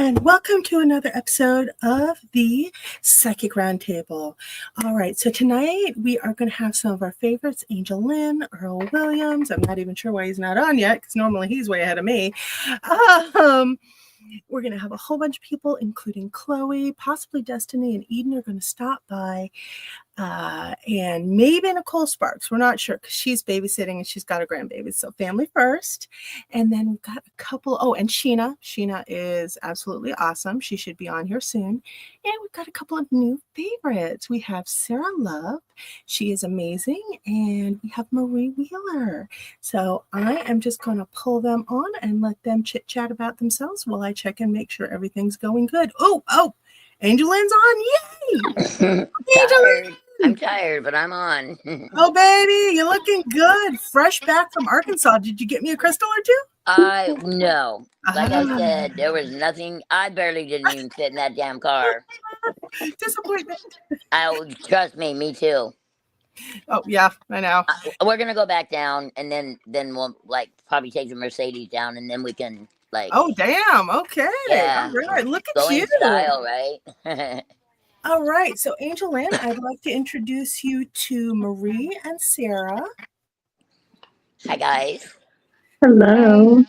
and welcome to another episode of the Psychic Roundtable. All right, so tonight we are going to have some of our favorites, AngelLynn, Earl Williams. I'm not even sure why he's not on yet, because normally he's way ahead of me. We're going to have a whole bunch of people, including Chloe, possibly Destini, and Eden are going to stop by. And maybe Nicole Sparks. We're not sure because she's babysitting and she's got a grandbaby. So family first. And then we've got a couple. Oh, and Sheena. Sheena is absolutely awesome. She should be on here soon. And we've got a couple of new favorites. We have Sara Love. She is amazing. And we have Marie Wheeler. So I am just going to pull them on and let them chit chat about themselves while I check and make sure everything's going good. Oh, AngelLynn's on. Yay! AngelLynn! I'm tired, but I'm on. Oh, baby, you're looking good. Fresh back from Arkansas. Did you get me a crystal or two? No. Like I said, there was nothing. I barely didn't even fit in that damn car. Disappointment. Trust me too. Oh, yeah, I know. We're going to go back down, and then we'll, probably take the Mercedes down, and then we can, Oh, damn. Okay. Yeah. All right. Look at go you. in style, right? All right. So, AngelLynn, I'd like to introduce you to Marie and Sara. Hi, guys. Hello.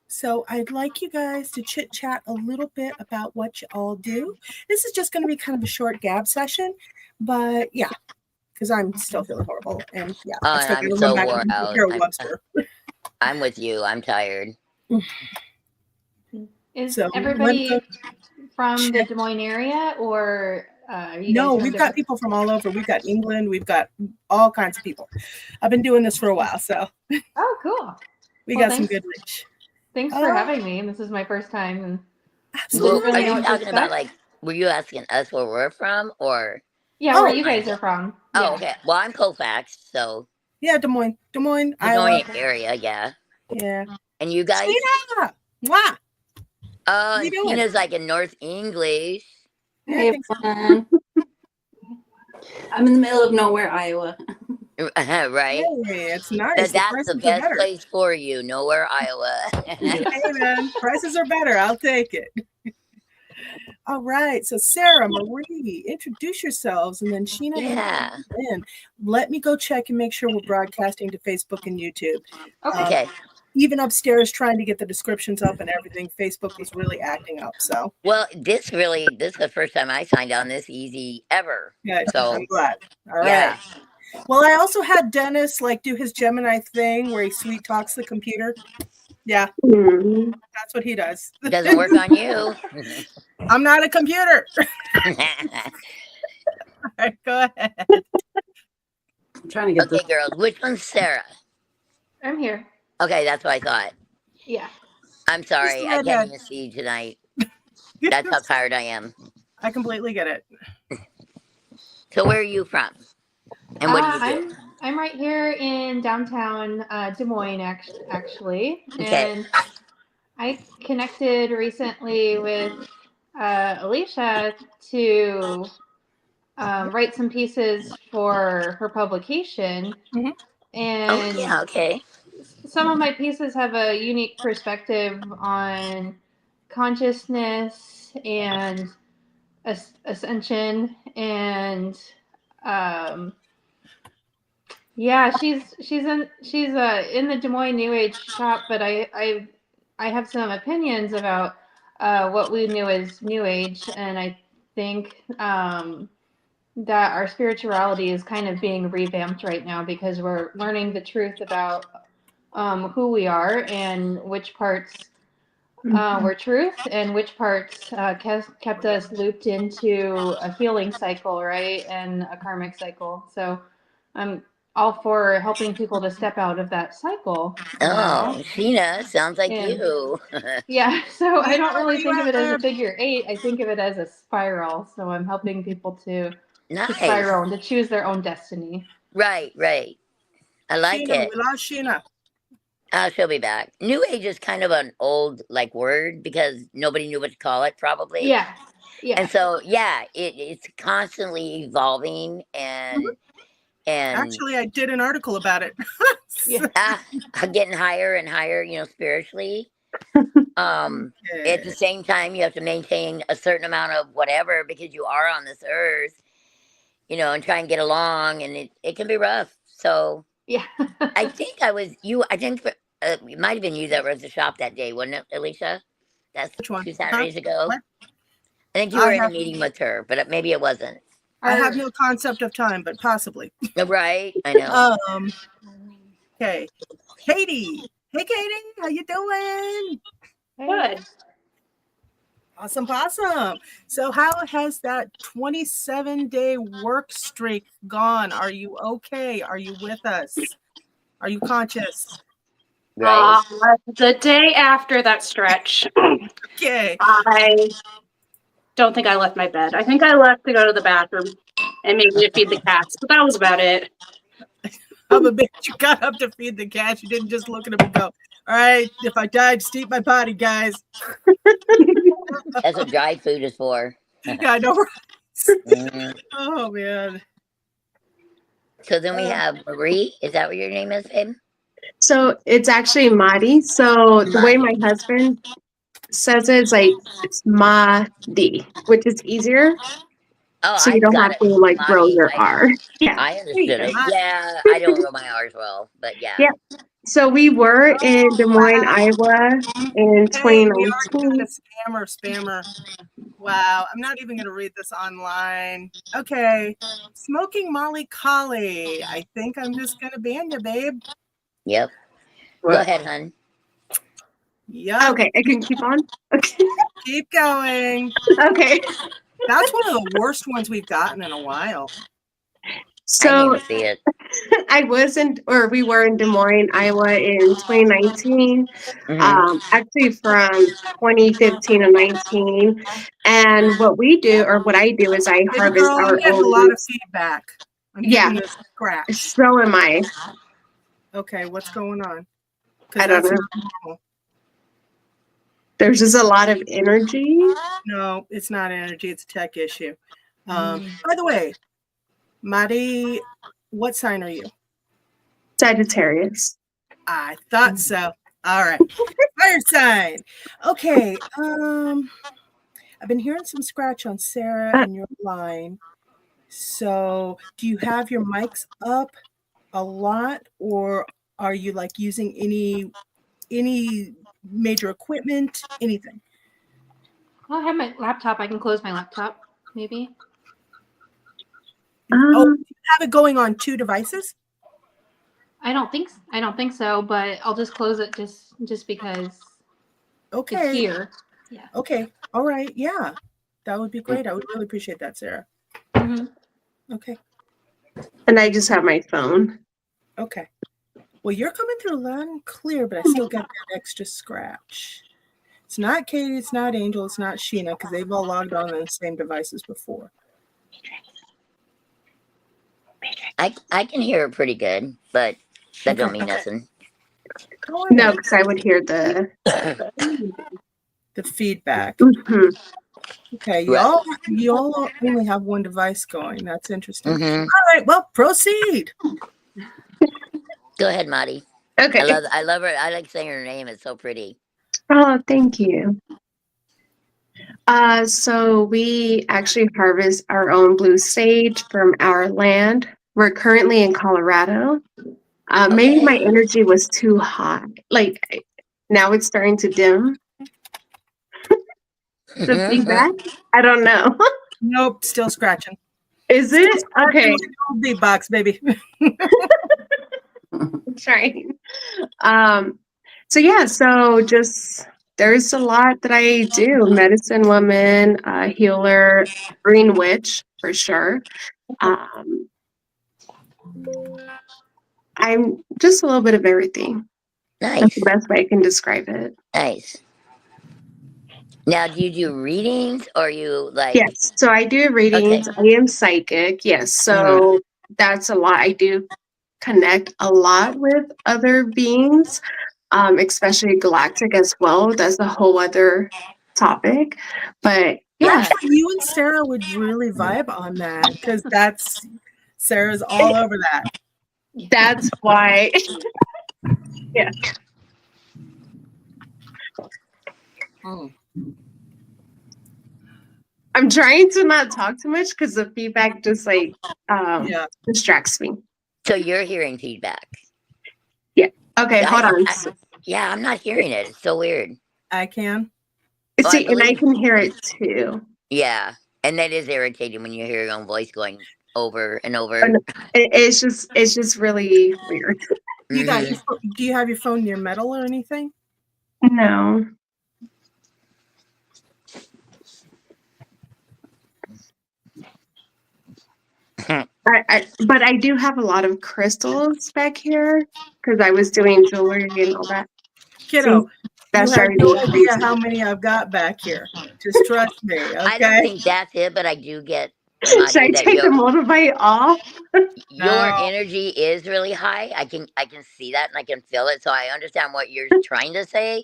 So I'd like you guys to chit chat a little bit about what you all do. This is just going to be kind of a short gab session, but yeah, because I'm still feeling horrible. And yeah, I'm so wore out. I'm with you. I'm tired. Is everybody from the Des Moines area, or no, we've got people from all over. We've got England. We've got all kinds of people. I've been doing this for a while, so. Oh, cool. We got some good reach. Thanks for having me. This is my first time. And absolutely. Are you talking about, were you asking us where we're from, or? Yeah, where you guys are from. Oh, yeah. Okay. Well, I'm Colfax, so. Yeah, Des Moines, Iowa area, yeah. Yeah. And you guys? Sheena! Mwah! Sheena's in North English. Hey, everyone. I'm in the middle of nowhere, Iowa. Right? Hey, it's nice. That's the best place for you, nowhere, Iowa. Hey, man, prices are better. I'll take it. All right. So, Sara, Marie, introduce yourselves, and then Sheena and Lynn. Let me go check and make sure we're broadcasting to Facebook and YouTube. Okay. Even upstairs trying to get the descriptions up and everything, Facebook was really acting up. So, well, this is the first time I signed on this easy ever. Yeah, so I'm glad. All right. Yeah. Well, I also had Dennis do his Gemini thing where he sweet talks the computer. Yeah, that's what he does. It doesn't work on you. I'm not a computer. All right, go ahead. I'm trying to get Okay, girls. Which one's Sara? I'm here. Okay, that's what I thought. Yeah. I'm sorry. I can't even see you tonight. That's how tired I am. I completely get it. So where are you from? And what do you do? I'm right here in downtown Des Moines, actually. Okay. And I connected recently with Alicia to write some pieces for her publication. Mm-hmm. And okay. Some of my pieces have a unique perspective on consciousness and ascension, and she's in the Des Moines New Age shop, but I have some opinions about what we knew as New Age, and I think that our spirituality is kind of being revamped right now because we're learning the truth about who we are and which parts were truth and which parts kept us looped into a healing cycle, right? And a karmic cycle. So I'm all for helping people to step out of that cycle. Oh, Sheena, sounds like you. Yeah, so I don't really think of it as a figure 8. I think of it as a spiral. So I'm helping people to spiral and to choose their own destiny. Right. I like Sheena, it. We lost Sheena. She'll be back. New Age is kind of an old word because nobody knew what to call it, probably. Yeah. And so it's constantly evolving and actually I did an article about it. Getting higher and higher, spiritually. At the same time, you have to maintain a certain amount of whatever because you are on this earth, and try and get along, and it can be rough. So Yeah. I think I think it might have been you that was at the shop that day, wasn't it, Alicia? That's Which one? 2 Saturdays ago. What? I think you were in a meeting with her, but maybe it wasn't. I have no concept of time, but possibly. Right? I know. Okay. Katie. Hey, Katie. How you doing? Good. Awesome. So how has that 27-day work streak gone? Are you okay? Are you with us? Are you conscious? Right. The day after that stretch, Okay. I don't think I left my bed. I think I left to go to the bathroom and maybe to feed the cats, but that was about it. I'm a bitch. You got up to feed the cats. You didn't just look at them and go, all right, if I died, just eat my body, guys. That's what dry food is for. Yeah, I know. Mhm. Oh, man. So then we have Marie. Is that what your name is, babe? So it's actually Madi. So the way my husband says it is like it's Madi, which is easier. Oh, So I you don't got have it. to like roll Madi. your R. Yeah. I understood it. Yeah, I don't know my R's well, but yeah. Yeah. So we were in Des Moines, Iowa in Hey, we already got 2019. a spammer. Wow, I'm not even going to read this online. Okay, Smoking Molly Collie. I think I'm just going to ban you, babe. Yep. Go ahead, hun. Yep. Okay, I can keep on. Okay. Keep going. Okay. That's one of the worst ones we've gotten in a while. So I see it. we were in Des Moines, Iowa in 2019. Actually from 2015 to 19. And what I do is I Baby harvest girl, our I'm getting a own lot of roots. feedback. I'm Yeah. getting this scratch. So am I. Okay, what's going on? I don't know. Normal. There's just a lot of energy. No, it's not energy. It's a tech issue. By the way, Madi, what sign are you? Sagittarius. I thought so. All right. Fire sign. Okay. I've been hearing some scratch on Sara and your line. So do you have your mics up a lot, or are you like using any major equipment, anything? I'll have my laptop. I can close my laptop, maybe. You have it going on 2 devices? I don't think so, but I'll just close it just because Okay. it's here. Yeah. Okay. All right. Yeah. That would be great. I would really appreciate that, Sara. Okay. And I just have my phone. Okay. Well, you're coming through loud and clear, but I still got that extra scratch. It's not Katie, it's not Angel, it's not Sheena, because they've all logged on the same devices before. I can hear it pretty good, but that don't mean nothing. No, because I would hear the feedback. Mhm. Okay, y'all only have one device going. That's interesting. Mhm. All right, well, proceed. Go ahead, Madi. Okay. I love her. I like saying her name. It's so pretty. Oh, thank you. So we actually harvest our own blue sage from our land. We're currently in Colorado. Maybe my energy was too high. Like now it's starting to dim. The feedback? I don't know. Nope, still scratching. Is it? Okay. Beatbox, baby. I'm trying. So yeah, so just there's a lot that I do. Medicine woman, healer, green witch for sure. I'm just a little bit of everything. Nice. That's the best way I can describe it. Nice. Now, do you do readings or you like? Yes. So I do readings. Okay. I am psychic. Yes. So that's a lot. I do connect a lot with other beings, especially galactic as well. That's a whole other topic. But yeah. You and Sara would really vibe on that because Sarah's all over that. That's why. Yeah. Mm. I'm trying to not talk too much because the feedback just like Yeah. distracts me. So you're hearing feedback. Okay, hold on. Yeah, I'm not hearing it. It's so weird. I can. Oh, See, and I can hear it too. Yeah, and that is irritating when you hear your own voice going over and over. And it's just really weird. You got your, do you have your phone near metal or anything? No. But I do have a lot of crystals back here because I was doing jewelry and all that. Kiddo, That's you have no driving me idea crazy. how many I've got back here. Just trust me, okay? I don't think that's it, but I do get Should I take the motorbike off? Your energy is really high. I can see that and I can feel it. So I understand what you're trying to say,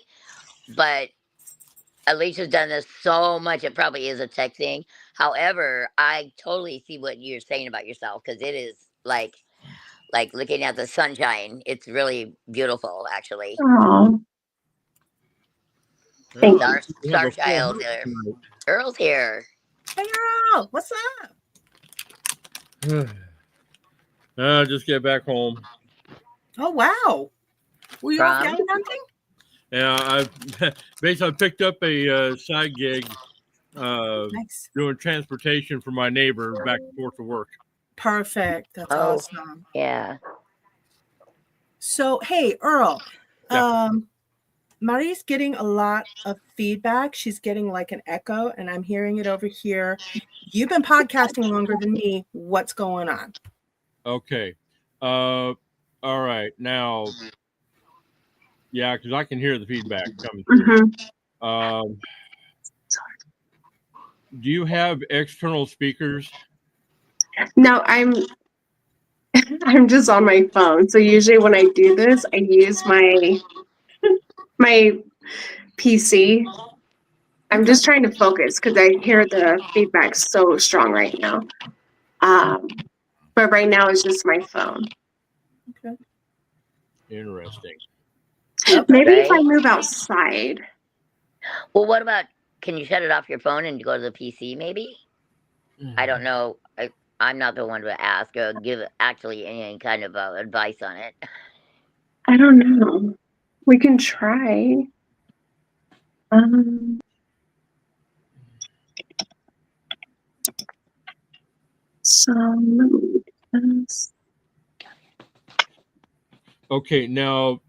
but Alicia's done this so much. It probably is a tech thing. However, I totally see what you're saying about yourself because it is like looking at the sunshine. It's really beautiful, actually. Oh, thank you. Star Child. Earl's here. Hey, Earl, what's up? Just get back home. Oh, wow. Were you off gang hunting? Yeah, I basically picked up a side gig Nice. doing transportation for my neighbor back and forth to work. Perfect. That's awesome. Yeah. So, hey, Earl, Marie's getting a lot of feedback. She's getting like an echo, and I'm hearing it over here. You've been podcasting longer than me. What's going on? Okay. All right. Now, yeah, because I can hear the feedback coming through. Do you have external speakers? No, I'm just on my phone. So usually when I do this, I use my PC. I'm just trying to focus because I hear the feedback so strong right now. But right now it's just my phone. Okay. Interesting. Maybe if I move outside. Well, what about, can you shut it off your phone and go to the PC maybe? I don't know. I'm not the one to ask or give actually any kind of advice on it. I don't know. We can try. Okay, now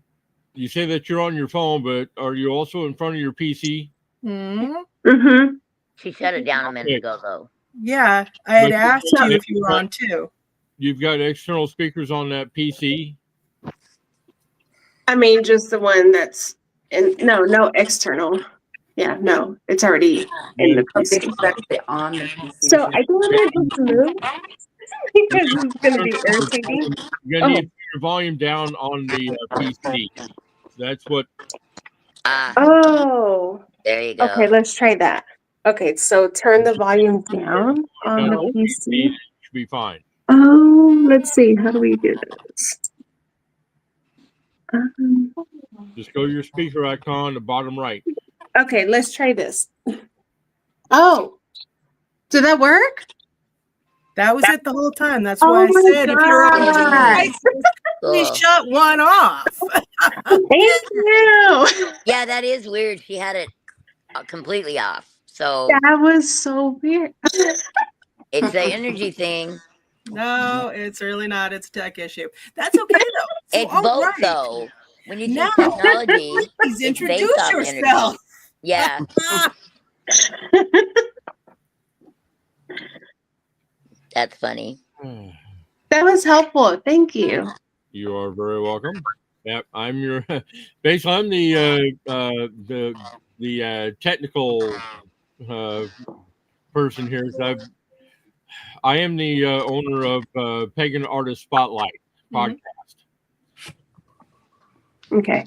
you say that you're on your phone, but are you also in front of your PC? Mm-hmm. She shut it down a minute ago, though. Yeah, I had asked you if you were on too. You've got external speakers on that PC? I mean, just the one that's no external. Yeah, no, it's already in the PC. So I don't want to just move because it's going to be irritating. You're going to need your volume down on the PC. That's what. Oh. There you go. Okay, let's try that. Okay, so turn the volume down on the PC. Should be fine. Let's see. How do we do this? Just go to your speaker icon, the bottom right. Okay, let's try this. Oh, did that work? That was it the whole time. That's why I said if you're on two devices, please shut one off. Thank you. Yeah, that is weird. She had it completely off. So that was so weird. It's an energy thing. No, it's really not. It's a tech issue. That's okay though. So, it's both though. When you think technology, please introduce yourself. Yeah. That's funny. That was helpful. Thank you. You are very welcome. Yep, I'm your basically I'm the technical person here. So I am the owner of Pagan Artist Spotlight podcast. Okay.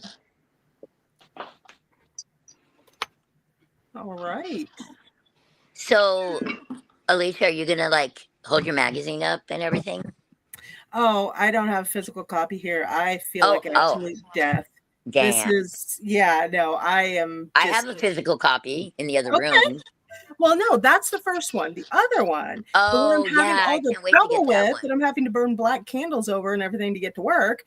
All right. So, Alicia, are you gonna like hold your magazine up and everything? Oh, I don't have a physical copy here. I feel like absolute death. This Damn. is, yeah, no, I am. I have a physical copy in the other Okay. room. Well, no, that's the first one. The other one, the one Oh, I'm having yeah. I all the can't wait to trouble get that with, that I'm having to burn black candles over and everything to get to work.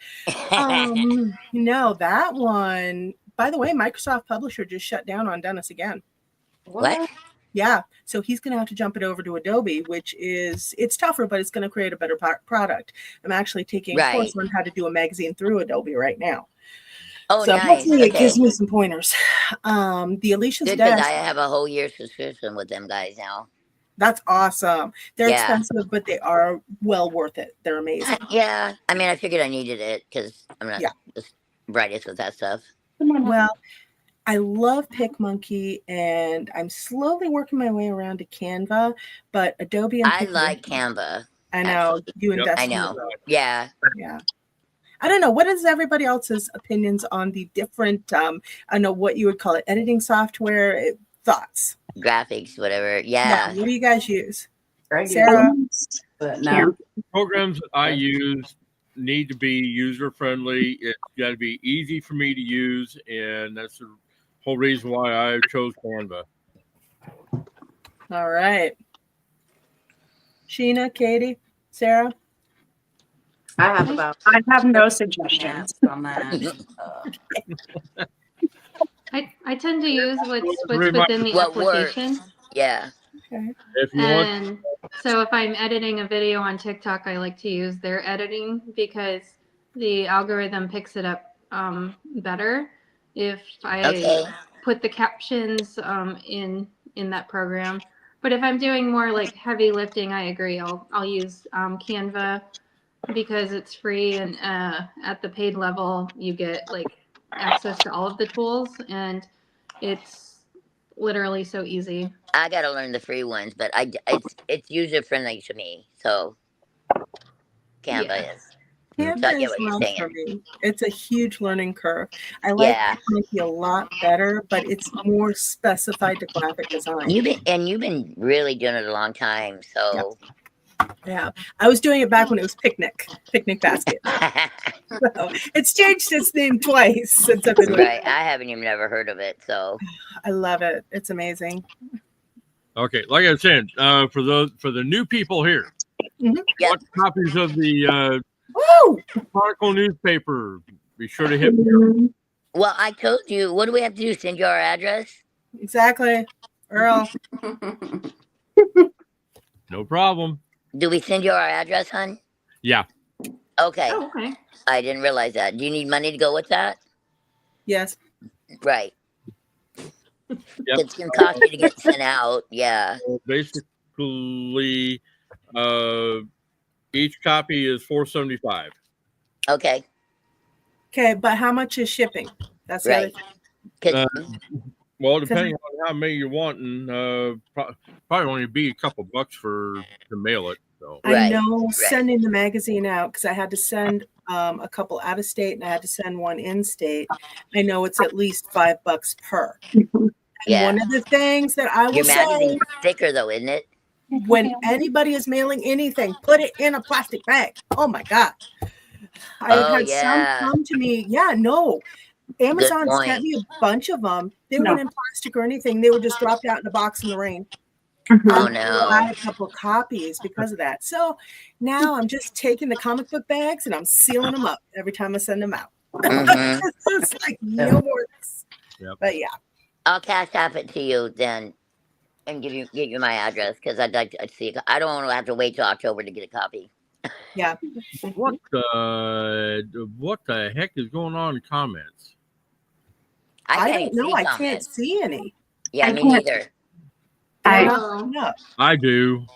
one. No, that one. By the way, Microsoft Publisher just shut down on Dennis again. What? Yeah, so he's going to have to jump it over to Adobe, which is, it's tougher, but it's going to create a better product. I'm actually taking a course on how to do a magazine through Adobe right now. Oh, So nice. hopefully it Okay. gives me some pointers. The Alicia's Good, because Desk. I have a whole year subscription with them guys now. That's awesome. They're Yeah. expensive, but they are well worth it. They're amazing. Yeah. I mean, I figured I needed it because I'm not the brightest with that stuff. Well, I love PicMonkey, and I'm slowly working my way around to Canva, but Adobe and I PicMonkey. like Canva. I know. You and Yep. Destiny. I know. Yeah. Yeah. I don't know. What is everybody else's opinions on the different, I don't know what you would call it, editing software, thoughts? Graphics, whatever. Yeah. Yeah. What do you guys use? I use Sarah? but no. Programs that I use need to be user friendly. It's got to be easy for me to use, and that's the whole reason why I chose Canva. All right. Sheena, Katie, Sarah? I have no suggestions on that. I tend to use what's Very much within the what works. application. Yeah. Okay. If you want, And so if I'm editing a video on TikTok, I like to use their editing because the algorithm picks it up better if I put the captions in that program. But if I'm doing more like heavy lifting, I agree. I'll use Canva because it's free, and at the paid level you get like access to all of the tools, and it's literally so easy. I gotta learn the free ones, but it's user friendly to me. So Canva is. Canva So I get is what you're not saying. for me. It's a huge learning curve. I like PicMonkey a lot better, but it's more specified to graphic design. You've been really doing it a long time. So Yeah, I was doing it back when it was Picnic Basket. So it's changed its name twice since I've been doing right. I haven't even ever heard of it. So I love it. It's amazing. okay, like I said, for the new people here, want copies of the Chronicle newspaper, be sure to hit me. Well, I told you. What do we have to do? Send you our address? Exactly, Earl. No problem. Do we send you our address, hon? Yeah. Okay. Oh, okay. I didn't realize that. Do you need money to go with that? Yes. Right. Yep. It's gonna cost you to get sent out. Yeah. So basically, each copy is $4.75. Okay. Okay, but how much is shipping? That's the other Right. thing. Well, depending on how many you're wanting, probably only be a couple bucks to mail it. So I know sending the magazine out, because I had to send a couple out of state and I had to send one in state. I know it's at least $5 per. And one of the things that I will Your say, magazine's thicker though, isn't it? when anybody is mailing anything, put it in a plastic bag. Oh my God. I've had some come to me. Yeah, no. Amazon sent me a bunch of them. They weren't in plastic or anything. They were just dropped out in a box in the rain. Oh no. I had a couple of copies because of that. So now I'm just taking the comic book bags and I'm sealing them up every time I send them out. It's like no more. But yeah. I'll cash app it to you then and get you my address, because I'd like to see it. I don't want to have to wait till October to get a copy. Yeah. What the heck is going on in comments? I don't know. I can't see any. Yeah, me neither. I do.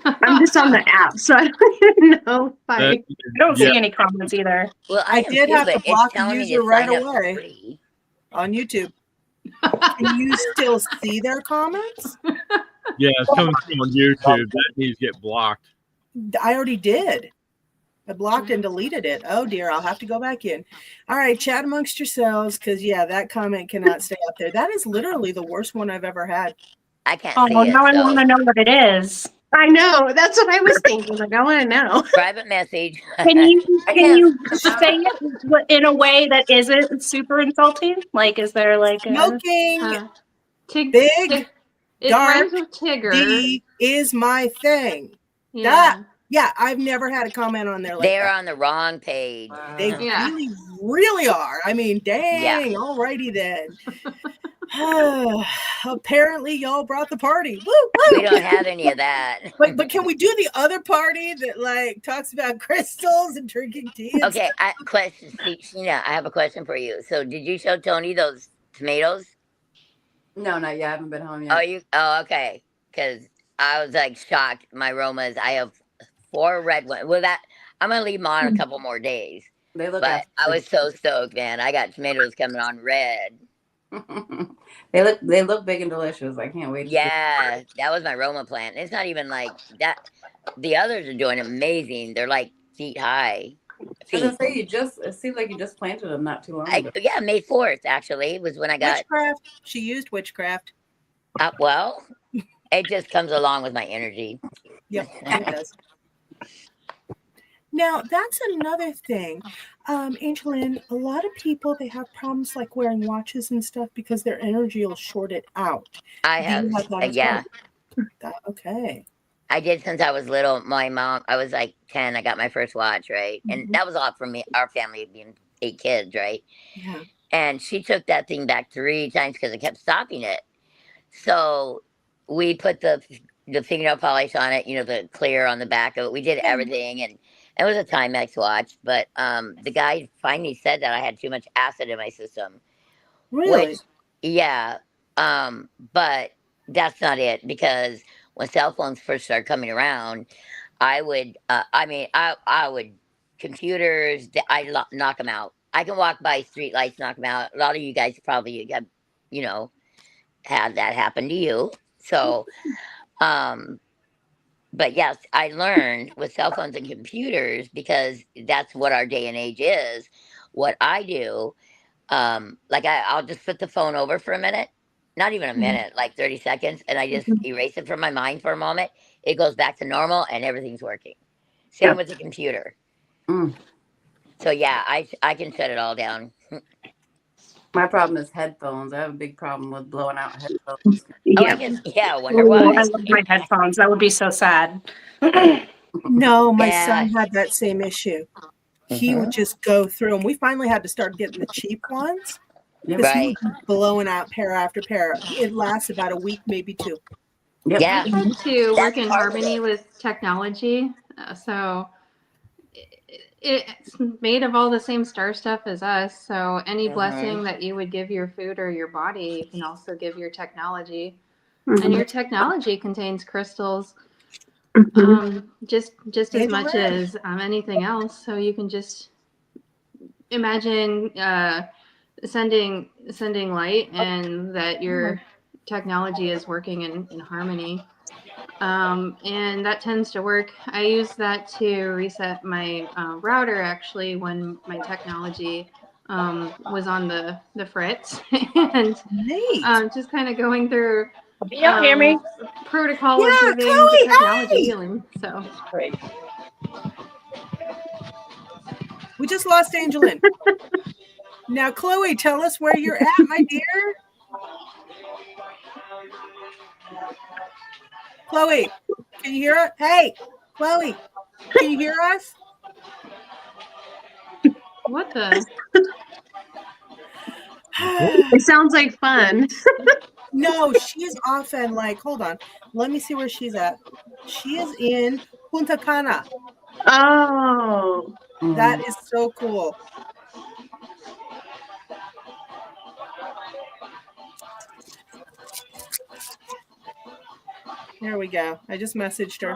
I'm just on the app, so I don't even know. I don't see any comments either. Well, I did have to block the user right away on YouTube. Can you still see their comments? Yeah, it's coming from on YouTube. That needs to get blocked. I already did. I blocked and deleted it. Oh dear, I'll have to go back in. All right, chat amongst yourselves, because that comment cannot stay up there. That is literally the worst one I've ever had. I can't see it. Oh, now I want to know what it is. I know. That's what I was thinking. Like, I want to know. Private message. Can you I can can't. you say it in a way that isn't super insulting? Like, is there like a Smoking big, it dark rhymes with Tigger. D is my thing. Yeah. I've never had a comment on there like They're that. on the wrong page. They Yeah. really are. I mean, dang. Alrighty then. Apparently, y'all brought the party. Woo, woo. We don't have any of that. But can we do the other party that like talks about crystals and drinking tea? And Okay, question, Sheena. I have a question for you. So, did you show Tony those tomatoes? No, not yet. I haven't been home yet. Oh, okay. Because I was like shocked. My aromas. I have 4 red ones. Well, I'm gonna leave them on a couple more days. They look. But I was so stoked, man. I got tomatoes coming on red. They look big and delicious. I can't wait. Yeah, that was my Roma plant. It's not even like that. The others are doing amazing. They're like feet high. I was gonna say it seems like you just planted them not too long ago. Yeah, May 4th actually was when I got witchcraft. She used witchcraft. Well, it just comes along with my energy. Yep, it does. Now that's another thing, AngelLynn. A lot of people, they have problems like wearing watches and stuff because their energy will short it out. I have, yeah. Okay. I did since I was little. My mom, I was like 10. I got my first watch, right, and that was all from me. Our family being 8 kids, right? Yeah. And she took that thing back 3 times because I kept stopping it. So we put the fingernail polish on it, the clear on the back of it. We did everything, and it was a Timex watch. But the guy finally said that I had too much acid in my system. Really? Which, yeah. But that's not it, because when cell phones first started coming around, I would, I would computers. I knock them out. I can walk by street lights, knock them out. A lot of you guys probably have, had that happen to you. So, but yes, I learned with cell phones and computers, because that's what our day and age is. What I do, I'll just put the phone over for a minute, not even a minute, like 30 seconds, and I just erase it from my mind for a moment. It goes back to normal and everything's working. Same with the computer. So yeah, I can shut it all down. My problem is headphones. I have a big problem with blowing out headphones. I wonder why. I love my headphones. That would be so sad. No, my son had that same issue. He would just go through them. We finally had to start getting the cheap ones, because he would be blowing out pair after pair. It lasts about a week, maybe 2. Yeah. I tend to work in harmony with technology, so it's made of all the same star stuff as us. So any blessing that you would give your food or your body, you can also give your technology. And your technology contains crystals, just as much as anything else. So you can just imagine sending light, and that your technology is working in harmony. And that tends to work. I use that to reset my router, actually, when my technology was on the fritz. And just kind of going through hear me? protocol of giving the technology healing. So great. We just lost AngelLynn. Now, Chloe, tell us where you're at, my dear. Chloe, can you hear us? Hey, Chloe, can you hear us? What the? It sounds like fun. No, she's off and hold on. Let me see where she's at. She is in Punta Cana. Oh. That is so cool. There we go. I just messaged her.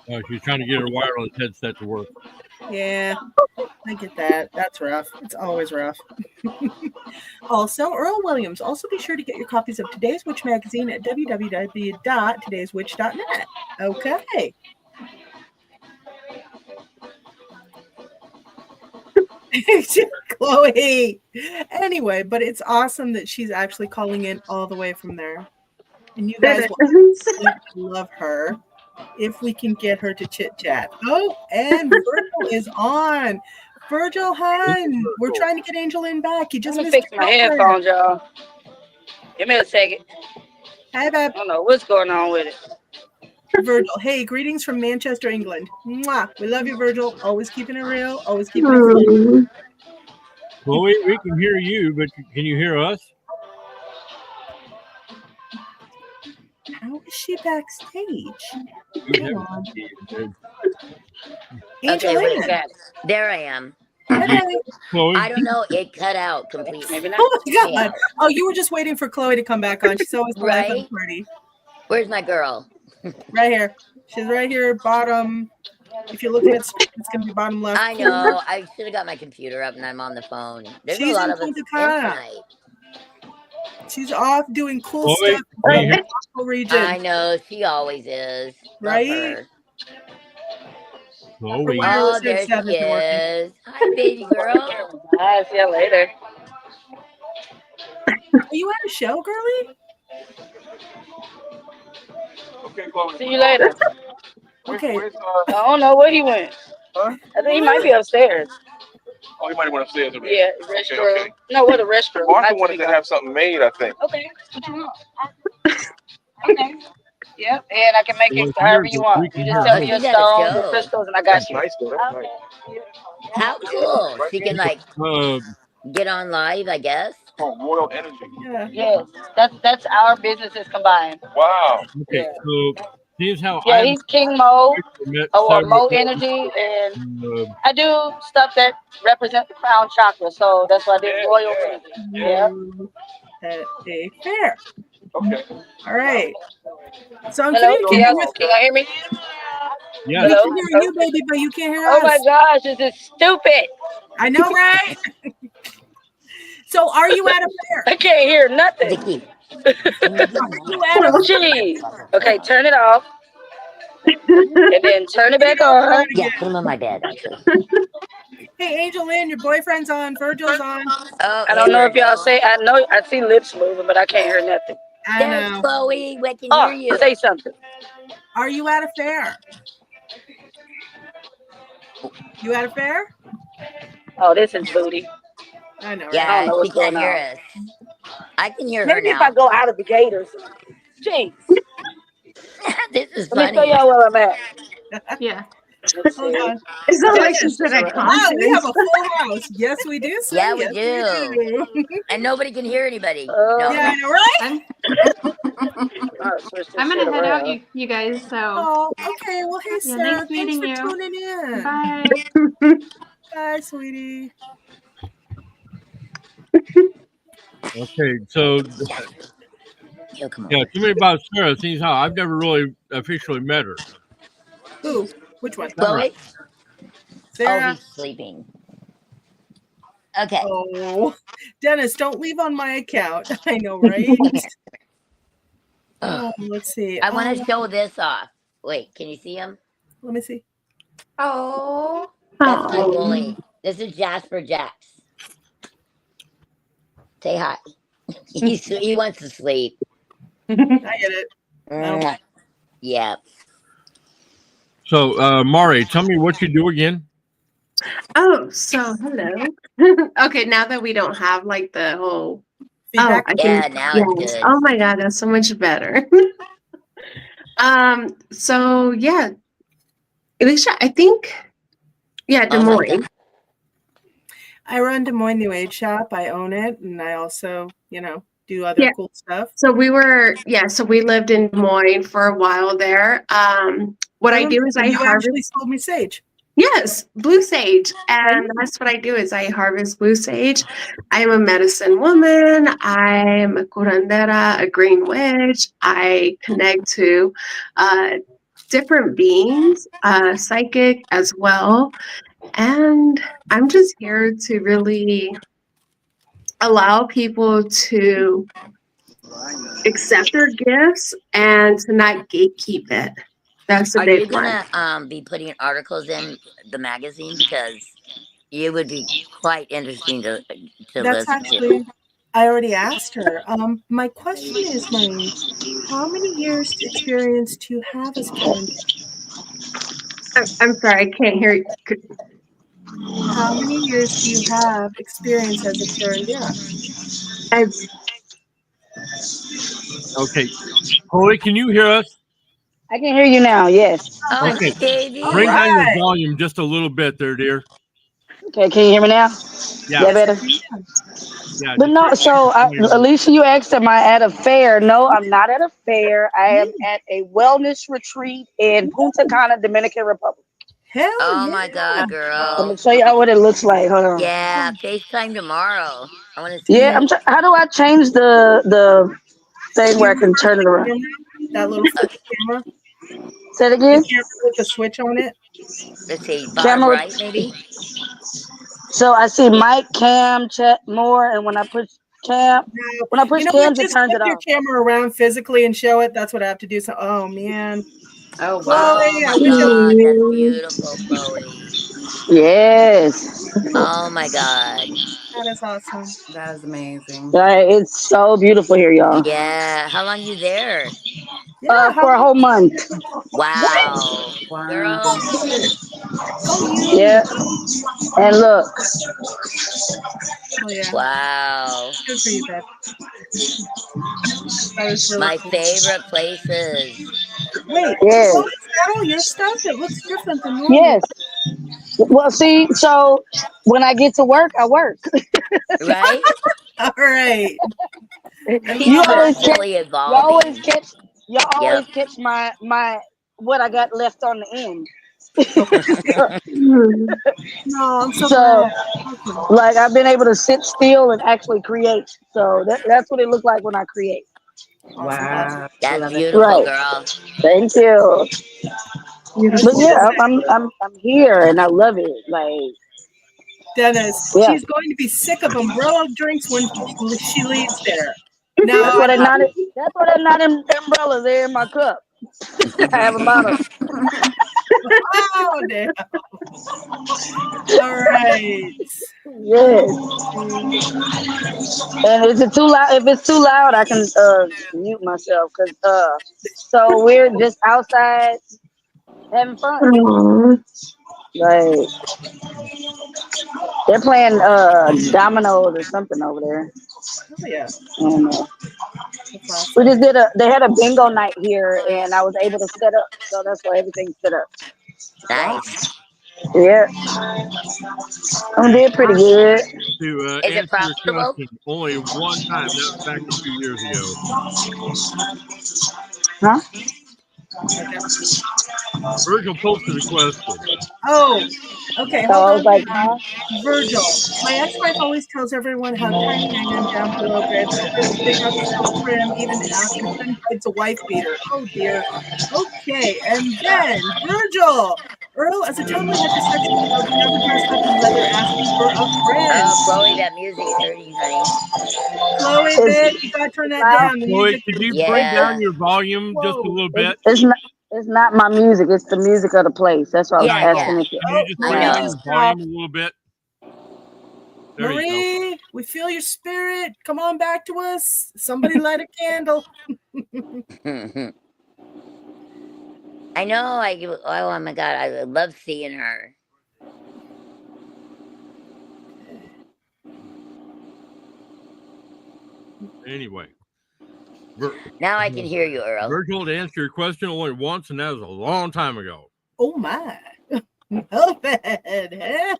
Oh, she's trying to get her wireless headset to work. Yeah, I get that. That's rough. It's always rough. Also, Earl Williams. Also, be sure to get your copies of Today's Witch magazine at www.todayswitch.net. Okay. Chloe. Anyway, but it's awesome that she's actually calling in all the way from there. And you guys will love her if we can get her to chit chat. Oh, and Virgil is on. Virgil, hun, we're trying to get AngelLynn back. You just missed fix my headphones, y'all. Give me a second. Hi, babe. I don't know what's going on with it. Virgil, hey, greetings from Manchester, England. Mwah. We love you, Virgil. Always keeping it real. Always keeping it real. Well, we can hear you, but can you hear us? How is she backstage? Okay, wait, guys. There I am. Chloe. I don't know. It cut out completely. Maybe not. Oh my God! Oh, you were just waiting for Chloe to come back on. She's always the life of the party. Where's my girl? Right here. She's right here, bottom. If you're looking at screen, it's gonna be bottom left. I know. I should have got my computer up, and I'm on the phone. There's She's a lot in of us Punta Cana. tonight. She's off doing cool Chloe, stuff in the gospel region. I know. She always is. Love Right? her. Chloe. Oh, there she is. Hi, baby girl. I'll see you later. Are you at a show, girlie? Okay, Chloe. See you later. Okay. I don't know where he went. Huh? I think he might be upstairs. Oh, he might have went upstairs. Yeah, restroom. Okay. No, what a restroom. Martha wanted to have something made, I think. Okay. What you want? Okay. Yep, and I can make it however you want. You just tell me your stones, your crystals, and I got you. Nice, though. That's nice. How cool. She can, like, get on live, I guess. Oh, royal energy. Yeah. Yes, that's our businesses combined. Wow. Okay, so here's how he's King Mo, or Mo Energy, and I do stuff that represent the crown chakra, so that's why I did royal energy. Yeah. At a fair. Okay. All right. So I'm Hello, can curious. you hear me? Yeah. We can hear you, baby, but you can't hear us. Oh my gosh, this is stupid. I know, right? So are you at a fair? I can't hear nothing. Jeez. Okay, turn it off. And then turn it back on. Yeah, put him on my bed, actually. Hey, AngelLynn, your boyfriend's on. Virgil's on. Oh, I don't know if y'all say, I see lips moving, but I can't hear nothing. I There's know. Chloe. We can hear you. Say something. Are you at a fair? You at a fair? Oh, this is booty. I know. Right? Yeah, I don't know she what's going can't hear on. us. I can hear her Maybe now. if I go out of the gate or something. Jeez. This is Let me funny. show y'all where I'm at. Yeah. Hold on. It's not like she's at a Wow, we have conference. a full house. Yes, we do. Sir. Yeah, we Yes, do. And nobody can hear anybody. Yeah, I know, right? I'm gonna head out, you guys. So. Oh, okay. Well, hey, Yeah, Sarah, nice thanks meeting for you. tuning in. Bye. Bye, sweetie. Okay, so Yo, come on. yeah, tell me about Sarah. Seems how I've never really officially met her. Who? Which one? Chloe? Oh, Sarah. he's sleeping. Okay. Oh, Dennis, don't leave on my account. I know, right? Let's see. I want to show this off. Wait, can you see him? Let me see. Oh. That's my bully. This is Jasper Jax. Say hi. He wants to sleep. I get it. Mwah. Yeah. So, Mari, tell me what you do again. Oh, so hello. Okay, now that we don't have like the whole Feedback? Yeah, now it's good. Oh my God, that's so much better. So yeah, Alicia, I think, yeah, Des Oh my Moines. God. I run Des Moines New Age Shop. I own it, and I also, do other cool stuff. So we lived in Des Moines for a while there. What I do is I you harvest. actually sold me sage. Yes, blue sage. And that's what I do is I harvest blue sage. I am a medicine woman. I am a curandera, a green witch. I connect to different beings, psychic as well. And I'm just here to really allow people to accept their gifts and to not gatekeep it. That's a Are you big one. gonna be putting articles in the magazine because You would be quite interesting to That's listen to. actually, I already asked her. My question is, Marie, how many years experience do you have as Karen? I'm sorry, I can't hear you. How many years do you have experience as a Karen? Okay. Chloe, can you hear us? I can hear you now. Yes. Oh, Okay. hi, baby. Bring down your volume just a little bit there, dear. Okay. Can you hear me now? Yeah. Yeah, better. Yeah. But no, so Alicia, you asked, am I at a fair? No, I'm not at a fair. I am at a wellness retreat in Punta Cana, Dominican Republic. Oh my God, I'm girl. gonna show y'all what it looks like. Hold on. Yeah, FaceTime tomorrow. I want to see Yeah, it. how do I change the thing where I can turn it around? That little camera. Say it again. The camera with the switch on it. Let's see, bottom right, maybe. So I see mic, cam, chat, more, and when I push cams, You know what? it Just turns flip it your off. camera around physically and show it. That's what I have to do. So, oh man. Oh Chloe, Oh my I wish I God, that's beautiful, Chloe. Yes. Oh my God. That is awesome. That is amazing. It's so beautiful here, y'all. Yeah. How long you there? Yeah. For a whole month. Wow. Wow. Girl. Go you. Yeah. And look. Oh yeah. Wow. Good for you, babe. That is really My cool. favorite places. Wait, Yes. Chloe, is that all your stuff? It looks different than normal. Yes. Well, see, so when I get to work, I work. Right? All right. She's constantly evolving. Y'all always catch my what I got left on the end. No, I'm so So, glad. like, I've been able to sit still and actually create. So that's what it looks like when I create. Wow. That's Love it. beautiful, girl. Thank you. But yeah, I'm here and I love it. Like, Dennis, yeah. she's going to be sick of umbrella drinks when she leaves there. No, That's why they're not. That's why they're not in umbrellas. They're in my cup. I have a bottle. Oh damn! All right. Yes. And is it too loud? If it's too loud, I can mute myself. So we're just outside having fun. Like, they're playing dominoes or something over there. Oh yeah. I don't know. That's awesome. We just they had a bingo night here and I was able to set up. So that's why everything's set up. Nice. Yeah. I did pretty good. To Is it answer your profitable? question, only one time. That was back a few years ago. Huh? Okay. Virgil posted a question. Oh, okay. So Hold I on. was like, huh? Virgil, my ex-wife always tells everyone how tiny I am down below, babe. So there's a big upsell trim, even ask if it's a wife beater. Oh dear. Okay, and then Virgil, Earl, as a totally heterosexual male, do never dress up in leather asking for a friend. Oh, Chloe, that music's hurting, honey. Chloe, babe, you gotta turn that down. The Chloe, music. could you bring down your volume just a little bit? It's not my music. It's the music of the place. That's why I was asking if Can you just bring down your volume a little bit? There you go. Marie, we feel your spirit. Come on back to us. Somebody light a candle. I know. Oh my God, I love seeing her. Anyway. Now I can hear you, Earl. Virgil, to answer your question only once, and that was a long time ago. Oh my. Oh, bad.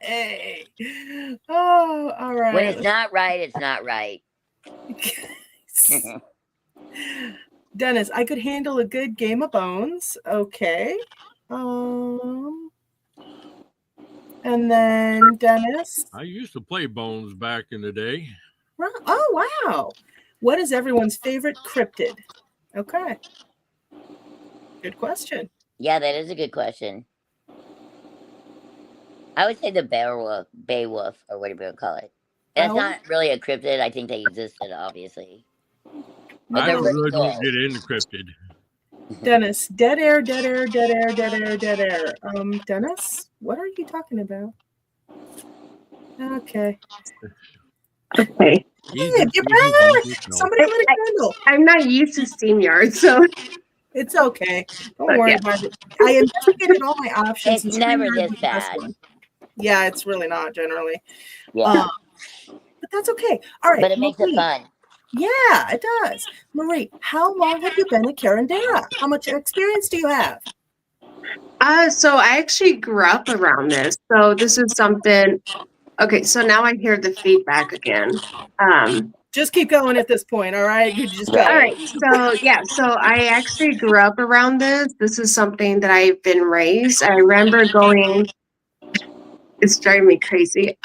Hey. Oh, all right. When it's not right, it's not right. Dennis, I could handle a good game of bones. Okay. And then Dennis. I used to play bones back in the day. Oh, wow. What is everyone's favorite cryptid? Okay. Good question. Yeah, that is a good question. I would say the Beowulf, or whatever you call it. That's not really a cryptid. I think they existed, obviously. But I they're pretty really cool. don't get into cryptid. Dennis, dead air, dead air, dead air, dead air, dead air. Dennis, what are you talking about? Okay. Okay. Hey, get back! Somebody lit a candle. I'm not used to StreamYard, so it's okay. Don't But worry yeah. about it. I investigated all my options. It's and never StreamYard this was the best bad. one. Yeah, it's really not generally. Yeah. But that's okay. All right. But it makes it Marie. fun. Yeah, it does. Marie, how long have you been a Curandera? How much experience do you have? So I actually grew up around this. So this is something. Okay, so now I hear the feedback again. Just keep going at this point, all right? You just go. All right. So yeah, so I actually grew up around this. This is something that I've been raised. I remember going. It's driving me crazy.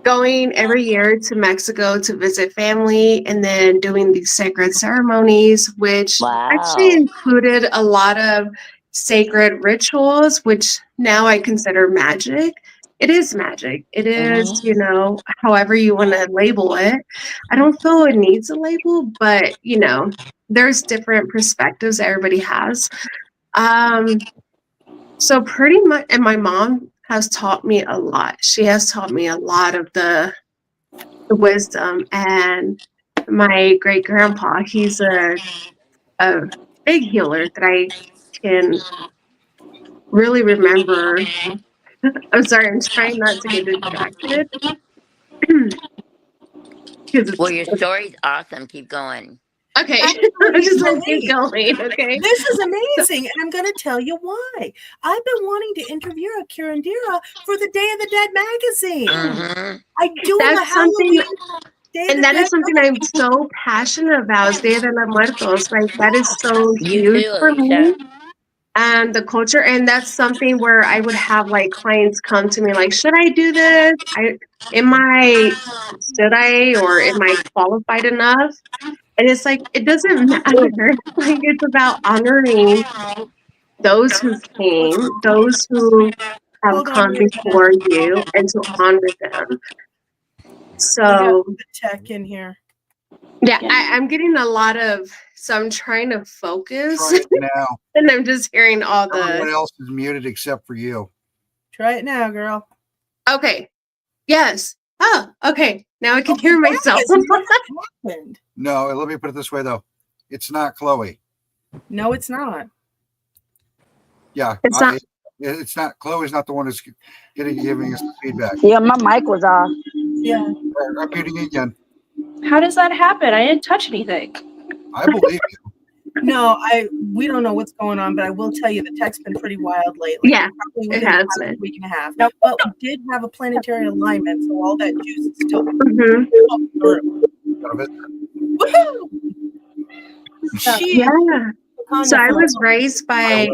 Going every year to Mexico to visit family and then doing these sacred ceremonies, which actually included a lot of sacred rituals, which now I consider magic. It is magic. It is, you know, however you want to label it. I don't feel it needs a label, but, you know, there's different perspectives everybody has. So pretty much, and my mom has taught me a lot. She has taught me a lot of the wisdom. And my great grandpa, he's a big healer that I can really remember. I'm sorry, I'm trying not to get distracted. Well, your story's awesome. Keep going. Okay, I'm just gonna keep going. Okay, this is amazing, and I'm going to tell you why. I've been wanting to interview a Curandera for the Day of the Dead magazine. I do that's something, and that is something I'm so passionate about. Is Dia de los Muertos, like that is so huge for me. And the culture, and that's something where I would have like clients come to me like, should I do this? Should I, or am I qualified enough? And it's like, it doesn't matter. Like, it's about honoring those who came, those who have come before you, and to honor them. So the tech in here. Yeah, I'm getting a lot of, so I'm trying to focus. Try it now. And I'm just hearing all the. Everyone else is muted except for you. Try it now, girl. Okay. Yes. Oh, okay. Now I can hear myself. No, let me put it this way though. It's not Chloe. No, it's not. Yeah. It's not. It's not. Chloe's not the one who's giving us the feedback. Yeah, my mic was off. Yeah. I'm muting again. How does that happen? I didn't touch anything. I believe you. No, we don't know what's going on, but I will tell you the tech's been pretty wild lately. Yeah, probably it has been. A week and a half. But we did have a planetary alignment, so all that juice is still Woohoo! Yeah. So I was raised by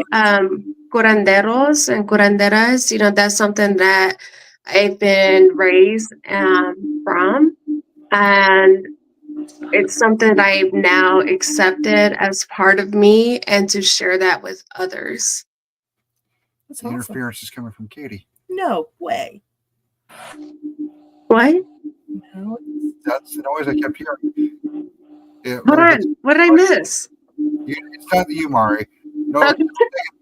curanderos and curanderas. You know, that's something that I've been raised from, and it's something that I've now accepted as part of me, and to share that with others. That's awesome. Interference is coming from Katie. No way. What? No. That's the noise I kept hearing. Hold on. What did I miss? It's not you, Mari. No,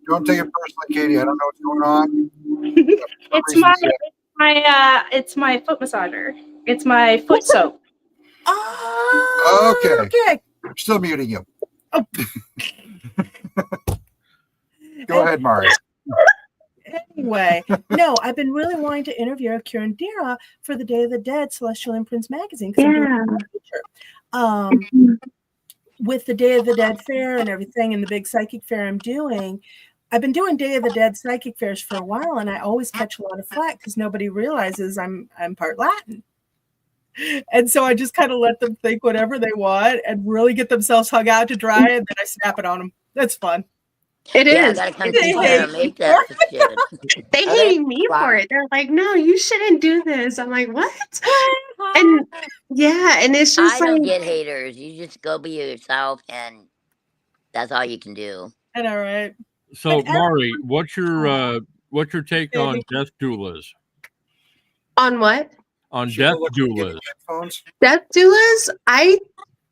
don't take it personally, Katie. I don't know what's going on. It's my foot massager. It's my foot soap. Okay. I'm still muting you. Oh. Go ahead, Mari. Anyway, no, I've been really wanting to interview a Curandera for the Day of the Dead Celestial Imprints magazine. Yeah. With the Day of the Dead fair and everything, and the big psychic fair I'm doing, I've been doing Day of the Dead psychic fairs for a while, and I always catch a lot of flack because nobody realizes I'm part Latin. And so I just kind of let them think whatever they want and really get themselves hung out to dry, and then I snap it on them. That's fun. It is. They hate me for it. They're like, no, you shouldn't do this. I'm like, what? And yeah, and it's just I don't get haters. You just go be yourself, and that's all you can do. And all right. So, Mari, what's your take on death doulas? On what? On death doulas. Death doulas?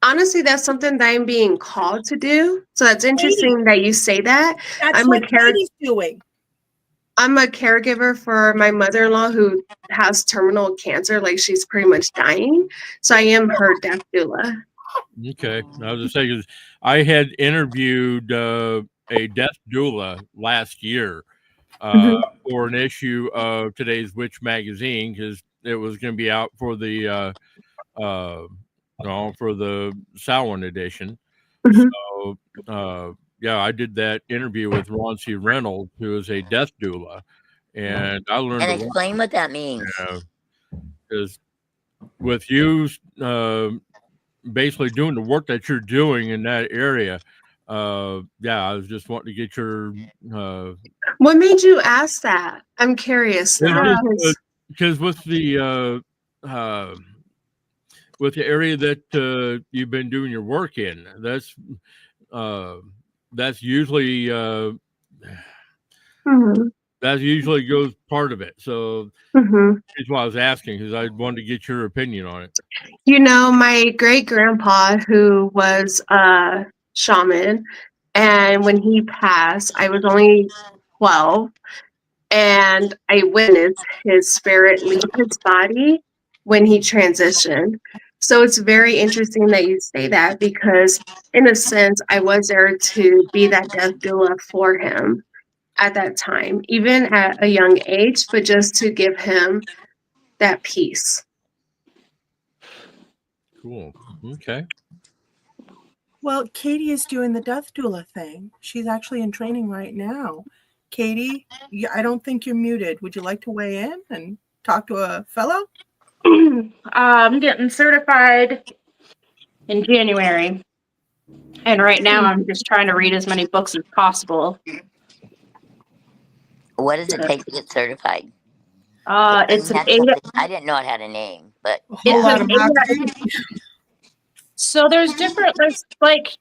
Honestly, that's something that I'm being called to do. So that's interesting that you say that. That's I'm what a character doing. I'm a caregiver for my mother-in-law who has terminal cancer. Like she's pretty much dying. So I am her death doula. Okay. I was just saying, 'cause I had interviewed a death doula last year for an issue of Today's Witch magazine, because it was going to be out for the for the Samhain edition. So yeah, I did that interview with Ron C. Reynolds, who is a death doula, and I learned And a lot. explain what that means. Because with you basically doing the work that you're doing in that area, yeah, I was just wanting to get your What made you ask that? I'm curious now. because with the area that you've been doing your work in, that's usually that usually goes part of it. So that's why I was asking, because I wanted to get your opinion on it. You know, my great grandpa, who was a shaman, and when he passed, I was only 12, and I witnessed his spirit leave his body when he transitioned. So it's very interesting that you say that, because in a sense, I was there to be that death doula for him at that time, even at a young age, but just to give him that peace. Cool. Okay. Well, Katie is doing the death doula thing. She's actually in training right now. Katie, I don't think you're muted. Would you like to weigh in and talk to a fellow? I'm getting certified in January. And right now I'm just trying to read as many books as possible. What does it take to get certified? It's an 8. I didn't know it had a name, but so there's like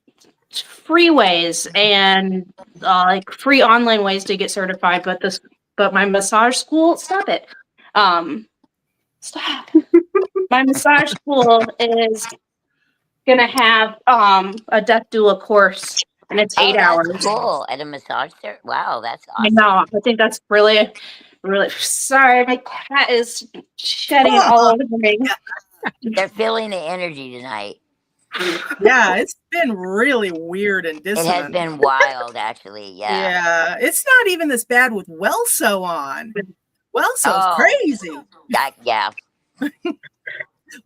free ways and like free online ways to get certified, but my massage school, stop. My massage school is gonna have a death doula course, and it's 8 hours. Cool. At a massage center. Wow, that's awesome. I know. I think that's really sorry. My cat is shedding all over me. They're feeling the energy tonight. Yeah, it's been really weird and dissonant. It has been wild, actually. Yeah. Yeah, it's not even this bad with Welso on. Welso's crazy. Yeah.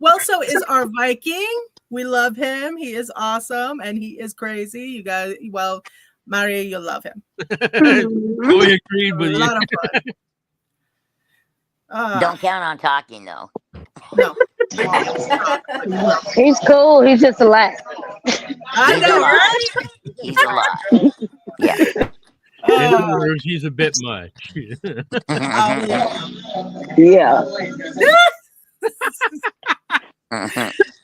Welso is our Viking. We love him. He is awesome and he is crazy. You guys, well, Maria, you'll love him. We agreed with you. A lot of fun. Don't count on talking, though. No. He's cool. He's just a lot. I know, right? He's a lot. Yeah. In other words, he's a bit much. Yeah.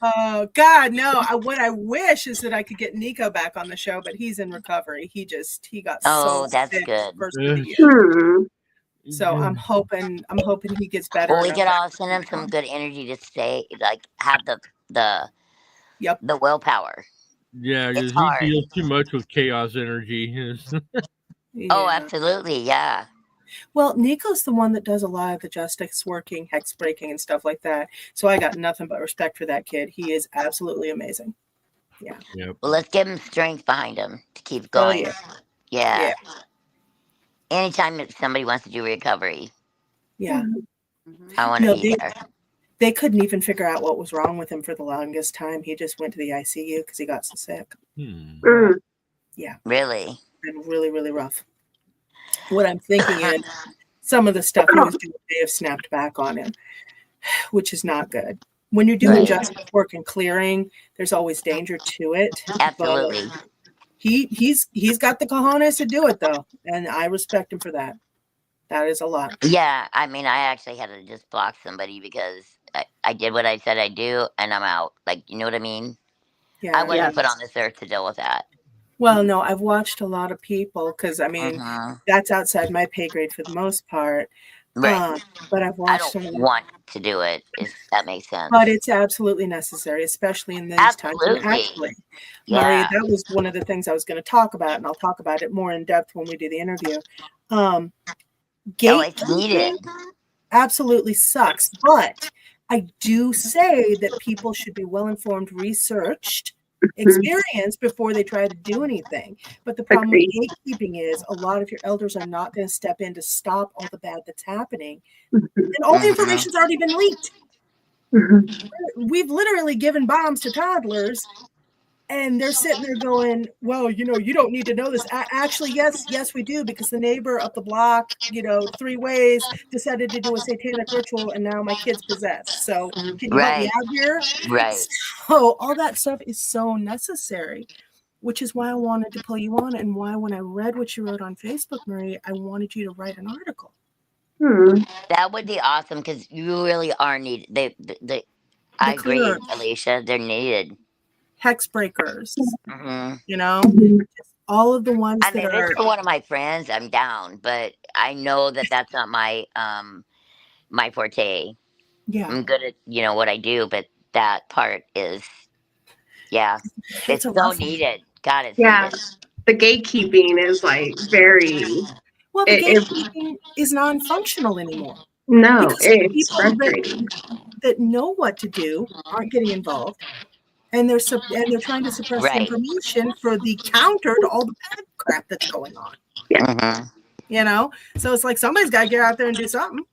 Oh God, no! What I wish is that I could get Nico back on the show, but he's in recovery. He got so that's sick good. First of the year. So I'm hoping he gets better. Well, we could all send him some good energy to stay, like have the willpower. Yeah, because he deals too much with chaos energy. Yeah. Oh, absolutely, yeah. Well, Nico's the one that does a lot of the justice working, hex breaking, and stuff like that. So I got nothing but respect for that kid. He is absolutely amazing. Yeah. Yep. Well, let's give him strength behind him to keep going. Yeah. Anytime that somebody wants to do recovery. Yeah. I want to be there. They couldn't even figure out what was wrong with him for the longest time. He just went to the ICU because he got so sick. Yeah. Really? Been really, really rough. What I'm thinking is some of the stuff he was doing may have snapped back on him, which is not good. When you're doing justice work and clearing, there's always danger to it. Absolutely. He's got the cojones to do it though, and I respect him for that. That is a lot. Yeah, I mean, I actually had to just block somebody because I did what I said I'd do, and I'm out. Like, you know what I mean? Yeah. I wasn't put on this earth to deal with that. Well, no, I've watched a lot of people because I mean that's outside my pay grade for the most part. Right. But I've watched. I don't want to do it. If that makes sense. But it's absolutely necessary, especially in these times. Actually, Maria, that was one of the things I was going to talk about, and I'll talk about it more in depth when we do the interview. it's needed. Absolutely sucks. But I do say that people should be well-informed, researched, experienced before they try to do anything. But the problem with gatekeeping is a lot of your elders are not going to step in to stop all the bad that's happening. And all the information's already been leaked. We've literally given bombs to toddlers, and they're sitting there going, well, you don't need to know this. Actually, yes, we do, because the neighbor up the block, 3 ways, decided to do a satanic ritual, and now my kid's possessed. So can you help me out here? Right. So all that stuff is so necessary, which is why I wanted to pull you on, and why when I read what you wrote on Facebook, Marie, I wanted you to write an article. That would be awesome, because you really are needed. I agree, Alicia. They're needed. Hex breakers, Mm-hmm. all of the ones I mean, if it's for one of my friends, I'm down, but I know that that's not my my forte. Yeah, I'm good at what I do, but that part is, it's so needed. God, it's needed. The gatekeeping is like very. Well, the gatekeeping is non-functional anymore. No, because it's people frustrating. that know what to do aren't getting involved, and they're trying to suppress the information for the counter to all the bad crap that's going on. So it's like somebody's got to get out there and do something.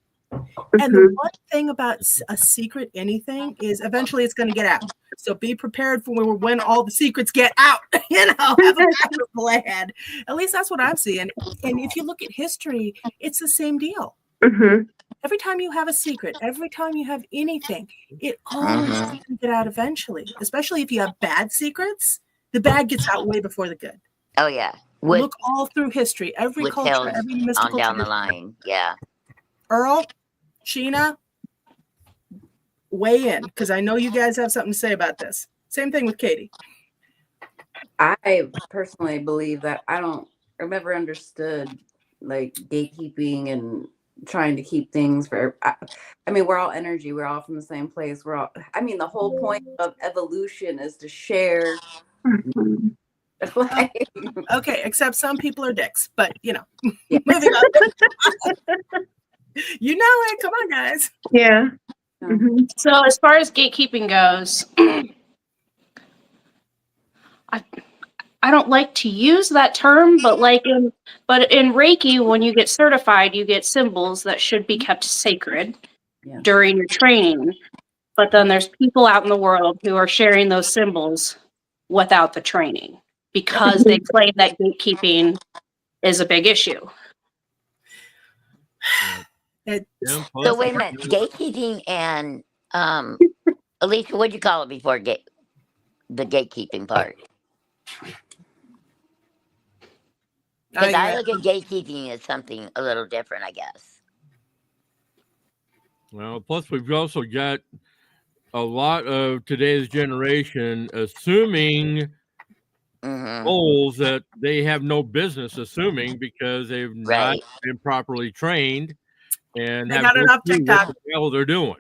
And the one thing about a secret anything is eventually it's going to get out. So be prepared for when all the secrets get out. Have a backup plan. At least that's what I'm seeing. And if you look at history, it's the same deal. Every time you have a secret, every time you have anything, it always going to get out eventually. Especially if you have bad secrets, the bad gets out way before the good. Oh yeah. Look all through history, every culture, every mystical on down the line. Yeah. Earl, Sheena, weigh in, because I know you guys have something to say about this. Same thing with Katie. I personally believe that I've never understood like gatekeeping and trying to keep things for. I mean, we're all energy. We're all from the same place. The whole point of evolution is to share. Okay, except some people are dicks, but moving on. You know it. Come on, guys. Yeah. So as far as gatekeeping goes, I don't like to use that term, but in Reiki, when you get certified, you get symbols that should be kept sacred during your training. But then there's people out in the world who are sharing those symbols without the training because they claim that gatekeeping is a big issue. So wait a minute, gatekeeping and Alicia, what'd you call it before the gatekeeping part? Because I look at gatekeeping as something a little different, I guess. Well, plus we've also got a lot of today's generation assuming goals that they have no business assuming because they've not been properly trained and they have got no enough clue TikTok. what the hell they're doing.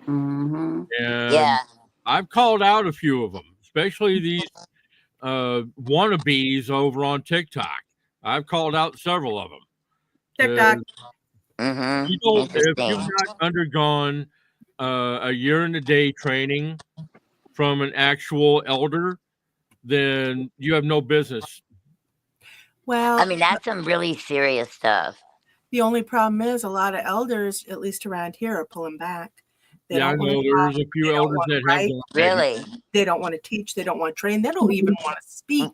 And I've called out a few of them, especially these wannabes over on TikTok. I've called out several of them. TikTok. If you've not undergone a year in a day training from an actual elder, then you have no business. Well, I mean, that's some really serious stuff. The only problem is a lot of elders, at least around here, are pulling back. I know there's a few elders that have gone. Really? They don't want to teach. They don't want to train. They don't even want to speak.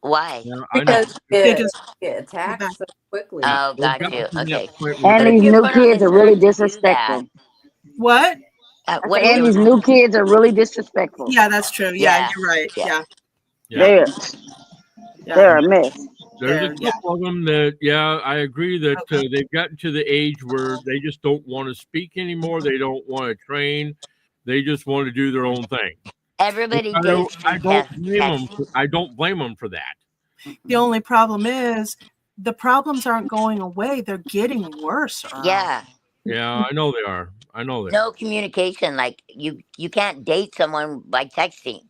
Why? Because they just get attacked so quickly. Oh, got you. Okay. And these new kids are really disrespectful. What? And these new kids are really disrespectful. Yeah, that's true. Yeah, you're right. Yeah. They're a mess. There's a couple of them that, I agree that they've gotten to the age where they just don't want to speak anymore. They don't want to train. They just want to do their own thing. Everybody I don't blame them for that. The only problem is the problems aren't going away. They're getting worse. Yeah. Yeah, I know they are. No communication. Like you can't date someone by texting.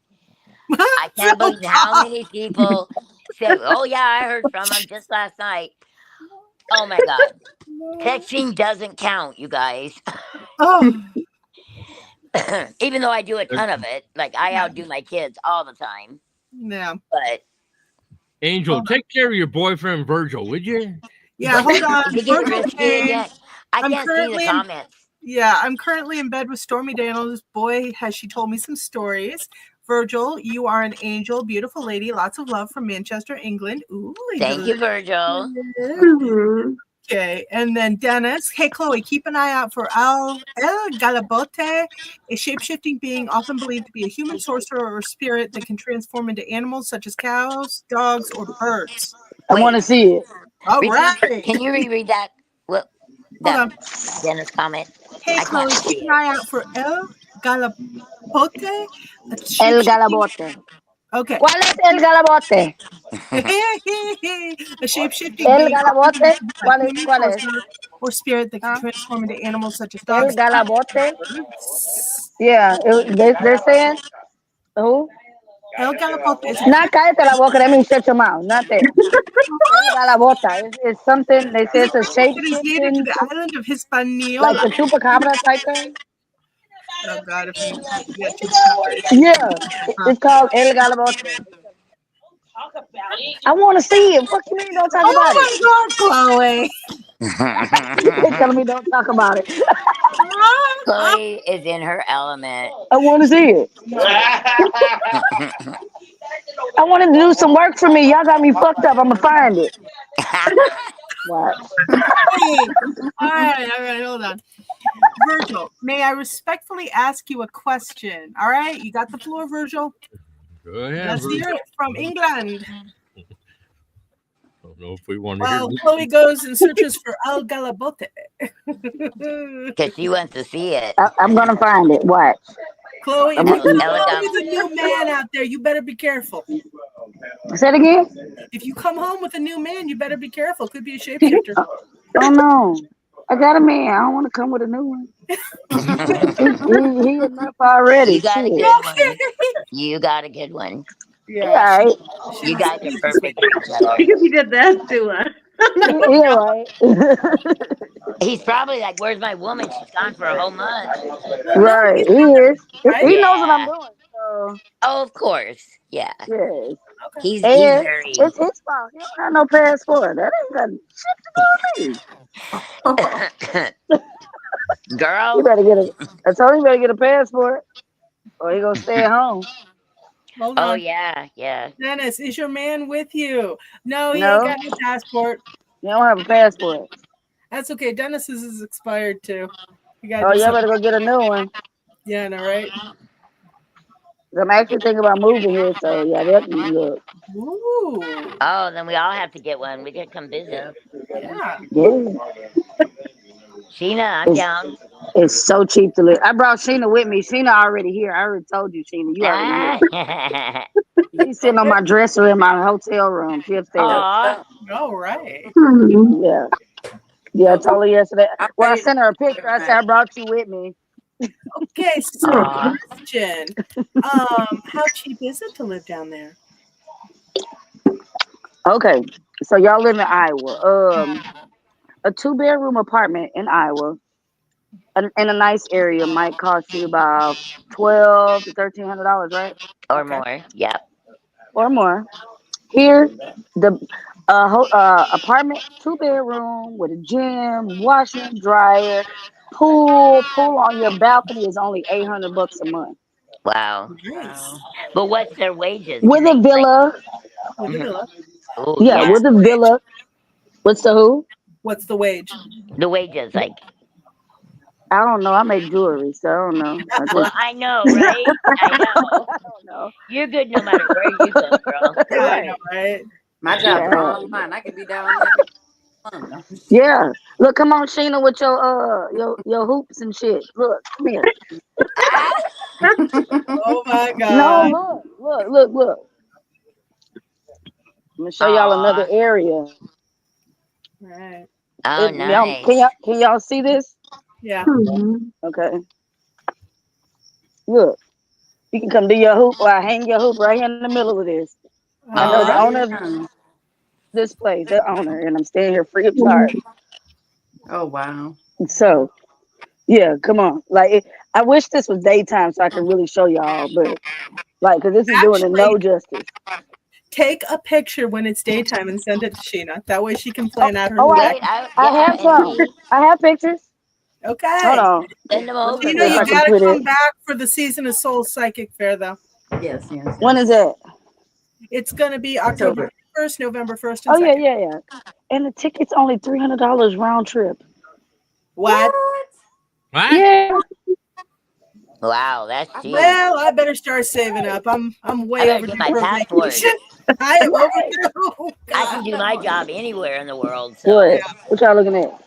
I can't believe how many people say, "Oh yeah, I heard from him just last night." Oh my God. Texting doesn't count, you guys. Oh, Even though I do a ton of it, like I outdo my kids all the time. yeah. But Angel, take care of your boyfriend Virgil, would you? Yeah, hold on. is it getting Virgil risky Kane. again? I I'm can't see the currently in, comments. I'm currently in bed with Stormy Daniels. Boy, has she told me some stories. Virgil, you are an angel, beautiful lady. Lots of love from Manchester, England. Ooh, Thank you, Virgil. Okay, and then Dennis. Hey, Chloe, keep an eye out for El Galabote, a shape-shifting being often believed to be a human sorcerer or spirit that can transform into animals such as cows, dogs, or birds. I want to see it. All right. Can you reread that? Well, Hold on. Dennis comment. Hey, I Chloe, can't keep see an eye out for El Galabote, a El shape-shifting. Galabote. Okay. ¿Cuál es el Galabote? A shape-shifting El being often Galabote. believed to be a ¿Cuál es? human ¿Cuál es? sorcerer or spirit that can transform into animals such as El dogs. Galabote. Yeah, they're saying who? El Galabote is a Not cállate la boca. That means shut your mouth. Not that. El Galabota. It's something. They say it's a shape It is native to shifting, the island of Hispaniola. like the chupacabra type thing. Oh God, if you get chupacabra. Yeah, it's called El Galabote. I want to see it. What you mean don't talk about it? Oh my God, Chloe. They're telling me don't talk about it. Chloe is in her element. I want to see it. I wanted to do some work for me. Y'all got me fucked up. I'm gonna find it. What? Hey. All right, hold on. Virgil, may I respectfully ask you a question? All right, you got the floor, Virgil. Go ahead. Let's hear it from England. Don't know if we want to Well, hear. Chloe goes and searches for El Galabote. Because she wants to see it. I'm gonna find it. Watch. Chloe, if you come home with a new man out there, you better be careful. Say it again. If you come home with a new man, you better be careful. Could be a shapeshifter. Oh no, I got a man. I don't want to come with a new one. he enough already. You got a Shit. good one. You got a good one. Yeah. Right. You guys are perfect for each other. He did that to her. Yeah, right. He's probably like, "Where's my woman? She's gone for a whole month." Right. He is. He knows what I'm Yeah. doing. So Oh, of course. Yeah. yes. He's And very. it's his fault. He don't have no passport. That ain't got shit to do with me. Girl. You better get a. I told him you better get a passport, or he gonna stay at home. Hold Oh on. yeah. Dennis, is your man with you? No, he No. ain't got no passport. You don't have a passport. That's okay. Dennis's is expired too. You Oh, y'all better go get a new one. Yeah, no, right? I'm actually thinking about moving here, so yeah, that can look. Ooh. Oh, then we all have to get one. We can come visit. Yeah. Yeah. Sheena, I'm down. It's so cheap to live. I brought Sheena with me. Sheena already here. I already told you, Sheena. You already here. She's sitting on my dresser in my hotel room. She upstairs. Aw. All right. Yeah. Yeah, I told her yesterday. Well, I sent her a picture. I said, I brought you with me. Okay, so question. How cheap is it to live down there? Okay. So y'all live in Iowa. A 2-bedroom apartment in Iowa in a nice area might cost you about $1,200 to $1,300, right? Or more. Yep. Or more. Here, the apartment 2-bedroom with a gym, washer and dryer, pool on your balcony is only $800 a month. Wow. Nice. But what's their wages? With a villa. With a villa. Oh Yeah, yeah. with a villa. What's the who? What's the wage? The wages, like. I don't know. I make jewelry, so I don't know. Well, I know, right? I know. I don't know. You're good no matter where you go, girl. Yeah, I know, right? My job's all mine. I could be down there. Yeah. Look, come on, Sheena, with your hoops and shit. Look, come here. Oh my No, God. look. I'm gonna show y'all another area. Right. Oh, nice. Can y'all see this? Yeah. Okay. Look, you can come do your hoop or I hang your hoop right here in the middle of this. I know the owner. this place, the owner, and I'm staying here free of charge. Oh wow. So yeah, come on. Like I wish this was daytime so I could really show y'all, but like, cause this is doing it no Actually, justice. take a picture when it's daytime and send it to Sheena. That way she can plan out her Oh, new Right? vacation. I Yeah, have and some. me. I have pictures. Hold Okay. on. Send them Let me over, see Sheena, if you I girl. can gotta put it. come back for the Season of Soul Psychic Fair, though. Yes, yes, When is yes. that? It's gonna be October October. 1st, November 1st, Oh and yeah, 2nd. yeah, yeah. And the ticket's only $300 round trip. What? What? Yeah. Wow, that's cheap. Well, I better start saving up. I'm I way better get overdue my for a passport. vacation. I am Right. overdue. I God. can do my job anywhere in the world, What? so What y'all looking at?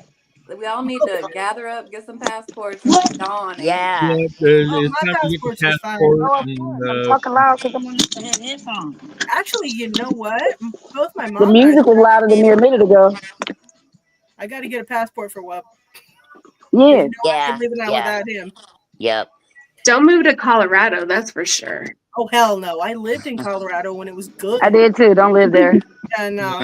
We all need to gather up, get some passports, and get on it. yeah. Yeah, Oh, it's my time to get the passport's just fine. passport Oh, of and course. I'm talking loud because I'm on the headphones. Actually, you know what? Both my The mom and I, music was louder than me a minute ago. I got to get a passport for Wub. Yeah. I ain't Yeah. living out Yeah. without him. Yep. Don't move to Colorado, that's for sure. Oh, hell no. I lived in Colorado when it was good. I did too. Don't live there. Yeah, no.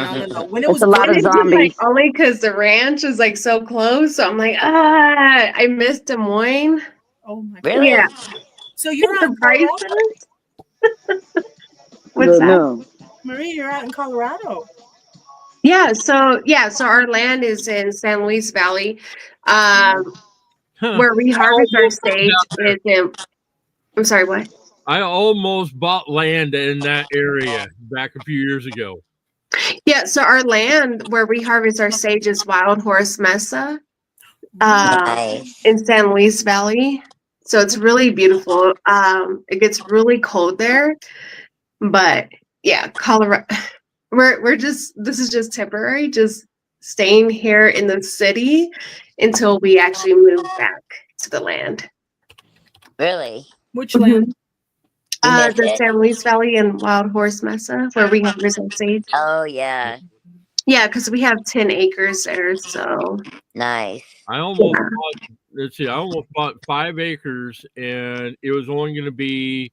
When it It's was a lot good, of It's just like zombies. only because the ranch is like so close. So I'm like, I miss Des Moines. oh my God. Really? Yeah. So you're out The in Colorado? prices. What's But that? no. Marie, you're out in Colorado. So our land is in San Luis Valley. huh. Where we I harvest our almost lived sage out there. is in I'm sorry, what? I almost bought land in that area back a few years ago. Yeah, so our land where we harvest our sage is Wild Horse Mesa, Nice. in San Luis Valley. So it's really beautiful. It gets really cold there, but yeah, Colorado. We're just this is just temporary, just staying here in the city until we actually move back to the land. Really? Which land? You miss The it? San Luis Valley and Wild Horse Mesa, where we harvest our sage. Oh yeah. Yeah, because we have 10 acres there, so Nice. I almost bought, let's see, I almost bought 5 acres, and it was only going to be,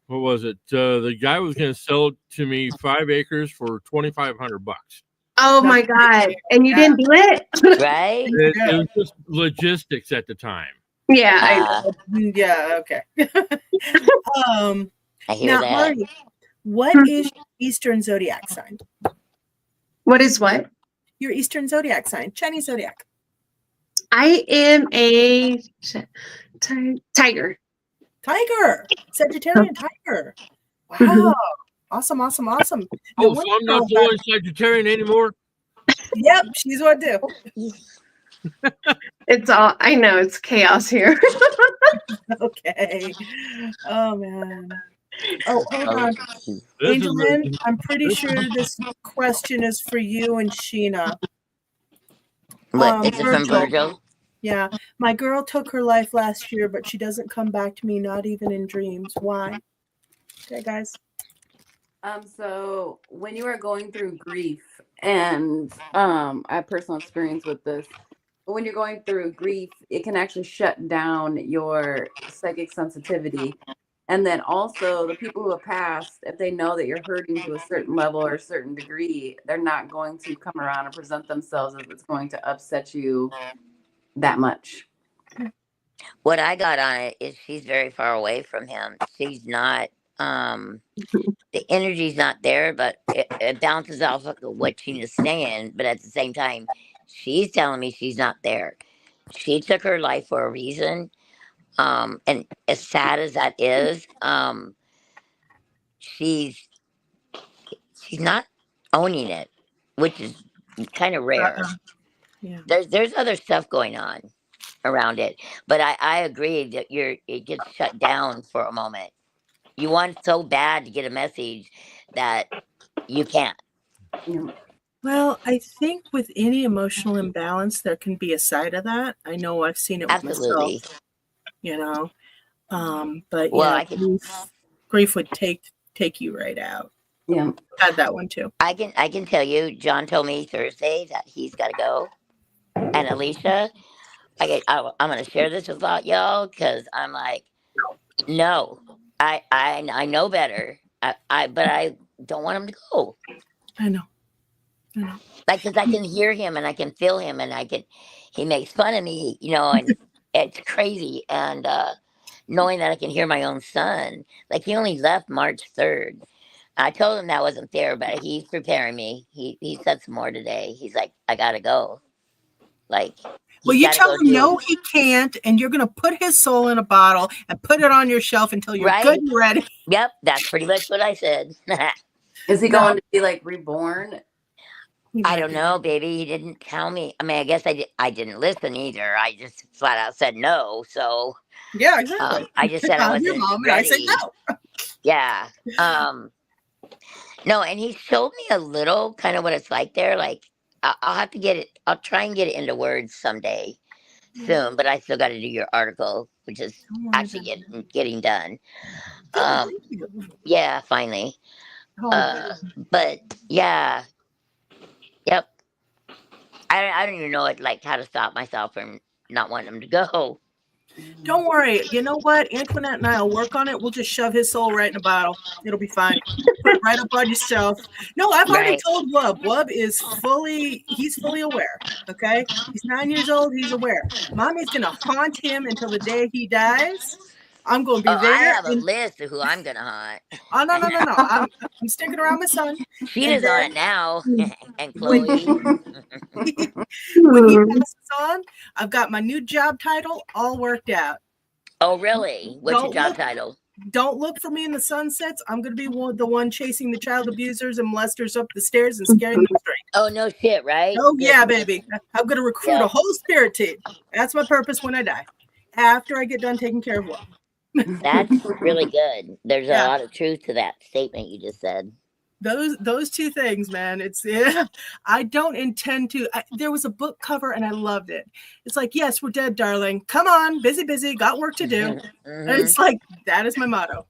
what was it? The guy was going to sell it to me 5 acres for $2,500. oh my God. And you Yeah. didn't do it? Right? It was just logistics at the time. Yeah, I know. Yeah, okay. I hear Now, that. Marty, what is your Eastern zodiac sign? What is what? Your Eastern zodiac sign, Chinese zodiac. I am a tiger. Tiger, Sagittarian tiger. Wow. Awesome. Now, Oh, so what I'm not the one Sagittarian anymore? Yep, she's what do. It's all, I know, it's chaos here. Okay. Oh, man. Oh, hold on. This is AngelLynn, I'm pretty sure this question is for you and Sheena. What? Is it from Virgil. Virgil? Yeah. My girl took her life last year, but she doesn't come back to me, not even in dreams. Why? Okay, guys. So when you are going through grief, and I have personal experience with this, but when you're going through grief, it can actually shut down your psychic sensitivity. And then also the people who have passed, if they know that you're hurting to a certain level or a certain degree, they're not going to come around and present themselves as it's going to upset you that much. What I got on it is she's very far away from him. She's not. The energy's not there, but it bounces off of what Sheena's saying. But at the same time, she's telling me she's not there. She took her life for a reason. And as sad as that is, she's not owning it, which is kind of rare. Yeah. There's other stuff going on around it, but I agree that it gets shut down for a moment. You want so bad to get a message that you can't. Well, I think with any emotional imbalance, there can be a side of that. I know I've seen it with Absolutely. myself, you know. But Well, yeah, I can grief would take you right out. Yeah. Had that one too. I can tell you. John told me Thursday that he's got to go, and Alicia, I'm going to share this with y'all because I'm like, no, I know better. But I don't want him to go. I know. Like, because I can hear him and I can feel him, and he makes fun of me, and it's crazy. And knowing that I can hear my own son, like he only left March 3rd. I told him that wasn't fair, but he's preparing me. He said some more today. He's like, I gotta go. Like, well, you tell him no, he can't, and you're gonna put his soul in a bottle and put it on your shelf until you're good and ready. Yep, that's pretty much what I said. Is he going to be like reborn? I don't know, baby. He didn't tell me. I mean, I guess I didn't listen either. I just flat out said no. So yeah, exactly. I just said I wasn't your mom ready. And I said no. Yeah. No, and he showed me a little kind of what it's like there. Like I'll have to get it. I'll try and get it into words someday soon. But I still got to do your article, which is actually getting done. Yeah, finally. But yeah. Yep. I don't even know how to stop myself from not wanting him to go. Don't worry. You know what? Antoinette and I will work on it. We'll just shove his soul right in a bottle. It'll be fine. Put it right up on yourself. No, I've already told Wub. Wub is he's fully aware. Okay? He's 9 years old. He's aware. Mommy's going to haunt him until the day he dies. I'm going to be there. I have a list of who I'm going to haunt. Oh, no. I'm sticking around my son. Sheena's on it now. And Chloe. When he passes on, I've got my new job title all worked out. Oh, really? What's your job title? Don't look for me in the sunsets. I'm going to be the one chasing the child abusers and molesters up the stairs and scaring them straight. Oh, no shit, right? Oh, yeah, baby. I'm going to recruit a whole spirit team. That's my purpose when I die. After I get done taking care of one. That's really good. There's a lot of truth to that statement you just said. Those two things, man. I don't intend to. There was a book cover and I loved it. It's like, yes, we're dead, darling. Come on, busy, got work to do. And it's like, that is my motto.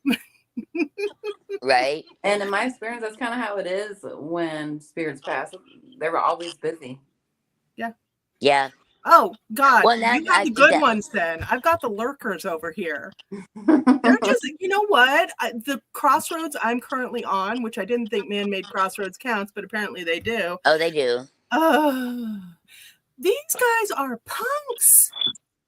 Right. And in my experience, that's kind of how it is when spirits pass. They were always busy. Yeah. Yeah. Oh God, well, you got the good ones then. I've got the lurkers over here. They're just, you know what? The crossroads I'm currently on, which I didn't think man-made crossroads counts, but apparently they do. Oh, they do. These guys are punks.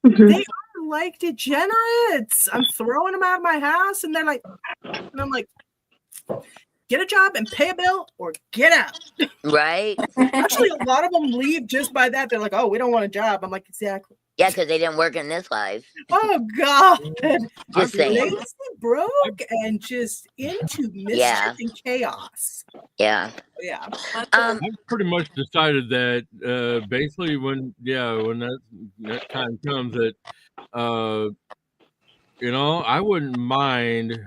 They are like degenerates. I'm throwing them out of my house, and they're like, and I'm like, get a job and pay a bill or get out. Right. Actually, a lot of them leave just by that. They're like, oh, we don't want a job. I'm like, exactly. Yeah, because they didn't work in this life. Oh, God. Just saying. Lazy, broke, and just into mischief and chaos. Yeah. Yeah. I've pretty much decided that basically when that time comes that, I wouldn't mind...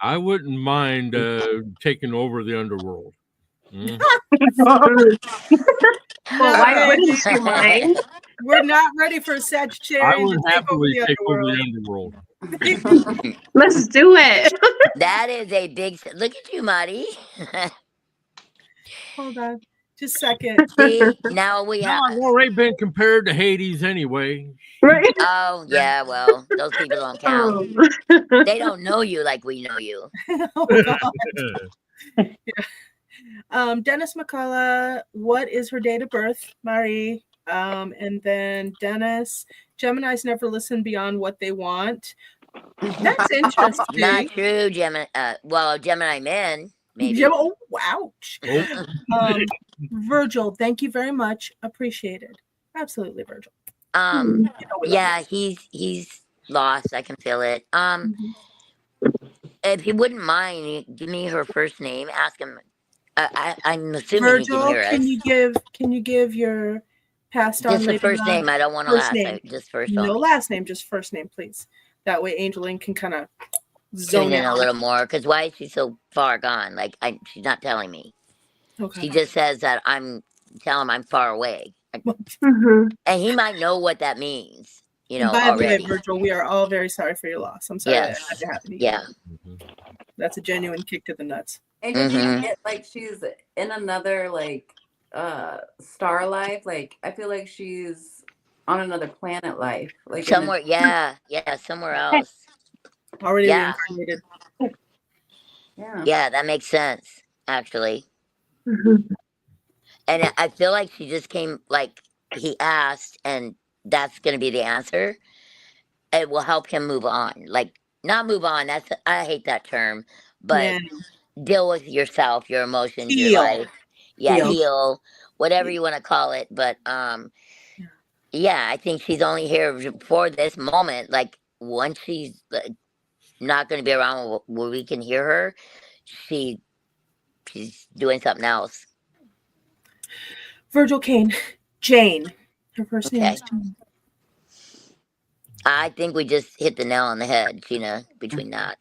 I wouldn't mind taking over the underworld. Well, why wouldn't you mind? We're not ready for Sagittarius. I would happily take over the underworld. Let's do it. That is a big... Look at you, Marty. Hold on. Just a second. See, now we have... I've already been compared to Hades anyway. Right? Oh, yeah, well, those people don't count. They don't know you like we know you. Oh, God. Yeah. Dennis McCullough, what is her date of birth, Marie? And then Dennis, Geminis never listen beyond what they want. That's interesting. Not true, Gemini. Gemini men, maybe. Oh, ouch. Virgil, thank you very much. Appreciated. Absolutely, Virgil. Yeah, he's lost. I can feel it. If he wouldn't mind, give me her first name. Ask him. I'm assuming Virgil, he can hear us. Can you give your passed on? Just the first name. I don't want to last name. Just first. No last name, just first name, please. That way, AngelLynn can kind of zone in a little more. Because why is she so far gone? Like she's not telling me. Okay. She just says that tell him I'm far away. And he might know what that means. By the way, Virgil, we are all very sorry for your loss. I'm sorry that had to happen to you. Yeah. That's a genuine kick to the nuts. And did you get like she's in another star life? Like I feel like she's on another planet life. Like somewhere, somewhere else. Already reincarnated. Yeah. Yeah, that makes sense, actually. And I feel like she just came, like he asked, and that's going to be the answer. It will help him move on. Like, not move on. I hate that term, but Yeah. deal with yourself, your emotions, your Heal. life. Yeah, Heal. heal, whatever you want to call it. But yeah, I think she's only here for this moment. Like, once she's not going to be around where we can hear her, she's doing something else. Virgil Kane. Jane. Her first name Okay. is Jane. I think we just hit the nail on the head, Sheena, between that.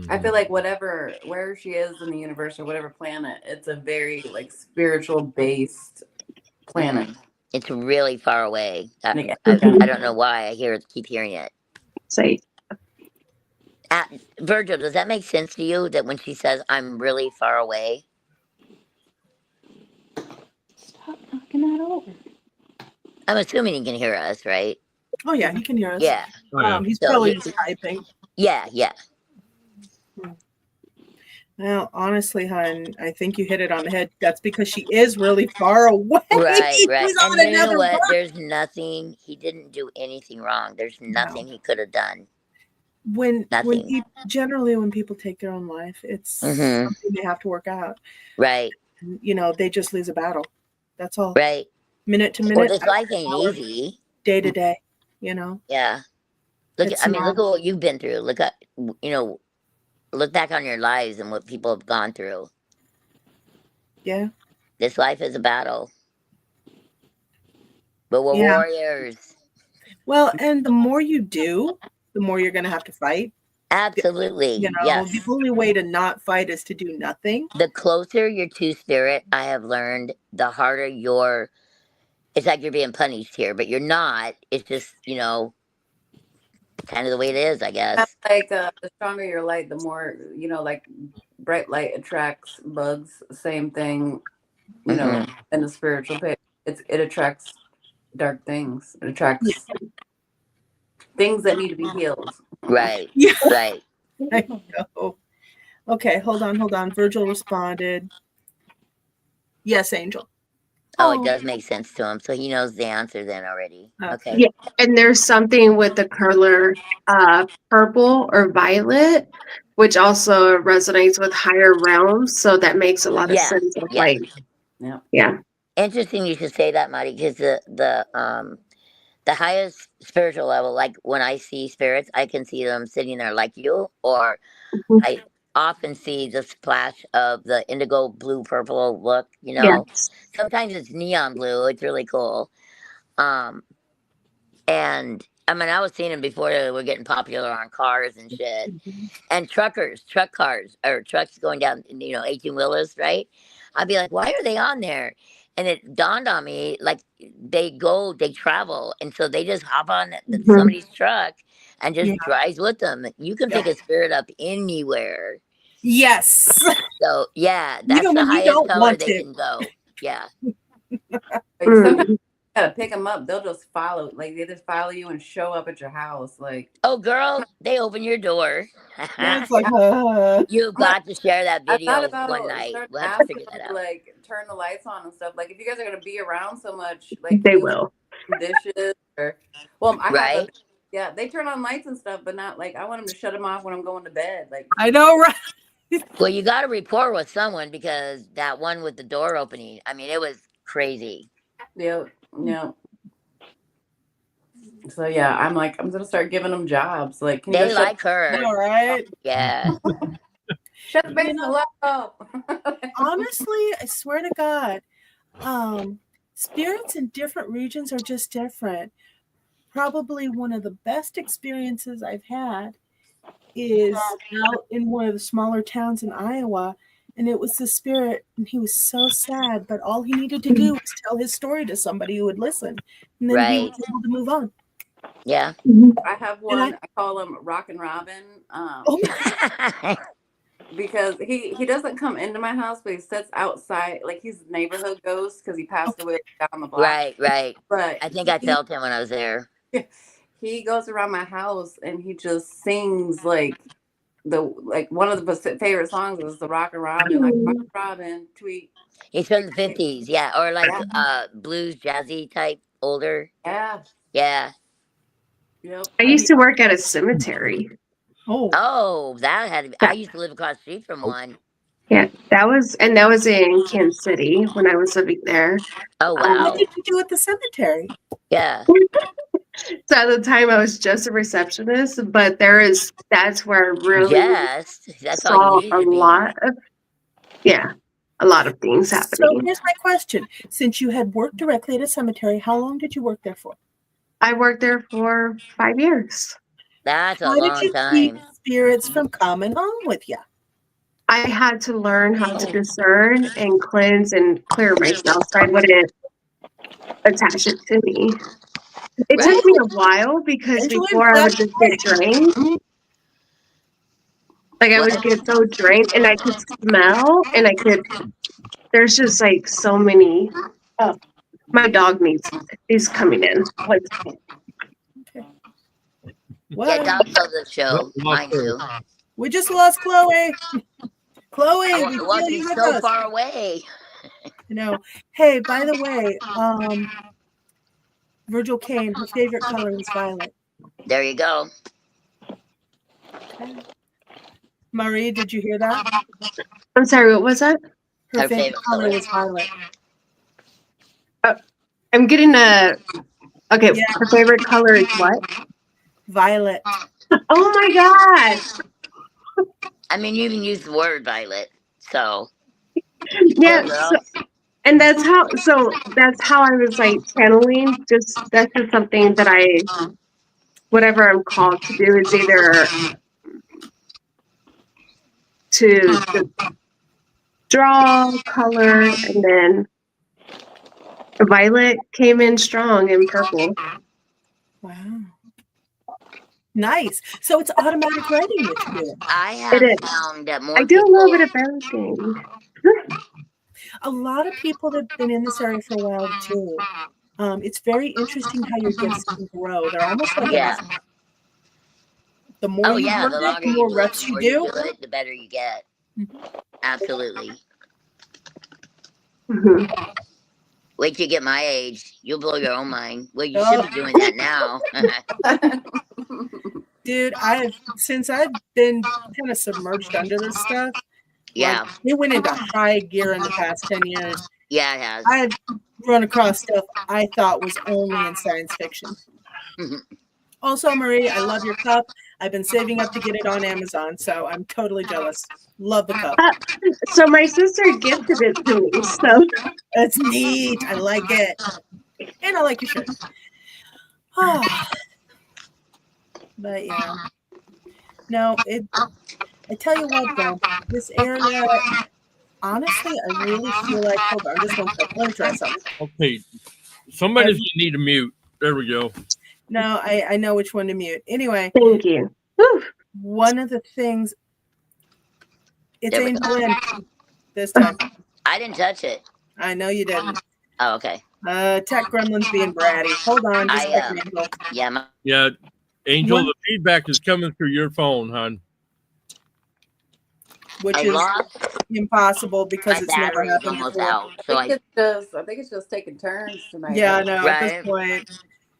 I feel like where she is in the universe or whatever planet, it's a very like spiritual based planet. It's really far away. Yeah. I don't know why I keep hearing it. Say, Virgil, does that make sense to you that when she says I'm really far away? Stop knocking that over. I'm assuming he can hear us, right? Oh yeah, he can hear us. Yeah. He's So probably just typing. Yeah. Well, honestly, hon, I think you hit it on the head. That's because she is really far away. Right. She's And on you know another what? world. There's nothing. He didn't do anything wrong. There's nothing he could have done. When Nothing. Generally when people take their own life, it's something they have to work out. Right. You know, they just lose a battle. That's all. Right. Minute to minute. Well, this life ain't easy. Day to day. You know. Yeah. Look at what you've been through. Look back on your lives and what people have gone through. Yeah. This life is a battle. But we're warriors. Well, and the more you do, the more you're going to have to fight. Absolutely. You know, yes. The only way to not fight is to do nothing. The closer you're to spirit, I have learned, the harder it's like you're being punished here, but you're not. It's just, kind of the way it is, I guess. Like the stronger your light, the more, like bright light attracts bugs. Same thing, in the spiritual pit. It attracts dark things. It attracts things that need to be healed. Right. Yeah. Right. I know. Okay, hold on. Virgil responded. Yes, Angel. Oh, it does make sense to him. So he knows the answer then already. Okay. yeah, and there's something with the color purple or violet, which also resonates with higher realms. So that makes a lot of sense. Of like, yeah. Interesting you should say that, Marty, because the highest spiritual level, like when I see spirits, I can see them sitting there like you, or I often see the splash of the indigo blue purple look, Yes. Sometimes it's neon blue. It's really cool. And I mean, I was seeing them before they were getting popular on cars and shit. And truck cars, or trucks going down, 18-wheelers, right? I'd be like, why are they on there? And it dawned on me, like, they travel. And so they just hop on somebody's truck and just drives with them. You can pick a spirit up anywhere. Yes. So, yeah, that's the highest color they can go. Yeah. Sometimes you gotta pick them up. They'll just follow. Like, they just follow you and show up at your house. Like, oh, girl, they open your door. It's like, You've got to share that I video thought about one night. start We'll have to asking figure that them out. to, like, turn the lights on and stuff. Like, if you guys are gonna be around so much, like, They will. Dishes or they turn on lights and stuff, but not like I want them to shut them off when I'm going to bed. Like, I know, right? Well, you got to rapport with someone, because that one with the door opening, I mean, it was crazy. Yeah. So yeah, I'm gonna start giving them jobs. Like, can They you like her. All right. Yeah. shut the basement light off? Honestly, I swear to God, spirits in different regions are just different. Probably one of the best experiences I've had is out in one of the smaller towns in Iowa, and it was the spirit, and he was so sad, but all he needed to do was tell his story to somebody who would listen, and then he was able to move on. Yeah. I have one. I call him Rockin' Robin. Because he doesn't come into my house, but he sits outside, like he's neighborhood ghost because he passed away down the block. Right. But I think I felt him when I was there. He goes around my house and he just sings like one of the favorite songs was the Rockin' Robin, like Rockin' Robin, tweet. He's from the 50s, yeah, or like blues, jazzy type, older. Yeah. Yeah. Yep. I used to work at a cemetery. Oh, that had to be. I used to live across the street from one. Yeah, that was in Kansas City when I was living there. Oh, wow. What did you do at the cemetery? Yeah. So at the time I was just a receptionist, but that's where I really That's all saw you needed a to be. lot of things happening. So here's my question. Since you had worked directly at a cemetery, how long did you work there for? I worked there for 5 years. That's a How long did you time. keep spirits from coming home with you? I had to learn how to discern and cleanse and clear myself so I wouldn't attach it to me. It took me a while because before I would just get drained. Like I would get so drained and I could smell and there's just like so many. Oh, my dog is coming in. One second. Yeah, dogs love the show. Mine do. We just lost Chloe. Chloe, we Well, feel she's you with so us. far away. Hey, by the way, Virgil Kane, her favorite color is violet. There you go. Okay. Marie, did you hear that? I'm sorry, what was that? Her favorite color was violet. I'm getting her favorite color is what? Violet. Oh my gosh. I mean, you even use the word violet, so. Yeah, and that's how I was like channeling. That's just something that whatever I'm called to do is either to draw color, and then violet came in strong in purple. Wow. Nice. So it's automatic writing that you do. I have found that more I do a little bit of everything. A lot of people that have been in this area for a while too. It's very interesting how your gifts can grow. They're almost like the more you work the it, longer the more you reps do you it, do. the better you get. Absolutely. Mm-hmm. Wait till you get my age. You'll blow your own mind. Well, you should be doing that now. Dude, since I've been kind of submerged under this stuff. Yeah. Like, it went into high gear in the past 10 years. Yeah, it has. I've run across stuff I thought was only in science fiction. Also, Marie, I love your cup. I've been saving up to get it on Amazon, so I'm totally jealous. Love the cup. So my sister gifted it to me, so that's neat. I like it. And I like your shirt. But yeah. No, I tell you what though, this area, honestly, I really feel like, hold on just one second. Let me try something. Okay. Somebody's going to need to mute. There we go. No, I know which one to mute. Anyway. Thank you. One of the things, it's AngelLynn this time. I didn't touch it. I know you didn't. Oh, okay. Tech Gremlin's being bratty. Hold on just a second, Angel. Yeah. Angel, the feedback is coming through your phone, hon. Which is impossible because it's never happened almost before. out. So I think it's just taking turns tonight. Yeah, no, at this point.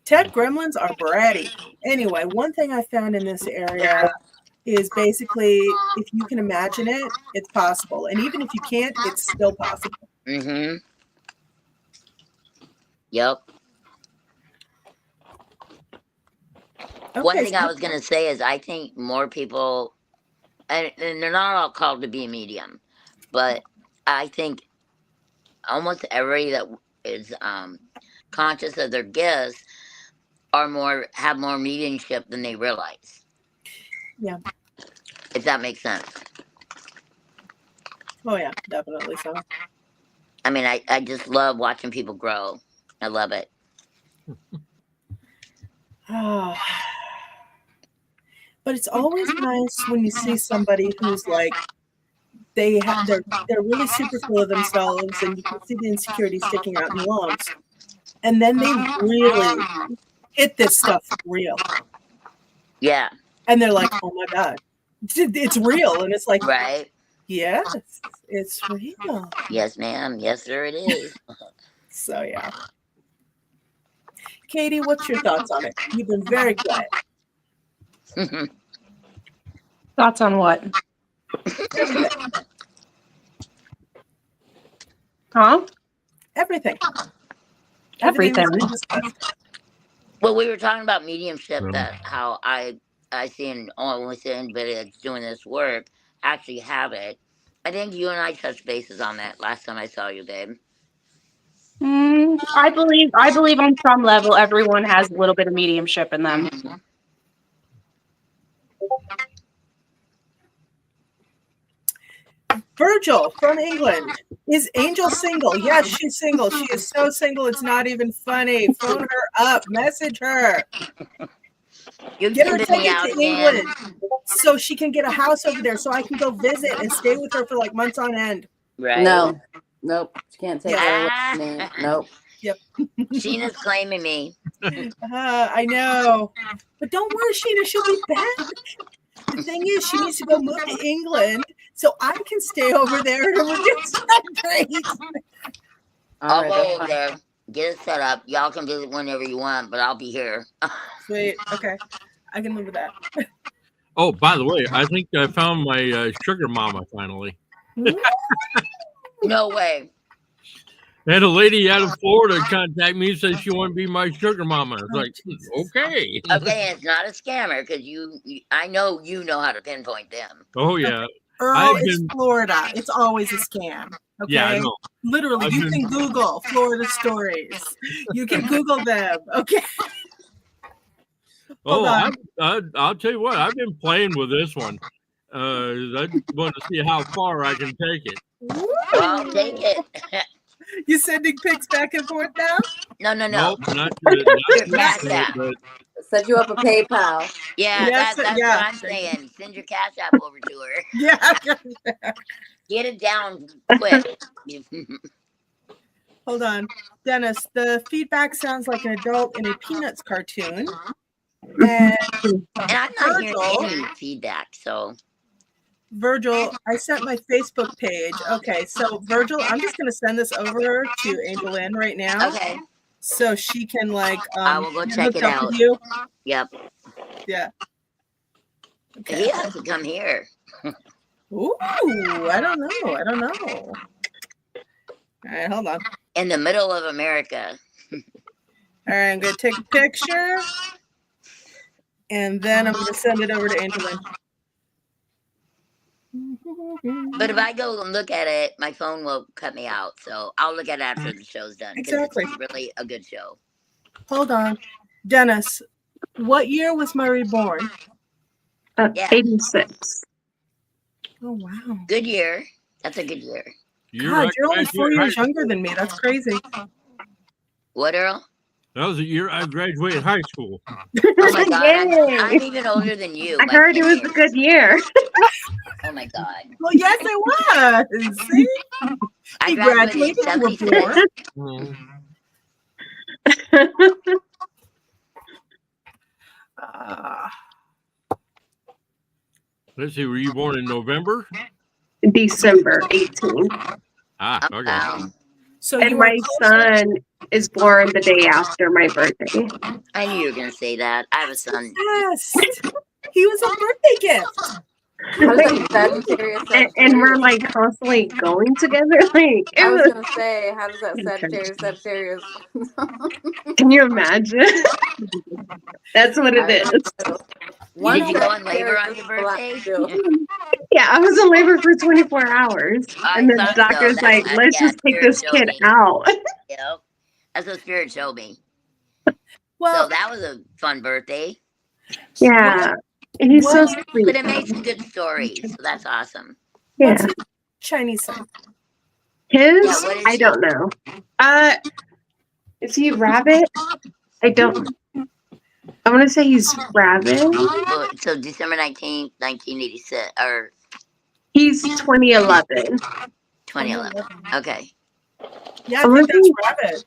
Tech Gremlins are bratty. Anyway, one thing I found in this area is basically if you can imagine it, it's possible. And even if you can't, it's still possible. Mm-hmm. Yep. Okay, one thing I was going to say is I think more people, and they're not all called to be a medium, but I think almost everybody that is conscious of their gifts have more mediumship than they realize. Yeah. If that makes sense. Oh yeah, definitely so. I mean, I just love watching people grow. I love it. But it's always nice when you see somebody who's like they're really super full of themselves, and you can see the insecurity sticking out in lumps, and then they really hit this stuff for real. Yeah. And they're like, oh my God, It's real, and it's like, Right? yes, it's real. Yes, ma'am. Yes, sir, it is. So yeah. Katie, what's your thoughts on it? You've been very quiet. Thoughts on what? Huh? Everything. Everything. Well, we were talking about mediumship, that how I see and only see anybody that's doing this work actually have it. I think you and I touched bases on that last time I saw you, babe. I believe on some level everyone has a little bit of mediumship in them. Virgil from England. Is Angel single? Yes, she's single. She is so single, it's not even funny. Phone her up. Message her. You Get her pimping me ticket out to again. England so she can get a house over there so I can go visit and stay with her for like months on end. Right? No, nope. You can't take her away Ah. from me. Nope. Yep. Sheena's claiming me. I know. But don't worry, Sheena, she'll be back. The thing is, she needs to go move to England so I can stay over there and we'll get great. I'll All go right, over there, get it set up. Y'all can visit whenever you want, but I'll be here. Sweet. Okay. I can live with that. Oh, by the way, I think I found my sugar mama finally. No way. I had a lady out of Florida contact me and said she wanted to be my sugar mama. I was like, okay. Okay, it's not a scammer because I know you know how to pinpoint them. Oh, yeah. Earl, it's Florida. It's always a scam. Okay. Yeah, I know. Literally, you can Google Florida stories. You can Google them. Okay. Oh, I'll tell you what, I've been playing with this one. I want to see how far I can take it. Well, I'll take it. You sending pics back and forth now? No. Nope, not Cash app. but set you up a PayPal. Yeah, Yes, that's yeah. what I'm saying. Send your cash app over to her. Yeah. Get it down quick. Hold on. Dennis, the feedback sounds like an adult in a Peanuts cartoon. And I'm not hearing any feedback, so. Virgil, I sent my Facebook page. Okay, so Virgil, I'm just going to send this over to AngelLynn right now. Okay. So she can I will go check it out. You. Yep. Yeah. Okay. He has to come here. Ooh, I don't know. All right, hold on. In the middle of America. All right, I'm going to take a picture. And then I'm going to send it over to AngelLynn. But if I go and look at it, my phone will cut me out. So I'll look at it after the show's done. Exactly. It's really a good show. Hold on. Dennis, what year was Murray born? 86. Oh, wow. Good year. That's a good year. God, you're only 4 years younger than me. That's crazy. What, Earl? That was the year I graduated high school. Oh my God, I'm even older than you. I heard it was a good year. Oh my God. Well, yes, it was. See? I He graduated in you were 76. Let's see, were you born in November? December 18th. Ah, okay. Wow. So and my son is born the day after my birthday. I knew you were going to say that. I have a son. Yes. He was a birthday gift. And we're like constantly going together. Like, I was gonna say, how does that Sagittarius? Can you imagine? That's what it is. Did you go in labor on your birthday? Yeah, I was in labor for 24 hours. And then the doctor's like, let's just take this kid out. Yep. That's what Spirit showed me. Well, so that was a fun birthday. Yeah. And he's so sweet. But it makes a good story, so that's awesome. Yeah. What's his Chinese son? His? I don't know. Is he rabbit? I don't. I want to say he's rabbit. So December 19th, 1986, or he's 2011. 2011. Okay. Yeah, I think that's rabbit.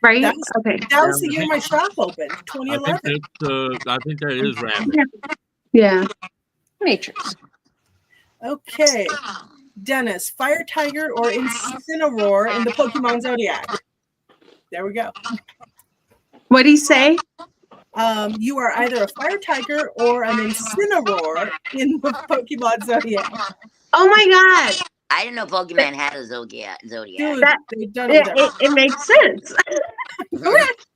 Right? That was, okay. That was the year my shop opened, 2011. I think that is rabbit. Yeah. Matrix. Okay. Dennis, Fire Tiger or Incineroar in the Pokemon Zodiac? There we go. What'd he say? You are either a Fire Tiger or an Incineroar in the Pokemon Zodiac. Oh my god! I didn't know Pokemon had a Zodiac. Dude, they've done it with it makes sense. Correct.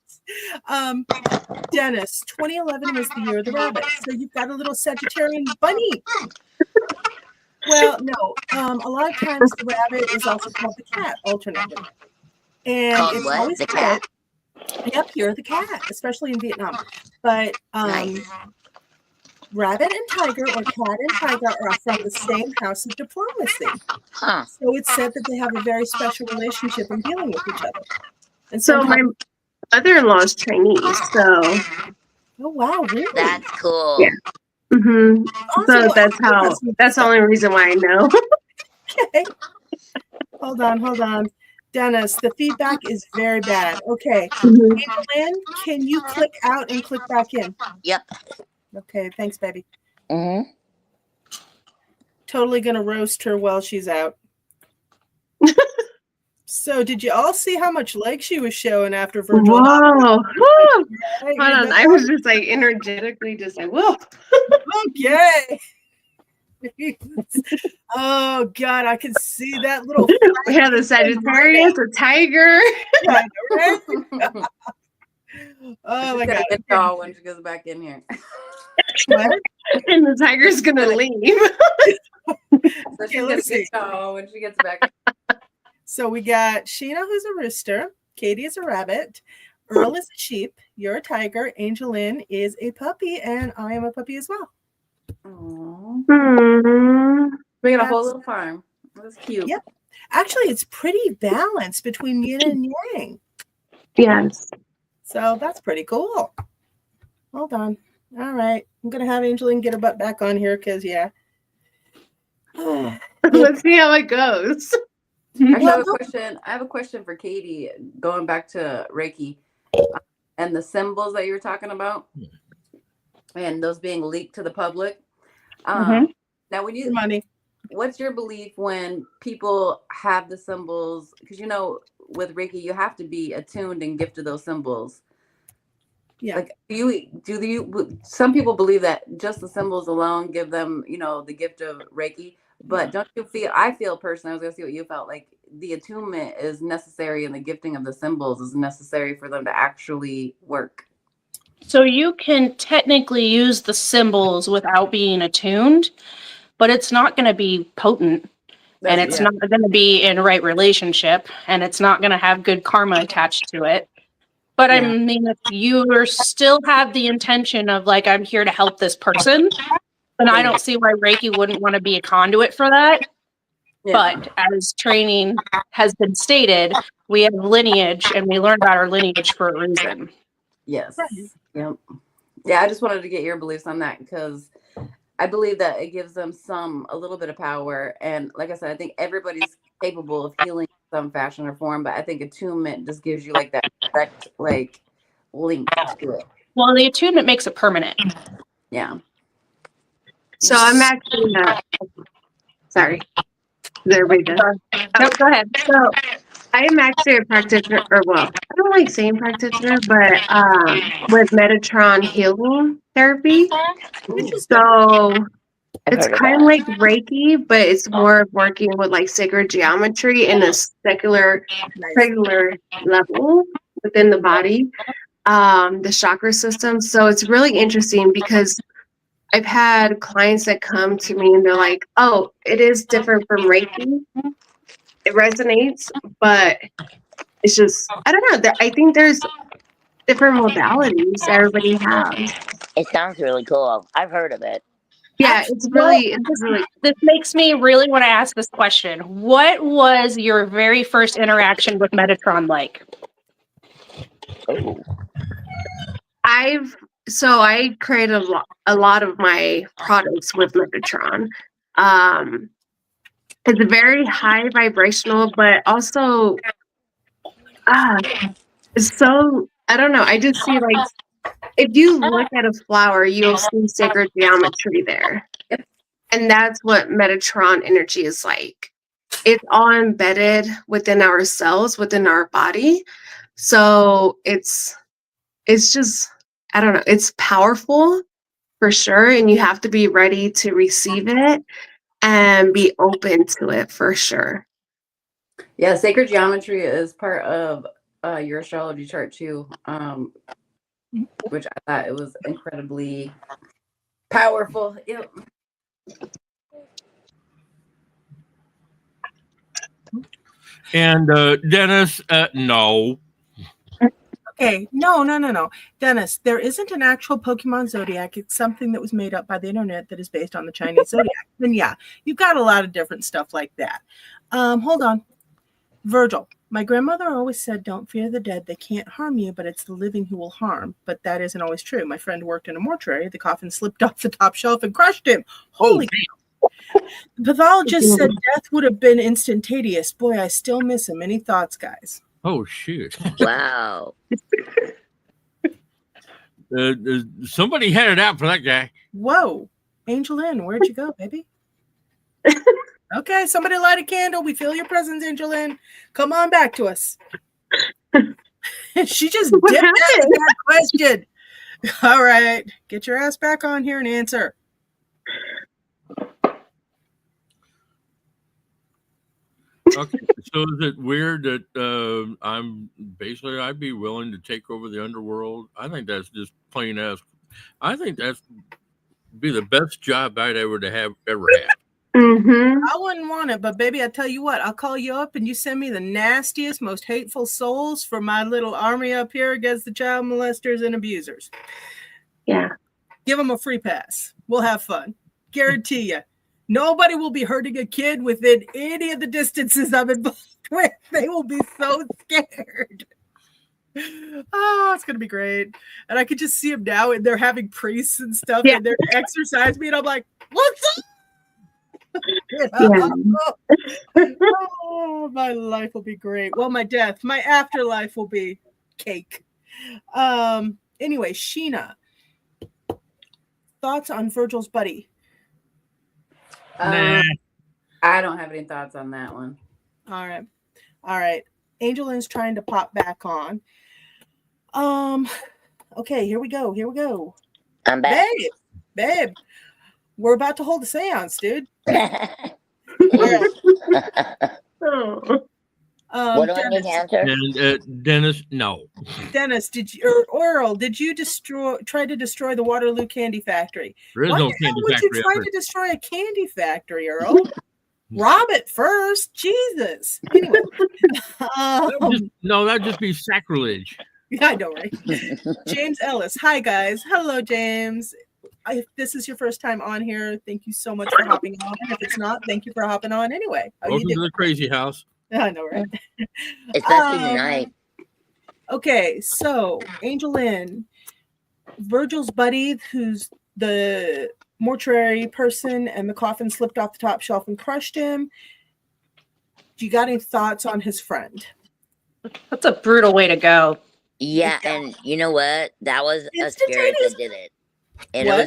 Dennis, 2011 was the year of the rabbit. So you've got a little Sagittarian bunny. Well, no. A lot of times the rabbit is also called the cat, alternately. And Called it's what? always The said, cat? Yep, you're the cat, especially in Vietnam. But Nice. rabbit and tiger or cat and tiger are from the same house of diplomacy. Huh. So it's said that they have a very special relationship in dealing with each other. And So my mother-in-law is Chinese, so. Oh wow, really? That's cool. Yeah. Mm-hmm. Awesome. So that's the only reason why I know. Okay. Hold on. Dennis, the feedback is very bad. Okay. AngelLynn, can you click out and click back in? Yep. Okay, thanks, baby. Mm-hmm. Totally gonna roast her while she's out. So did you all see how much leg she was showing after Virgil? Whoa. Woo. Right, Hold on. I was just like energetically just like, whoa. Okay. Oh God, I can see that little. We have the Sagittarius, a tiger. Yeah, right? Oh my God. Get y'all when she goes back in here. What? And the tiger's gonna leave. So Okay, she's gonna get y'all when she gets back. So we got Sheena, who's a rooster. Katie is a rabbit. Earl is a sheep. You're a tiger. AngelLynn is a puppy, and I am a puppy as well. We got a whole little farm. That's cute. Yep. Actually, it's pretty balanced between yin and yang. Yes. So that's pretty cool. Hold on. All right. I'm going to have AngelLynn get her butt back on here because, yeah. Let's see how it goes. Actually, I have a question for Katie, going back to Reiki and the symbols that you were talking about and those being leaked to the public. Now, when you what's your belief when people have the symbols? Because with Reiki, you have to be attuned and gifted those symbols. Yeah. Like, some people believe that just the symbols alone give them, the gift of Reiki. But don't you feel? I feel personally, I was gonna see what you felt like. The attunement is necessary, and the gifting of the symbols is necessary for them to actually work. So you can technically use the symbols without being attuned, but it's not going to be potent, and it's not going to be in right relationship, and it's not going to have good karma attached to it. But I mean, if you still have the intention of like, I'm here to help this person, then I don't see why Reiki wouldn't want to be a conduit for that. But as training has been stated, we have lineage, and we learn about our lineage for a reason. Yes. Yep. Yeah, I just wanted to get your beliefs on that because I believe that it gives them a little bit of power. And like I said, I think everybody's capable of healing in some fashion or form, but I think attunement just gives you like that direct link to it. Well, the attunement makes it permanent. Yeah. So I'm actually sorry. There we go. No, go ahead. So I am actually a practitioner, I don't like saying practitioner, but with Metatron healing therapy. So it's kind of like Reiki, but it's more of working with like sacred geometry in a secular level within the body, the chakra system. So it's really interesting because I've had clients that come to me and they're like, oh, it is different from Reiki. It resonates, but it's just, I don't know. I think there's different modalities everybody has. It sounds really cool. I've heard of it. Yeah, it's really. This makes me really want to ask this question. What was your very first interaction with Metatron like? Oh. I created a lot of my products with Metatron. It's very high vibrational, but also, it's so, I don't know. I just see like, if you look at a flower, you'll see sacred geometry there. And that's what Metatron energy is like. It's all embedded within our cells, within our body. So it's just, I don't know, it's powerful for sure. And you have to be ready to receive it and be open to it for sure. Yeah, sacred geometry is part of your astrology chart too, which I thought it was incredibly powerful. Yep. And Dennis, no. Okay, no. Dennis, there isn't an actual Pokemon Zodiac. It's something that was made up by the internet that is based on the Chinese Zodiac. And yeah, you've got a lot of different stuff like that. Hold on. Virgil, my grandmother always said, don't fear the dead. They can't harm you, but it's the living who will harm. But that isn't always true. My friend worked in a mortuary. The coffin slipped off the top shelf and crushed him. Holy cow. The pathologist said death would have been instantaneous. Boy, I still miss him. Any thoughts, guys? Oh, shoot. Wow. Somebody had it out for that guy. Whoa. AngelLynn, where'd you go, baby? Okay, somebody light a candle. We feel your presence, AngelLynn. Come on back to us. She just dipped out of that question. All right. Get your ass back on here and answer. Okay, so is it weird that I'd be willing to take over the underworld? I think that's just plain ass. I think that's be the best job I'd ever had. Mm-hmm. I wouldn't want it, but baby, I tell you what, I'll call you up and you send me the nastiest, most hateful souls for my little army up here against the child molesters and abusers. Yeah. Give them a free pass. We'll have fun. Guarantee you. Nobody will be hurting a kid within any of the distances I'm involved with. They will be so scared. Oh, it's going to be great. And I could just see them now, and they're having priests and stuff, and they're exercise me, and I'm like, what's up? Oh, my life will be great. Well, my afterlife will be cake. Anyway, Sheena, thoughts on Virgil's buddy? I don't have any thoughts on that one. All right. AngelLynn's trying to pop back on. Okay, here we go. I'm back. Babe, we're about to hold a seance, dude. What do I need to answer? And, Dennis, no. Dennis, Earl, did you try to destroy the Waterloo Candy Factory? There is Why no the hell candy would factory. you try to destroy a candy factory, Earl? Rob it first. Jesus. Anyway. That'd just be sacrilege. Yeah, I know, right? James Ellis. Hi, guys. Hello, James. If this is your first time on here, thank you so much for hopping on. If it's not, thank you for hopping on anyway. Welcome to the crazy house. I know, right? Especially tonight. Okay, so AngelLynn, Virgil's buddy, who's the mortuary person, and the coffin slipped off the top shelf and crushed him. Do you got any thoughts on his friend? That's a brutal way to go. Yeah, and you know what? That was a spirit that did it. And What?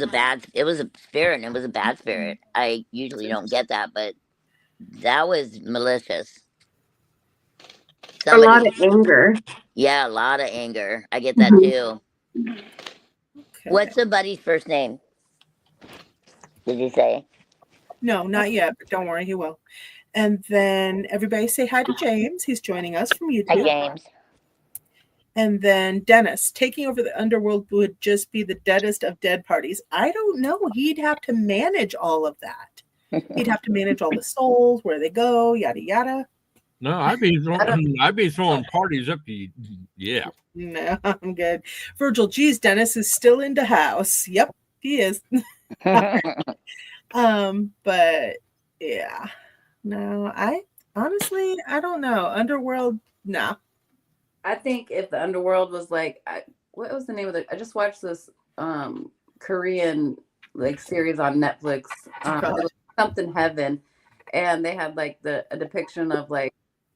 it was a spirit, and it was a bad spirit. I usually don't get that, but that was malicious. A lot of anger. Yeah, a lot of anger. I get that too. Okay. What's the buddy's first name? Did you say? No, not yet, but don't worry, he will. And then everybody say hi to James. He's joining us from YouTube. Hi, James. And then Dennis, taking over the underworld would just be the deadest of dead parties. I don't know. He'd have to manage all of that. He'd have to manage all the souls, where they go, yada yada. No, I'd be throwing parties up to you. Yeah. No, I'm good. Virgil, geez, Dennis is still into house. Yep, he is. But yeah. No, I honestly don't know. Underworld, no. I think if the underworld was like, what was the name of it? I just watched this Korean series on Netflix. It was something heaven, and they had a depiction of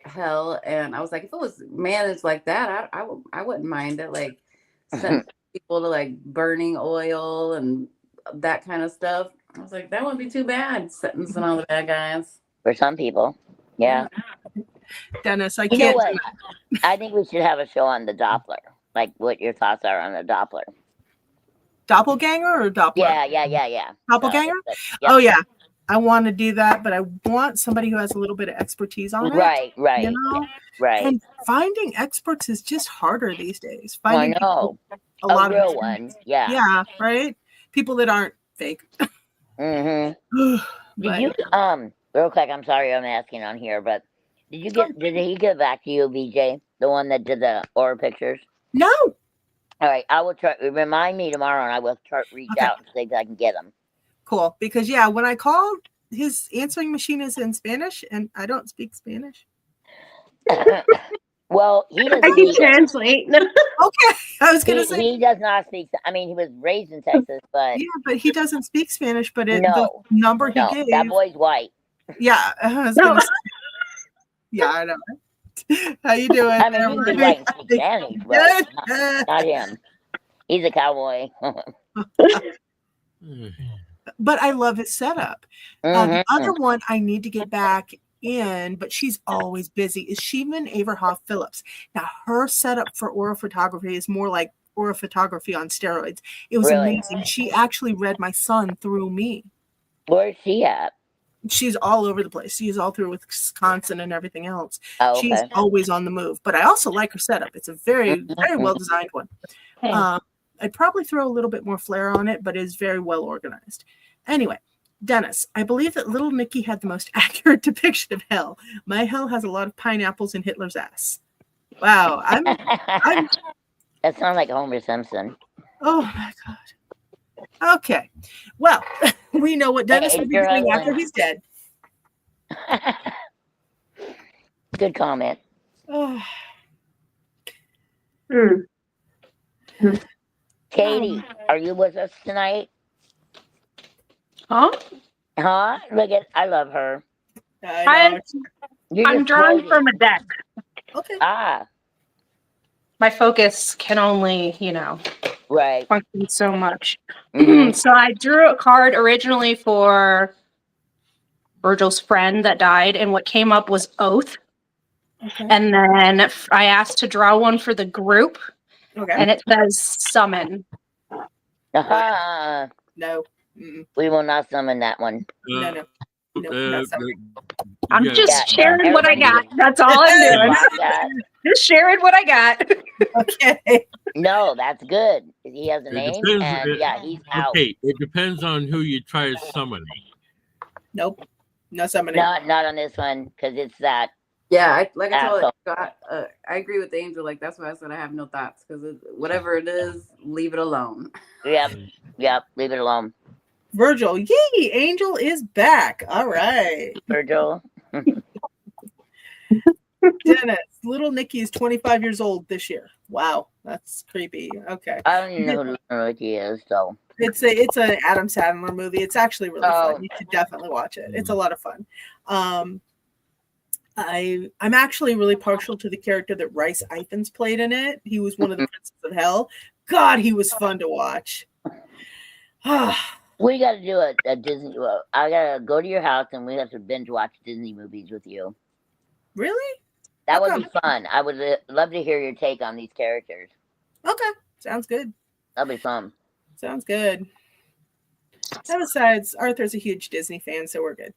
hell, and I was like, if it was managed like that, I wouldn't mind it. Send people to burning oil and that kind of stuff. I was like, that wouldn't be too bad, sentencing all the bad guys. For some people. Yeah. Dennis, I You know can't. what? I think we should have a show on the Doppler. Like what your thoughts are on the Doppler. Doppelganger or Doppler? Yeah. Doppelganger? Yep. Oh, yeah. I want to do that, but I want somebody who has a little bit of expertise on it. Right. You know? Right. And finding experts is just harder these days. I Finding know. a lot real of one. Yeah. Yeah, right? People that aren't fake. Mm-hmm. Did you real quick, I'm sorry I'm asking on here, but did he get back to you, VJ? The one that did the aura pictures? No. All right, I will try. Remind me tomorrow, and I will reach out and see if I can get him. Cool, because when I called, his answering machine is in Spanish, and I don't speak Spanish. Well, he doesn't. I can translate. Okay, I was gonna say he does not speak. I mean, he was raised in Texas, but but he doesn't speak Spanish. But the number he gave, that boy's white. Yeah, I was gonna say. Yeah, I know. How you doing? I mean, you can be white and speak Spanish, but not him. He's a cowboy. But I love his setup. The other one I need to get back in, but she's always busy, is Sheena Averhoff Phillips. Now, her setup for aura photography is more like aura photography on steroids. It was amazing. She actually read my son through me. Where's she at? She's all over the place. She's all through Wisconsin and everything else. Oh, okay. She's always on the move. But I also like her setup. It's a very, very well designed one. I'd probably throw a little bit more flair on it, but it is very well organized. Anyway, Dennis, I believe that little Nikki had the most accurate depiction of hell. My hell has a lot of pineapples in Hitler's ass. Wow. I'm That sounds like Homer Simpson. Oh my God. Okay. Well, we know what Dennis will be doing after he's dead. Good comment. Katie, are you with us tonight? Huh? Look at, I love her. I'm drawing from a deck. Okay. My focus can only, function so much. So I drew a card originally for Virgil's friend that died, and what came up was Oath. Okay. And then I asked to draw one for the group, and it says Summon. No. We will not summon that one. No. I'm just sharing what I got. That's all I'm doing. Just sharing what I got. Okay. No, that's good. He has a name, and he's out. Okay, it depends on who you try summoning. Nope. No summoning. Not on this one, because it's that. Yeah, I told Scott, I agree with Angel. Like, that's why I said I have no thoughts, because whatever it is, leave it alone. Yep, leave it alone. Virgil, yay! Angel is back. All right. Virgil. Dennis, little Nikki is 25 years old this year. Wow, that's creepy. Okay. I don't even know who little Nikki is, so. It's an Adam Sandler movie. It's actually really fun. You should definitely watch it. It's a lot of fun. I'm actually really partial to the character that Rice Ifans played in it. He was one of the Princes of Hell. God, he was fun to watch. We got to do a Disney. I got to go to your house and we have to binge watch Disney movies with you. Really? That would be fun. I would love to hear your take on these characters. Okay. Sounds good. That'll be fun. Sounds good. And besides, Arthur's a huge Disney fan, so we're good.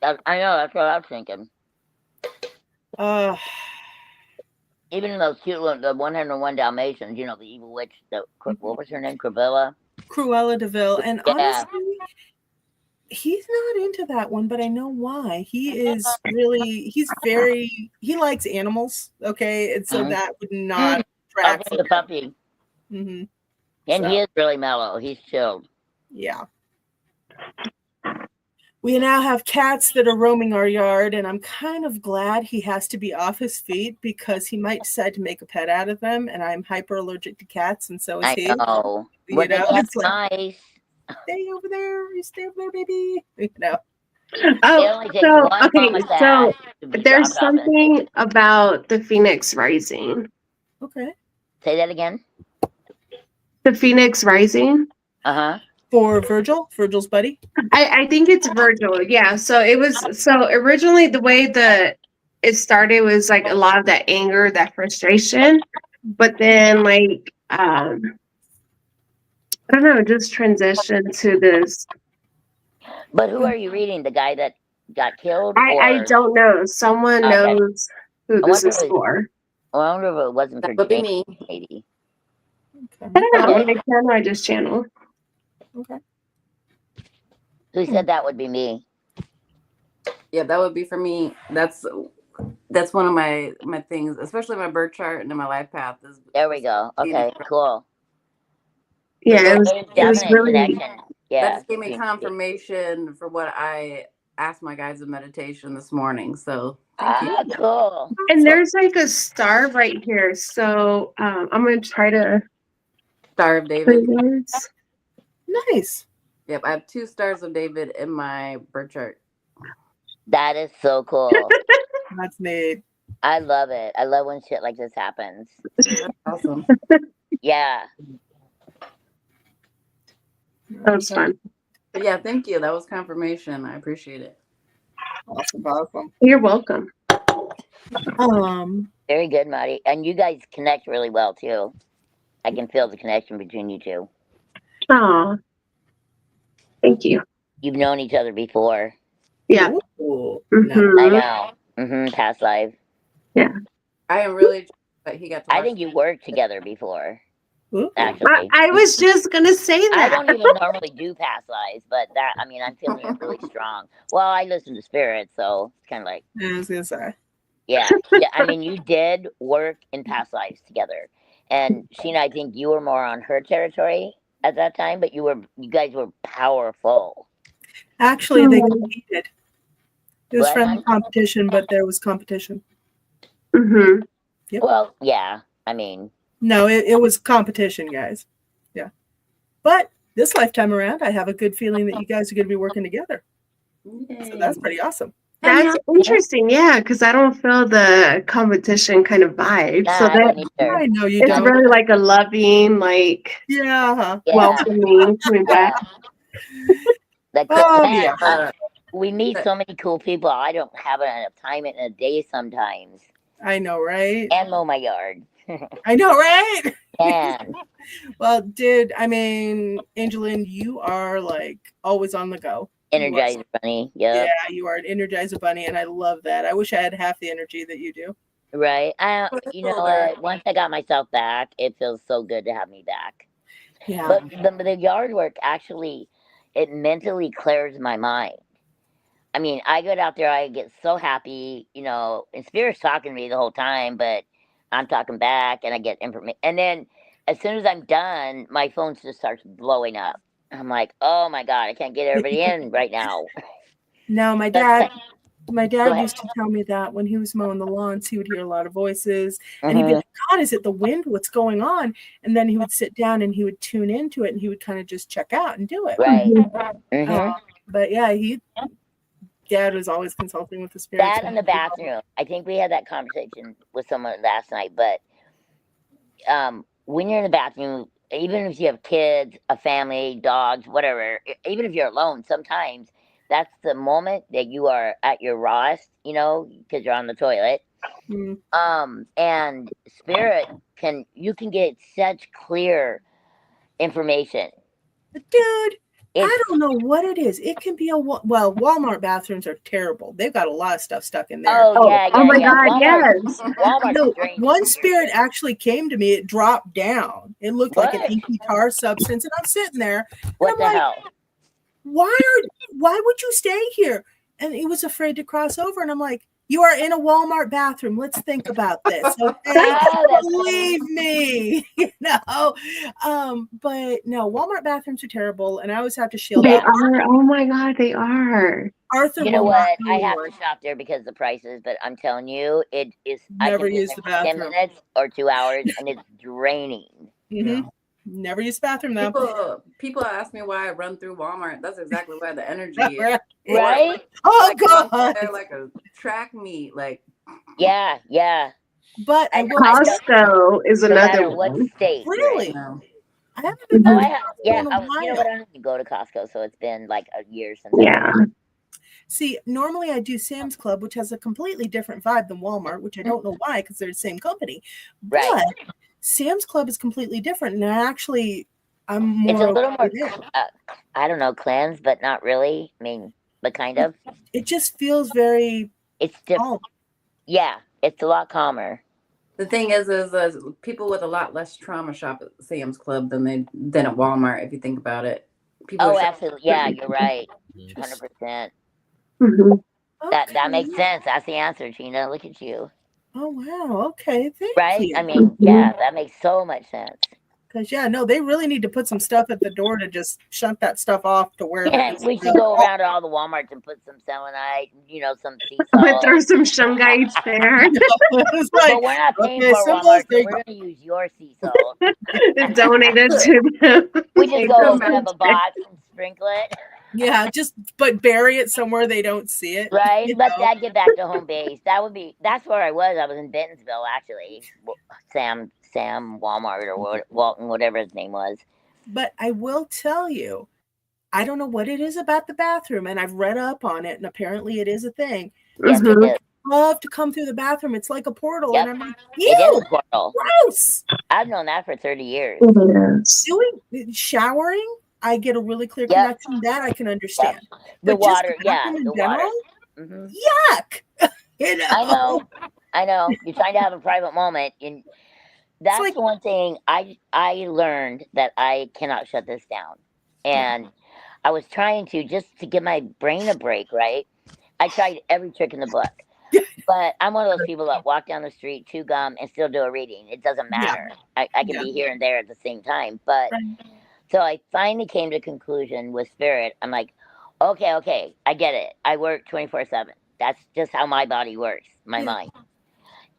I know. That's what I was thinking. Even in those cute little, the 101 Dalmatians, the evil witch, what was her name? Cruella de Vil. And honestly, he's not into that one, but I know why. He likes animals, okay? And so that would not track for the puppy. Mm-hmm. And he is really mellow. He's chilled. Yeah. We now have cats that are roaming our yard, and I'm kind of glad he has to be off his feet because he might decide to make a pet out of them, and I'm hyper allergic to cats, and so is he. I know. It's like, nice. Stay over there. You stay over there, baby. So there's something about the Phoenix Rising. Okay. Say that again. The Phoenix Rising. For Virgil's buddy. I think it's Virgil. Yeah. So originally the way it started was like a lot of that anger, that frustration, but then like I don't know, just transitioned to this. But who are you reading? The guy that got killed? I don't know. Someone knows who this is for. I wonder if it wasn't for That would be James, me. maybe. I don't know. When I can, I just channel. Okay. Who said that would be me? Yeah, that would be for me. That's one of my things, especially my birth chart and in my life path. There we go. Okay, cool. Yeah, it was definitely really connection. Yeah. That just gave me confirmation for what I asked my guides in meditation this morning. So thank you. Cool. And there's like a star right here. So I'm gonna try to Star of David. Nice. Yep, I have 2 stars of David in my birth chart. That is so cool. That's neat. I love it. I love when shit like this happens. That's awesome. Yeah. That was fun. But yeah, thank you. That was confirmation. I appreciate it. Awesome. You're welcome. Very good, Marty. And you guys connect really well too. I can feel the connection between you two. Oh, thank you. You've known each other before. Yeah. I know. Past life. Yeah. I am really. But he got. I think you worked together before. Actually, I was just gonna say that. I don't even normally do past lives, but I'm feeling it really strong. Well, I listen to spirit, so it's kind of like. I was gonna say. Yeah. I mean, you did work in past lives together, and Sheena, I think you were more on her territory at that time, but you guys were powerful. Actually, they competed. It was What? friendly competition, but there was competition. Mm-hmm. Yep. Well, yeah. I mean. No, it was competition, guys. Yeah. But this lifetime around, I have a good feeling that you guys are going to be working together. So that's pretty awesome. That's interesting, yeah, because I don't feel the competition kind of vibe. Nah, so I don't that either. I know you it's don't. really like a loving, like welcoming, coming back. Like, yeah. We meet so many cool people. I don't have enough time in a day sometimes. I know, right? And mow my yard. I know, right? And well, dude, I mean, AngelLynn, you are like always on the go. Energizer bunny. Yep. Yeah, you are an Energizer bunny, and I love that. I wish I had half the energy that you do. Right. You know what? Once I got myself back, it feels so good to have me back. Yeah. But the yard work actually, it mentally clears my mind. I mean, I get out there, I get so happy, and Spirit's talking to me the whole time, but I'm talking back and I get information. And then as soon as I'm done, my phone just starts blowing up. I'm like, oh my God, I can't get everybody in right now. No, my dad used to tell me that when he was mowing the lawns, he would hear a lot of voices and he'd be like, God, is it the wind? What's going on? And then he would sit down and he would tune into it and he would kind of just check out and do it. Right. But yeah, Dad was always consulting with the spirits. That in the bathroom. I think we had that conversation with someone last night, but when you're in the bathroom, even if you have kids, a family, dogs, whatever, even if you're alone, sometimes that's the moment that you are at your rawest, because you're on the toilet. And spirit you can get such clear information. Dude, I don't know what it is. It can be Walmart bathrooms are terrible. They've got a lot of stuff stuck in there. Oh my God, yes. One spirit actually came to me. It dropped down. It looked like an inky tar substance, and I'm sitting there. What the hell? Why would you stay here? And he was afraid to cross over, and I'm like, you are in a Walmart bathroom. Let's think about this. Okay? Believe me. But no, Walmart bathrooms are terrible, and I always have to shield They out. are. Oh my God, they are. Arthur, you know what? I have to shop there because of the prices, but I'm telling you, it is. Never I can use the bathroom. 10 minutes or 2 hours, and it's draining. Never use the bathroom though. People ask me why I run through Walmart. That's exactly why the energy is. Right? Oh God! They're like a track meet, like. Yeah. But Costco is another what one. state? Really? I haven't been back to Yeah. Costco in a You know while. what? I don't even go to Costco, so it's been like a year since. Yeah. See, normally I do Sam's Club, which has a completely different vibe than Walmart, which I don't know why, because they're the same company. Right. But Sam's Club is completely different, and I'm more. It's a little okay more, there. I don't know, cleansed, but not really. I mean, but kind of. It just feels very. It's different. Yeah, it's a lot calmer. The thing is people with a lot less trauma shop at Sam's Club than at Walmart. If you think about it. People Absolutely. Yeah, you're right. 100%. Mm-hmm. That makes sense. That's the answer, Sheena. Look at you. Oh wow. Okay. Thank you. I mean, yeah, that makes so much sense. Because they really need to put some stuff at the door to just shunt that stuff off to where. Yeah, we should go around to all the WalMarts and put some selenite, some sea salt. Throw some shungites there. But we're not paying for Walmart, so we're going to use your sea salt. Donate it to them. We just go open up a box and sprinkle it. Yeah, but bury it somewhere they don't see it. Right? Let that get back to home base. That's where I was. I was in Bentonville, actually. Sam Walmart or Walton, whatever his name was. But I will tell you, I don't know what it is about the bathroom, and I've read up on it, and apparently it is a thing. Yes, it is. Love to come through the bathroom. It's like a portal, Yep. and I'm like, it is a portal. Gross. I've known that for 30 years. Showering, I get a really clear connection. That I can understand. Yep. The water, in general, Mm-hmm. Yuck. I know. You're trying to have a private moment, and that's the one thing I learned, that I cannot shut this down. And I was trying to, just to give my brain a break, right? I tried every trick in the book. But I'm one of those people that walk down the street, chew gum, and still do a reading. It doesn't matter. I can be here and there at the same time. But so I finally came to a conclusion with Spirit. I'm like, okay, I get it. I work 24/7. That's just how my body works, my mind.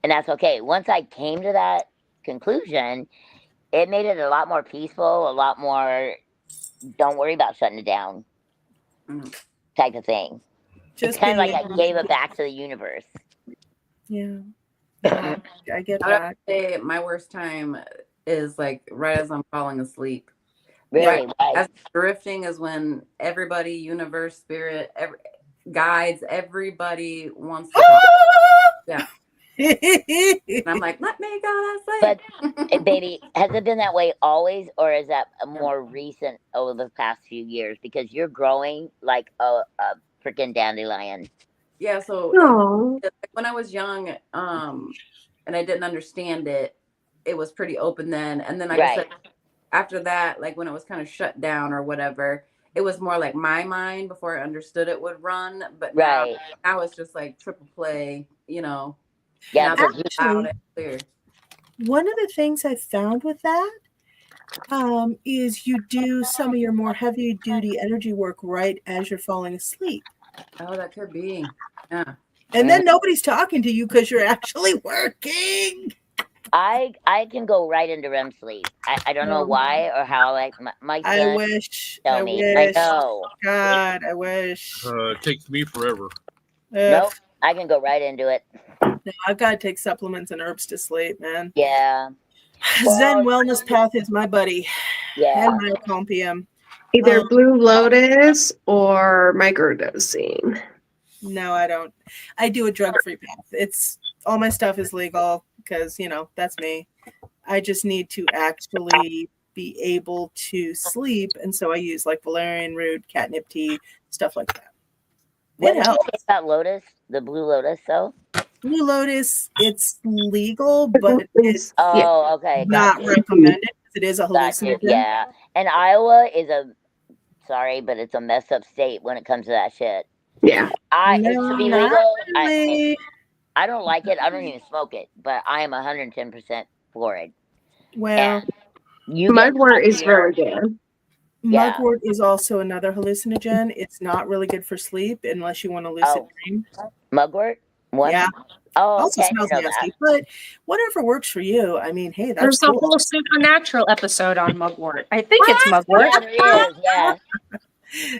And that's okay. Once I came to that conclusion, it made it a lot more peaceful, a lot more don't worry about shutting it down type of thing. It's kind of like I gave it back to the universe. Yeah. I get that. I would say my worst time is like right as I'm falling asleep. Really? Right. As drifting is when everybody, universe, spirit, guides, everybody wants to talk. Yeah. And I'm like, let me go to sleep. But baby, has it been that way always, or is that more recent over the past few years? Because you're growing like a freaking dandelion. Yeah, so when I was young, and I didn't understand it, it was pretty open then. And then I guess after that, like when it was kind of shut down or whatever, it was more like my mind before I understood it would run. But now it's just like triple play, Yeah, actually, one of the things I found with that is you do some of your more heavy duty energy work right as you're falling asleep. Oh, that could be. Yeah. And then nobody's talking to you because you're actually working. I can go right into REM sleep. I don't know why or how. Like my son I wish. I know. God, I wish. It takes me forever. Nope, I can go right into it. No, I've got to take supplements and herbs to sleep, man. Yeah. Zen Wellness Path is my buddy. Yeah. And Myocalm PM. Either Blue Lotus or microdosing. No, I don't. I do a drug-free path. It's all my stuff is legal because, that's me. I just need to actually be able to sleep. And so I use like valerian root, catnip tea, stuff like that. What did you say about Lotus? The Blue Lotus, though? Blue Lotus, it's legal, but it's okay. not recommended because it is a hallucinogen. Yeah. And Iowa is it's a messed up state when it comes to that shit. Yeah. It should be legal. Really. I don't like it. I don't even smoke it, but I am 110% for it. Well, mugwort is very good. Mugwort is also another hallucinogen. It's not really good for sleep unless you want to lucid dream. Mugwort? What? Yeah. Oh, also smells nasty, but whatever works for you. I mean, hey, that's There's a whole supernatural episode on mugwort. I think it's mugwort. Yeah, there is. Yeah.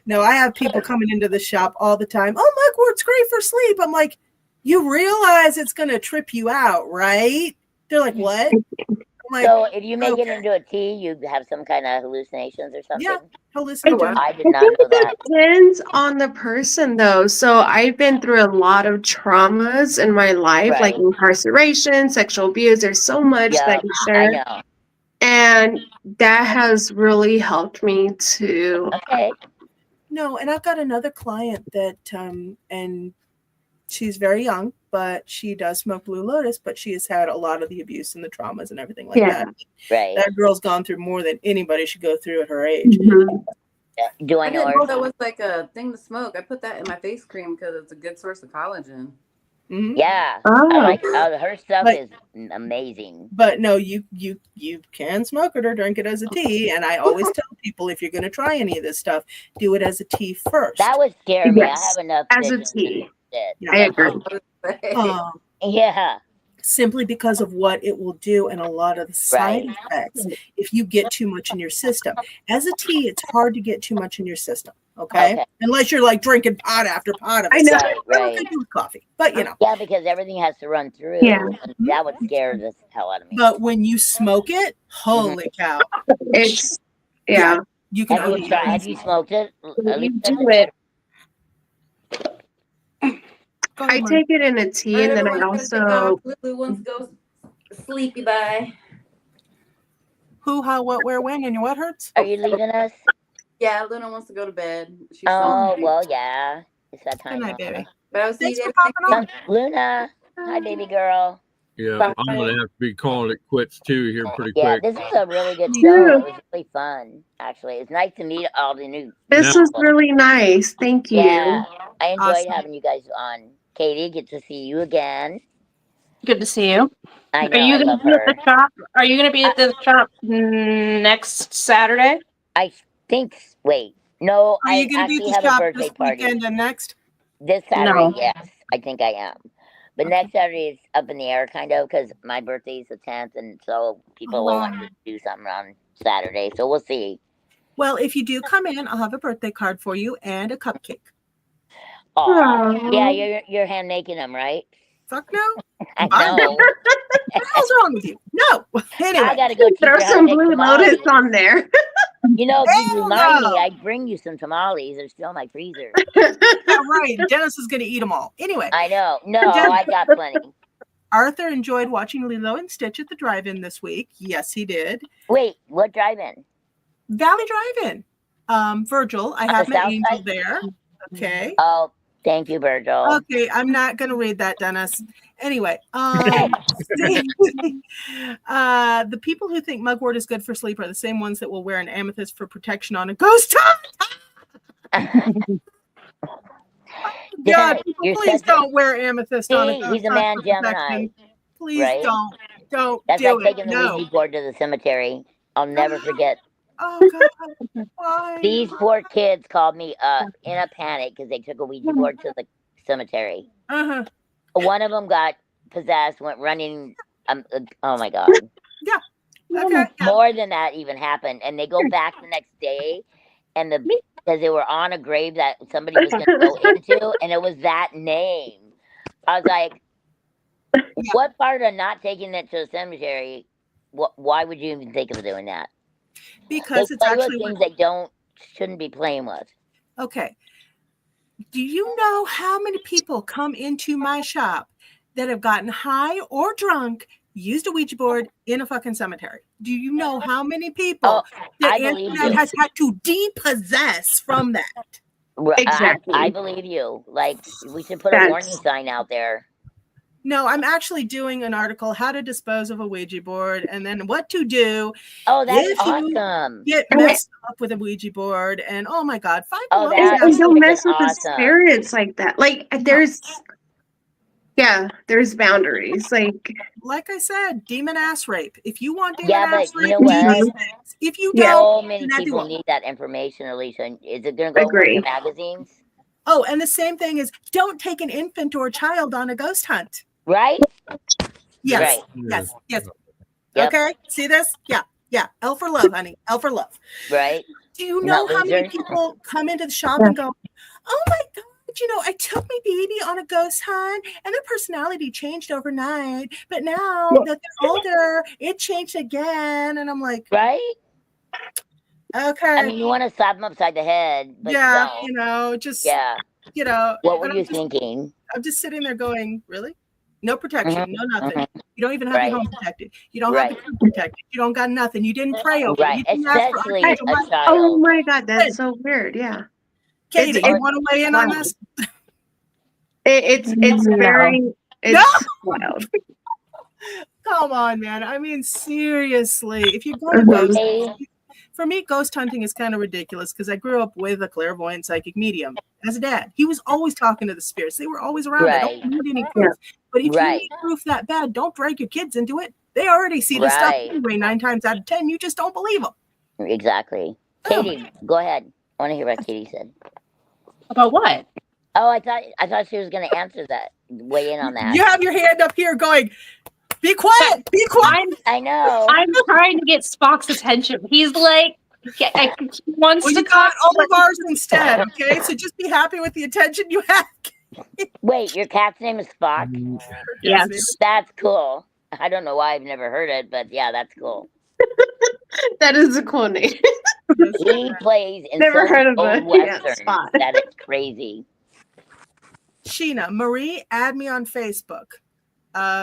No, I have people coming into the shop all the time. Oh, mugwort's great for sleep. I'm like, you realize it's going to trip you out, right? They're like, what? I'm like, So if you make it okay. into a tea, you have some kind of hallucinations or something? Yeah, I hallucinogen. I did I not think know it that. depends on the person, though. So I've been through a lot of traumas in my life, like Right. incarceration, sexual abuse. There's so much that Yeah, you I share, know. and that has really helped me to. Okay. No, and I've got another client that, and she's very young, but she does smoke Blue Lotus, but she has had a lot of the abuse and the traumas and everything like Yeah. that. Right. That girl's gone through more than anybody should go through at her age. Mhm. Do I I know didn't her? know that was like a thing to smoke. I put that in my face cream because it's a good source of collagen. Mhm. Yeah. I Oh, like her stuff But- is amazing. But no, you can smoke it or drink it as a tea. And I always tell people, if you're going to try any of this stuff, do it as a tea first. That would scare me. I Yes, have enough as a visions tea. and shit. Yeah. I agree. Yeah. Simply because of what it will do and a lot of the side effects if you get too much in your system. As a tea, it's hard to get too much in your system. Okay. Unless you're like drinking pot after pot of it. I know. Right. I do with coffee, but you know. Yeah, because everything has to run through. Yeah. And that would scare the hell out of me. But when you smoke it, holy cow. It's yeah. You can Have you tried? Have you smoked it? You do it. I take it in a tea, and then I also. Lulu wants to go sleepy bye. Who, how, what, where, when, and what hurts? Are you leaving us? Yeah, Luna wants to go to bed. She's Oh, sleepy. well, yeah. It's that time. Good night, baby. But I'll see Thanks you for guys popping next on. Luna. Hi, baby girl. Yeah, I'm going to have to be calling it quits too here pretty Yeah, quick. this is a really good Me show. too. It was really fun, actually. It's nice to meet all the new This was really nice. Thank you. Yeah, I enjoyed Awesome. having you guys on. Katie, get to see you again. Good to see you. I know, Are you I going love to be at her. the shop? Are you going to be at the shop next Saturday? I think, wait, no, Are you going to be actually at have the a shop birthday this party. weekend and next? This Saturday, No. yes, I think I am. But next Saturday is up in the air, kind of, because my birthday is the 10th, and so people will want to do something on Saturday. So we'll see. Well, if you do come in, I'll have a birthday card for you and a cupcake. Oh, yeah, you're hand making them, right? Fuck no. I Buy them. know. What the hell's wrong with you? No. Anyway. I gotta go teach Throw her how to some make Blue tamales. Lotus on there. You know, if you Hell remind no. me, I'd bring you some tamales. They're still in my freezer. Yeah, right. Dennis is going to eat them all. Anyway, I know. No, I got plenty. Arthur enjoyed watching Lilo and Stitch at the drive-in this week. Yes, he did. Wait, what drive-in? Valley Drive-in. Virgil, I On have the my south angel side? there. Okay. Oh, thank you, Virgil. Okay, I'm not going to read that, Dennis. Anyway, the people who think mugwort is good for sleep are the same ones that will wear an amethyst for protection on a ghost hunt. God, You're please such a- don't wear amethyst on a See, ghost he's a hunt man for Gemini, protection. Please right? don't That's do like it. taking the No. Ouija board to the cemetery. I'll never forget. Oh God, why? These poor kids called me in a panic because they took a Ouija board to the cemetery. Uh-huh. One of them got possessed, went running. Oh my God. Yeah. Okay. More than that even happened. And they go back the next day and because they were on a grave that somebody was going to go into, and it was that name. I was like, what part of not taking it to a cemetery? Why would you even think of doing that? Because they it's play actually with things they shouldn't be playing with. okay. Do you know how many people come into my shop that have gotten high or drunk, used a Ouija board in a fucking cemetery? Do you know how many people that Antoinette has had to depossess from that? Exactly. I believe you. Like, we should put a warning sign out there. No, I'm actually doing an article, how to dispose of a Ouija board, and then what to do. Oh, that's if awesome. You get messed up with a Ouija board, and oh my God, and don't mess with the spirits like that. Like there's boundaries. Like I said, demon ass rape. If you want demon but ass you rape, know do what? these things. If you don't, So many then people everyone. need that information, Alicia. Is it going to go more in the magazines? Oh, and the same thing is, don't take an infant or a child on a ghost hunt. Right? Yes. Right. Yes. Yes. Yep. Okay. See this? Yeah. Yeah. L for love, honey. L for love. Right. Do you know how many people come into the shop and go, "Oh my God, But I took my baby on a ghost hunt and their personality changed overnight. But now that they're older, it changed again. And I'm like, right? okay. I mean, you want to slap them upside the head, but yeah, don't. just, Yeah. What were and you thinking? I'm just sitting there going, really? No protection, no nothing. You don't even have Right. your home protected. You don't have the coop protected. You don't got nothing. You didn't pray over it. Right. You didn't ask for Especially a Oh child. my God, that's so weird. Yeah. Katie, you want to weigh in on this? It's very wild. Come on, man. I mean, seriously, if you're going to ghost, for me, ghost hunting is kind of ridiculous because I grew up with a clairvoyant psychic medium as a dad. He was always talking to the spirits. They were always around. I don't need any proof. But if you need proof that bad, don't drag your kids into it. They already see the stuff anyway. 9 times out of 10, you just don't believe them. Exactly. Katie, go ahead. I want to hear what Katie said. About what? Oh, I thought she was going to answer that. Weigh in on that. You have your hand up here going, be quiet, be quiet. I know. I'm trying to get Spock's attention. He's like, he wants well, to you got all of ours instead, okay? So just be happy with the attention you have. Wait, your cat's name is Spock? Yes. That's cool. I don't know why I've never heard it, but yeah, that's cool. That is a cool name. He plays in Never heard of old it. westerns. Yeah, that is crazy. Sheena, Marie, add me on Facebook.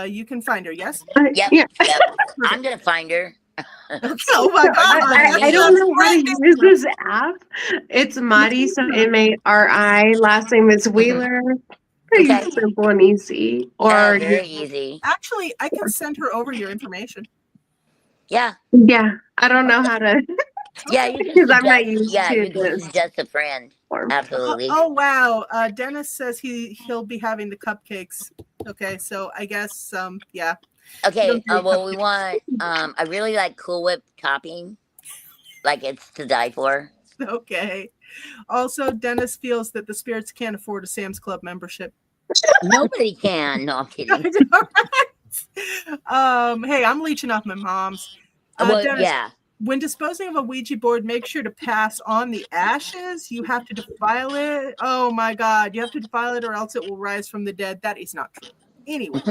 You can find her, yes? Yep. I'm going to find her. Oh my God. I don't know how to use this app. It's Mari, so Mari. Last name is Wheeler. Pretty simple and easy. Or very easy. Actually, I can send her over your information. Yeah. Yeah. I don't know how to. Yeah, you because I'm not used to you can this. suggest a friend. Absolutely. Oh wow. Dennis says he'll be having the cupcakes. Okay, so I guess yeah. Okay, well we want I really like Cool Whip topping. Like it's to die for. Okay. Also, Dennis feels that the spirits can't afford a Sam's Club membership. Nobody can. No, I'm kidding. Hey, I'm leeching off my mom's. Well, Dennis, yeah. When disposing of a Ouija board, make sure to pass on the ashes. You have to defile it. Oh my God. You have to defile it or else it will rise from the dead. That is not true. Anyway,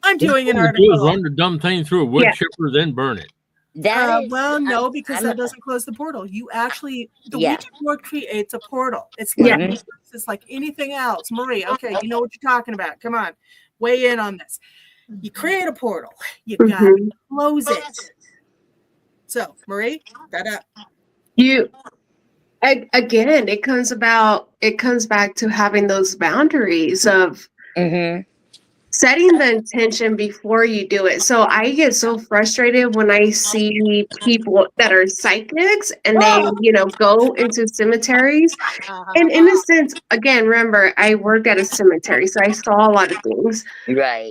I'm doing an article. Run the dumb thing through a wood chipper, then burn it. Well, no, because that doesn't close the portal. You actually, the Ouija board creates a portal. It's like, it's like anything else. Marie, okay, you know what you're talking about. Come on, weigh in on this. You create a portal. You gotta close it. So, Marie, that up. Again, it comes back to having those boundaries of setting the intention before you do it. So I get so frustrated when I see people that are psychics and they, go into cemeteries. And in a sense, again, remember, I worked at a cemetery, so I saw a lot of things. Right.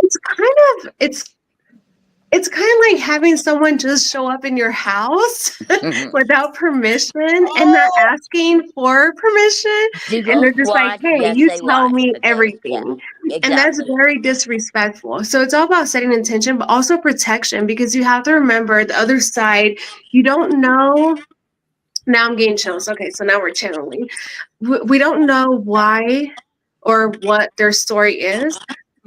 It's kind of like having someone just show up in your house without permission and not asking for permission. And they're just like, hey, you tell me everything. Yeah, exactly. And that's very disrespectful. So it's all about setting intention, but also protection, because you have to remember the other side. You don't know. Now I'm getting chills. Okay, so now we're channeling. We don't know why or what their story is.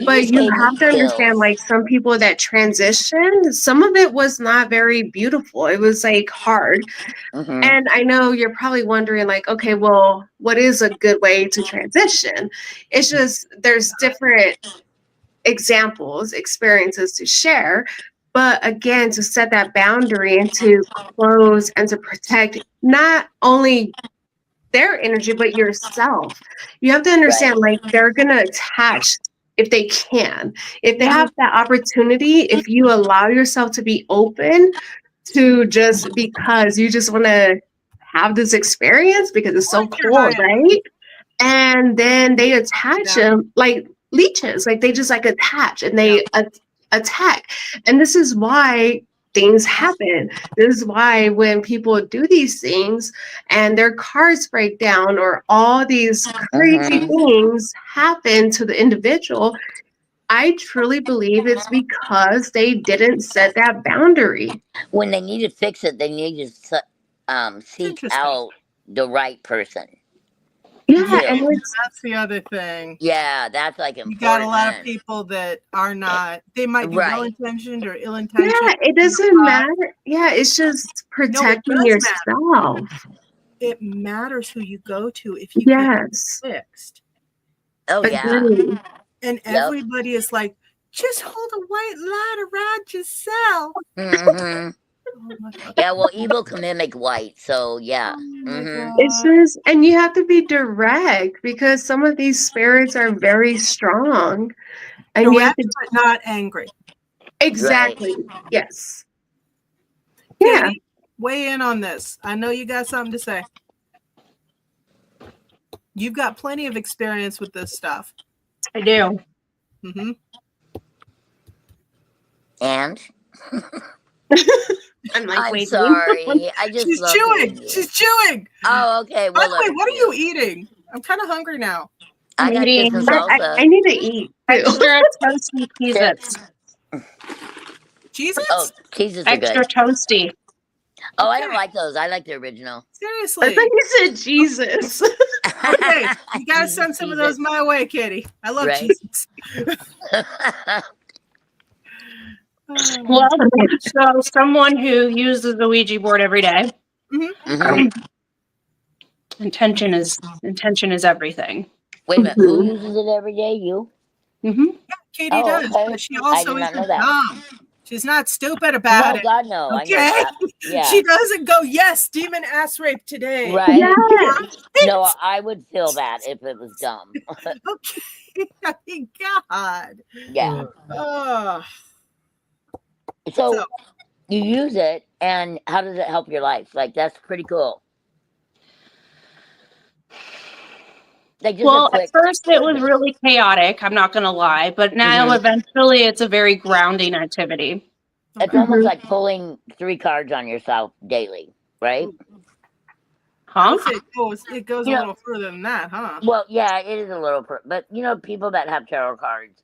But you have to understand, like, some people that transition, some of it was not very beautiful. It was like hard. And I know you're probably wondering, like, okay, well, what is a good way to transition? It's just there's different examples, experiences to share. But again, to set that boundary and to close and to protect not only their energy, but yourself. You have to understand, like, they're going to attach if they can. If they have that opportunity, if you allow yourself to be open to just because you just want to have this experience because it's so cool, right? And then they attach them like leeches, like they just like attach and they attack. And this is why things happen. This is why when people do these things and their cars break down or all these crazy things happen to the individual, I truly believe it's because they didn't set that boundary. When they need to fix it, they need to seek out the right person. Yeah, too. and it's That's the other thing. Yeah, that's like You important. got a lot of people that are not, they might be Right. well-intentioned or ill-intentioned. yeah, it doesn't matter. Yeah, it's just protecting does yourself. It matters who you go to if you Yes. get fixed. Oh yeah. Agreed. And Yep. everybody is like, just hold a white light around yourself. hmm Oh my God. Yeah, well, evil can mimic white, so yeah. Oh my God. It's just, and you have to be direct because some of these spirits are very strong. And you have Direct, to, but not angry. exactly. Yes. Katie, Yeah. weigh in on this. I know you got something to say. You've got plenty of experience with this stuff. I do. Mm-hmm. And I'm I'm sorry. I just She's love chewing. eating you. She's chewing. Oh, okay. By Well, the way, look, what are you eating? I'm kind of hungry now. I got chips and salsa. I need to eat too. Extra toasty Cheez-Its. Jesus? Oh, cheeses are Extra good. toasty. Oh, I don't like those. I like the original. I Seriously. thought you said Jesus. Okay, you gotta Jesus, send some of Jesus. those my way, Katie. I love Right? Jesus. Well, so someone who uses the Ouija board every day, Mhm. intention is everything. Wait a minute. Who uses it every day? You? Mm-hmm. Katie Oh, does, okay. but she I also did not know isn't that. dumb. She's not stupid about No, it. God, no. I know Okay? that. Yeah. She doesn't go, yes, demon ass rape today. Right? Yes. No, I would feel that if it was dumb. Okay. I mean, God. Yeah. Oh. So you use it, and how does it help your life? Like, that's pretty cool. Like, just a Well, quick. at first it was really chaotic, I'm not going to lie, but now eventually it's a very grounding activity. It's almost like pulling 3 cards on yourself daily, right? I Huh? would say it goes a little further than that, huh? Well, yeah, it is a little, but you know, people that have tarot cards,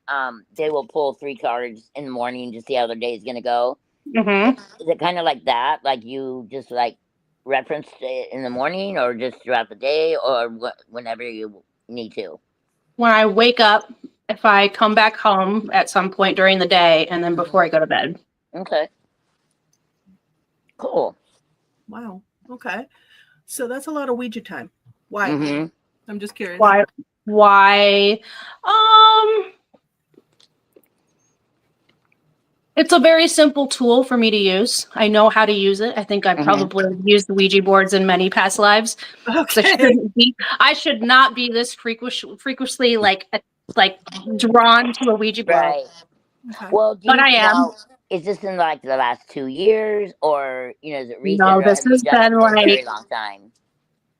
they will pull 3 cards in the morning to see how their day is going to go. Mm-hmm. Is it kind of like that? Like you just like referenced it in the morning, or just throughout the day, or whenever you need to? When I wake up, if I come back home at some point during the day, and then before I go to bed. Okay. Cool. Wow. Okay. So that's a lot of Ouija time. Why? I'm just curious. Why? It's a very simple tool for me to use. I know how to use it. I think I probably used the Ouija boards in many past lives. Okay. I should not be this frequently like drawn to a Ouija board. Right. Okay. Well, But I am. Now, is this in like the last 2 years, or is it recent? No, or this have you has done been it for a very like long time?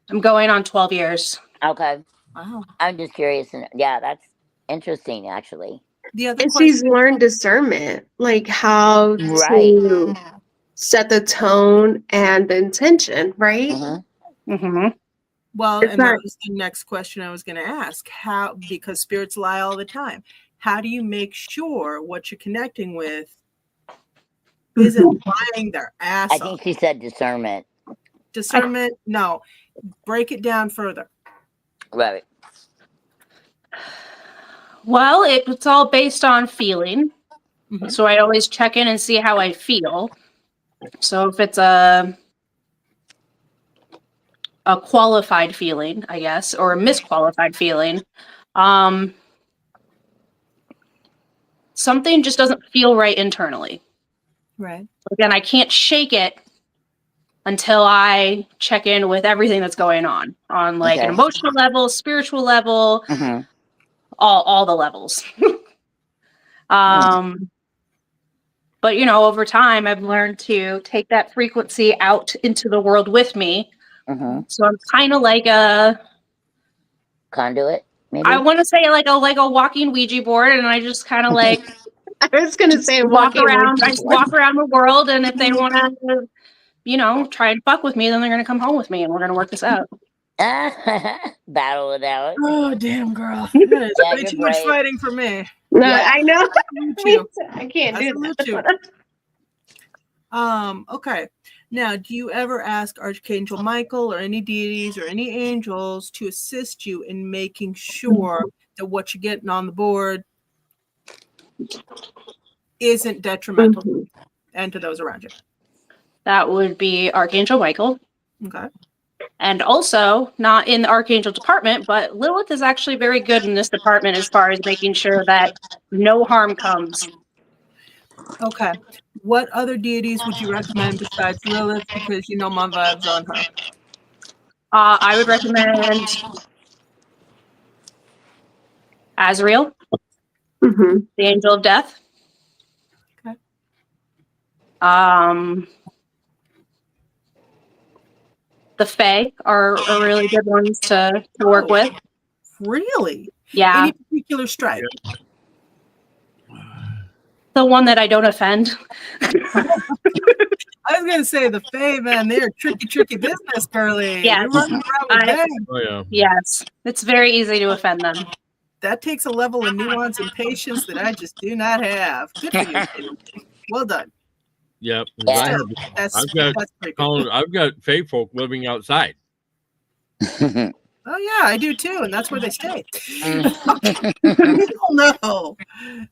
I'm going on 12 years. Okay. Wow. I'm just curious, and yeah, that's interesting, actually. The other And question. she's learned discernment, like how to set the tone and the intention, right? Mm-hmm. Well, It's and not- that was the next question I was going to ask. How, because spirits lie all the time, how do you make sure what you're connecting with isn't lying their ass I off? think she said discernment. Discernment? No. Break it down further. Right. Well, it's all based on feeling. So I always check in and see how I feel. So if it's a qualified feeling, I guess, or a misqualified feeling, something just doesn't feel right internally. Right. Again, I can't shake it until I check in with everything that's going on like an emotional level, spiritual level, all the levels. But over time, I've learned to take that frequency out into the world with me. So I'm kind of like a conduit. Maybe I want to say like a walking Ouija board, and I just kind of like I was gonna say walk walking around. Ouija I just board. walk around the world, and if they want to, try and fuck with me, then they're gonna come home with me, and we're gonna work this out. battle it out. Oh, damn, girl. That is way too much fighting for me. No, I know. Me too. I can't do that. Okay. Now, do you ever ask Archangel Michael or any deities or any angels to assist you in making sure that what you're getting on the board isn't detrimental and to those around you? That would be Archangel Michael. Okay. And also, not in the Archangel department, but Lilith is actually very good in this department as far as making sure that no harm comes. Okay. What other deities would you recommend besides Lilith? Because you know my vibes on her. I would recommend Azrael, the Angel of Death. Okay. The Fae are really good ones to work with. Really? Yeah. Any particular stripe? The one that I don't offend. I was gonna say the Fae, man, they're tricky business, girly. Yes. You're running around with them. Oh yeah. Yes. It's very easy to offend them. That takes a level of nuance and patience that I just do not have. Good for you. Well done. Yep. Yeah. I've got Fae folk living outside. Oh yeah, I do too, and that's where they stay.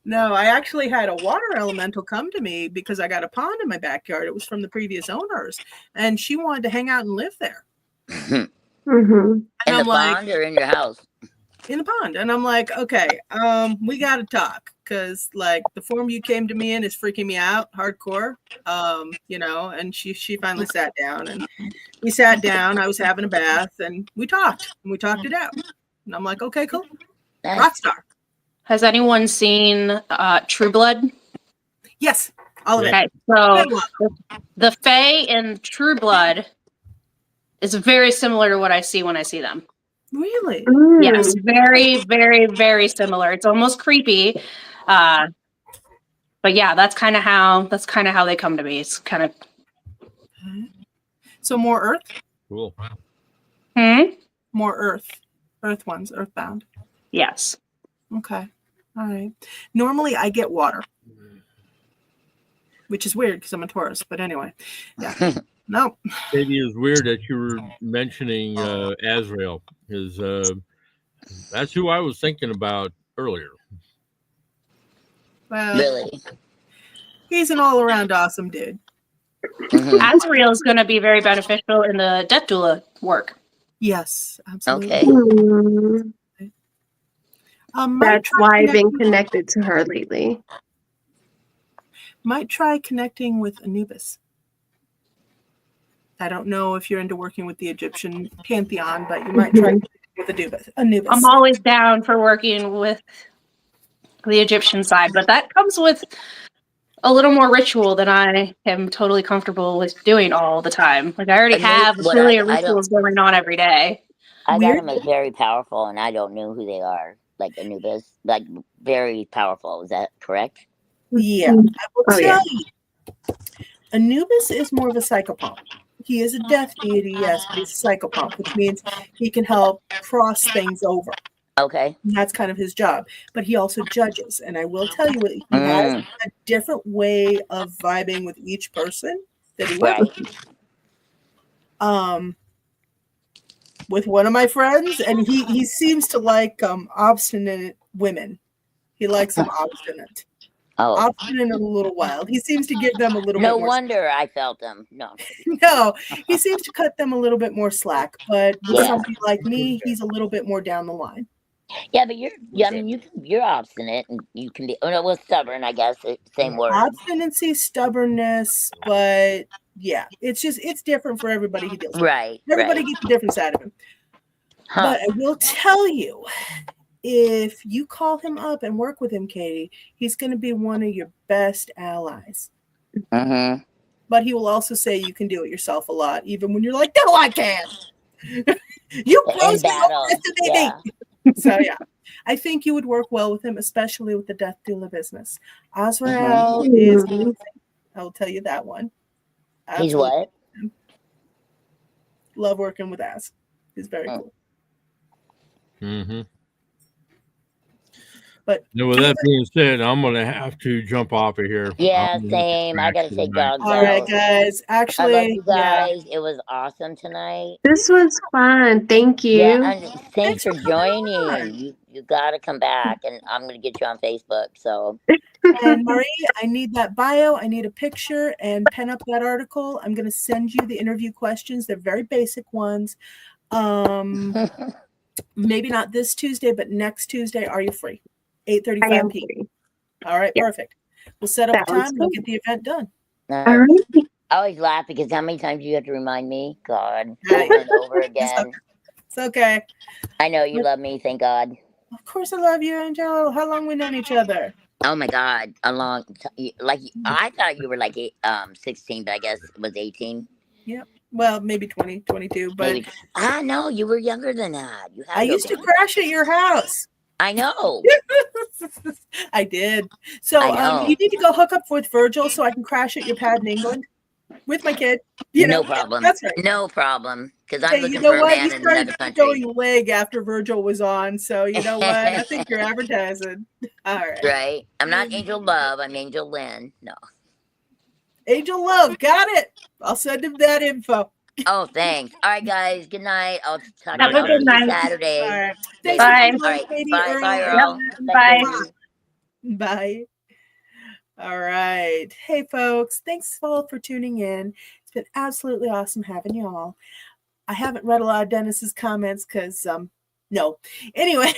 No, I actually had a water elemental come to me because I got a pond in my backyard. It was from the previous owners, and she wanted to hang out and live there. In the pond or in your house? In the pond. And I'm like, okay, we got to talk, because like the form you came to me in is freaking me out hardcore. And she finally sat down, and we sat down. I was having a bath, and we talked it out. And I'm like, okay, cool. Rockstar. Has anyone seen True Blood? Yes, all of it. Okay, so the Fae in True Blood is very similar to what I see when I see them. Really? Yes, very, very, very similar. It's almost creepy, but yeah, that's kind of how they come to me. It's kind of so more earth. Cool. More earth ones, earthbound. Yes. Okay. All right. Normally, I get water, which is weird because I'm a Taurus. But anyway, yeah. No. Maybe it's weird that you were mentioning Azrael, because that's who I was thinking about earlier. Well, Really? He's an all-around awesome dude. Azrael is going to be very beneficial in the death doula work. Yes, absolutely. Okay. That's why I've been connected to her lately. Might try connecting with Anubis. I don't know if you're into working with the Egyptian pantheon, but you might try with Anubis. I'm always down for working with the Egyptian side, but that comes with a little more ritual than I am totally comfortable with doing all the time. Like I already have a million rituals going on every day. I got them as very powerful, and I don't know who they are. Like Anubis, like very powerful. Is that correct? Yeah, I will tell you. Anubis is more of a psychopomp. He is a death deity, yes, but he's a psychopomp, which means he can help cross things over. Okay. And that's kind of his job. But he also judges. And I will tell you, he has a different way of vibing with each person that he works with. With one of my friends, and he seems to like obstinate women. He likes them obstinate. Obstinate and a little wild. He seems to give them a little bit more. No wonder I felt them. No. No, he seems to cut them a little bit more slack. But with somebody like me, he's a little bit more down the line. Yeah, but you're obstinate, and you can be stubborn, I guess. Same word. Obstinacy, stubbornness, but yeah, it's different for everybody he deals with. Right. Everybody gets a different side of him. But I will tell you, if you call him up and work with him, Katie, he's going to be one of your best allies. But he will also say you can do it yourself a lot, even when you're like, no, I can't. You close me. So yeah, I think you would work well with him, especially with the death doula business. Azrael is amazing. I will tell you that one. Absolutely. He's what? Love working with Az. He's very cool. But With that being said, I'm gonna have to jump off of here. Yeah, I'm gonna have to same. I crash gotta for the take night. dogs all right, out. guys. I love Actually, you yeah. guys. It was awesome tonight. This was fun. Thank Yeah, you. and thanks Thanks for for coming on. joining. You gotta come back, and I'm gonna get you on Facebook. So And Marie, I need that bio. I need a picture and pen up that article. I'm going to send you the interview questions. They're very basic ones. Maybe not this Tuesday, but next Tuesday. Are you free? I 8:35 am p.m. free. All right, Yeah, perfect. We'll set up a sounds time and we'll good. get the event done. all All right. right. I always laugh because how many times do you have to remind me? God, Right. over and over again. It's okay. I know you love me. Thank God. Of course, I love you, Angel. How long we known each other? Oh my God, like I thought you were like 16, but I guess it was 18. Yep. Well, maybe 20, 22, but Maybe. No, you were younger than that. You I had to used have to been. crash at your house. I know. I did. So I know. you need to go hook up with Virgil so I can crash at your pad in England with my kid. No problem. That's right. No problem. Because I'm Hey, you looking know for a what? man You in started another country. going leg after Virgil was on, so you know what? I think you're advertising. All right. Right? I'm not Angel Love. I'm AngelLynn. No. Angel Love, got it. I'll send him that info. Oh, thanks. All right, guys. Good night. I'll talk Have to a y'all good night. Saturday. All right. Maybe. Thanks for Bye. coming All on, right. Katie, Bye. Earl. Bye, Yep. Earl. Thank Bye. you. Bye. All right. Hey, folks. Thanks all for tuning in. It's been absolutely awesome having you all. I haven't read a lot of Dennis's comments because, no. Anyway,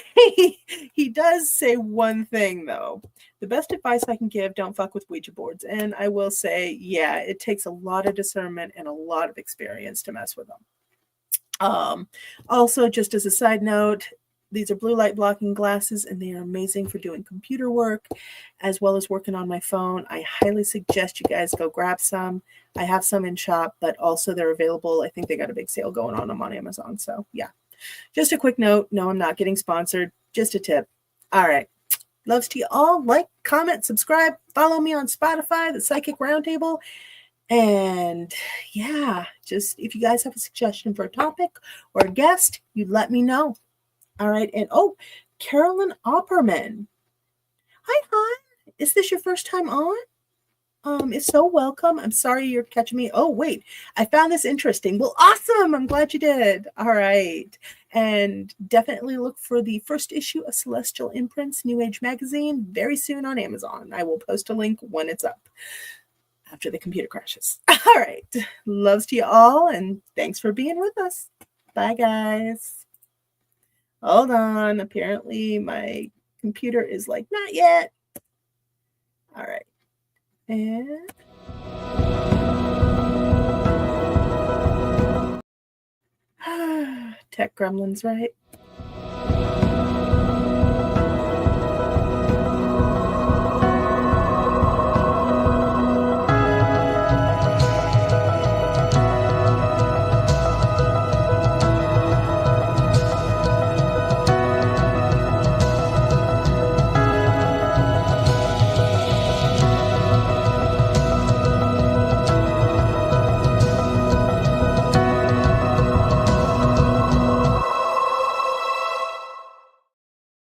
he does say one thing, though. The best advice I can give, don't fuck with Ouija boards. And I will say, yeah, it takes a lot of discernment and a lot of experience to mess with them. Also, just as a side note, these are blue light blocking glasses and they are amazing for doing computer work as well as working on my phone. I highly suggest you guys go grab some. I have some in shop, but also they're available. I think they got a big sale going on them on Amazon. So yeah, just a quick note. No, I'm not getting sponsored. Just a tip. All right. Loves to you all. Like, comment, subscribe, follow me on Spotify, the Psychic Roundtable. And yeah, just if you guys have a suggestion for a topic or a guest, you let me know. All right. And oh, Carolyn Opperman. Hi, hon. Is this your first time on? It's so welcome. I'm sorry you're catching me. Oh, wait. I found this interesting. Well, awesome. I'm glad you did. All right. And definitely look for the first issue of Celestial Imprints New Age magazine very soon on Amazon. I will post a link when it's up after the computer crashes. All right. Loves to you all. And thanks for being with us. Bye, guys. Hold on. Apparently my computer is like, not yet. All right. And tech gremlins, right?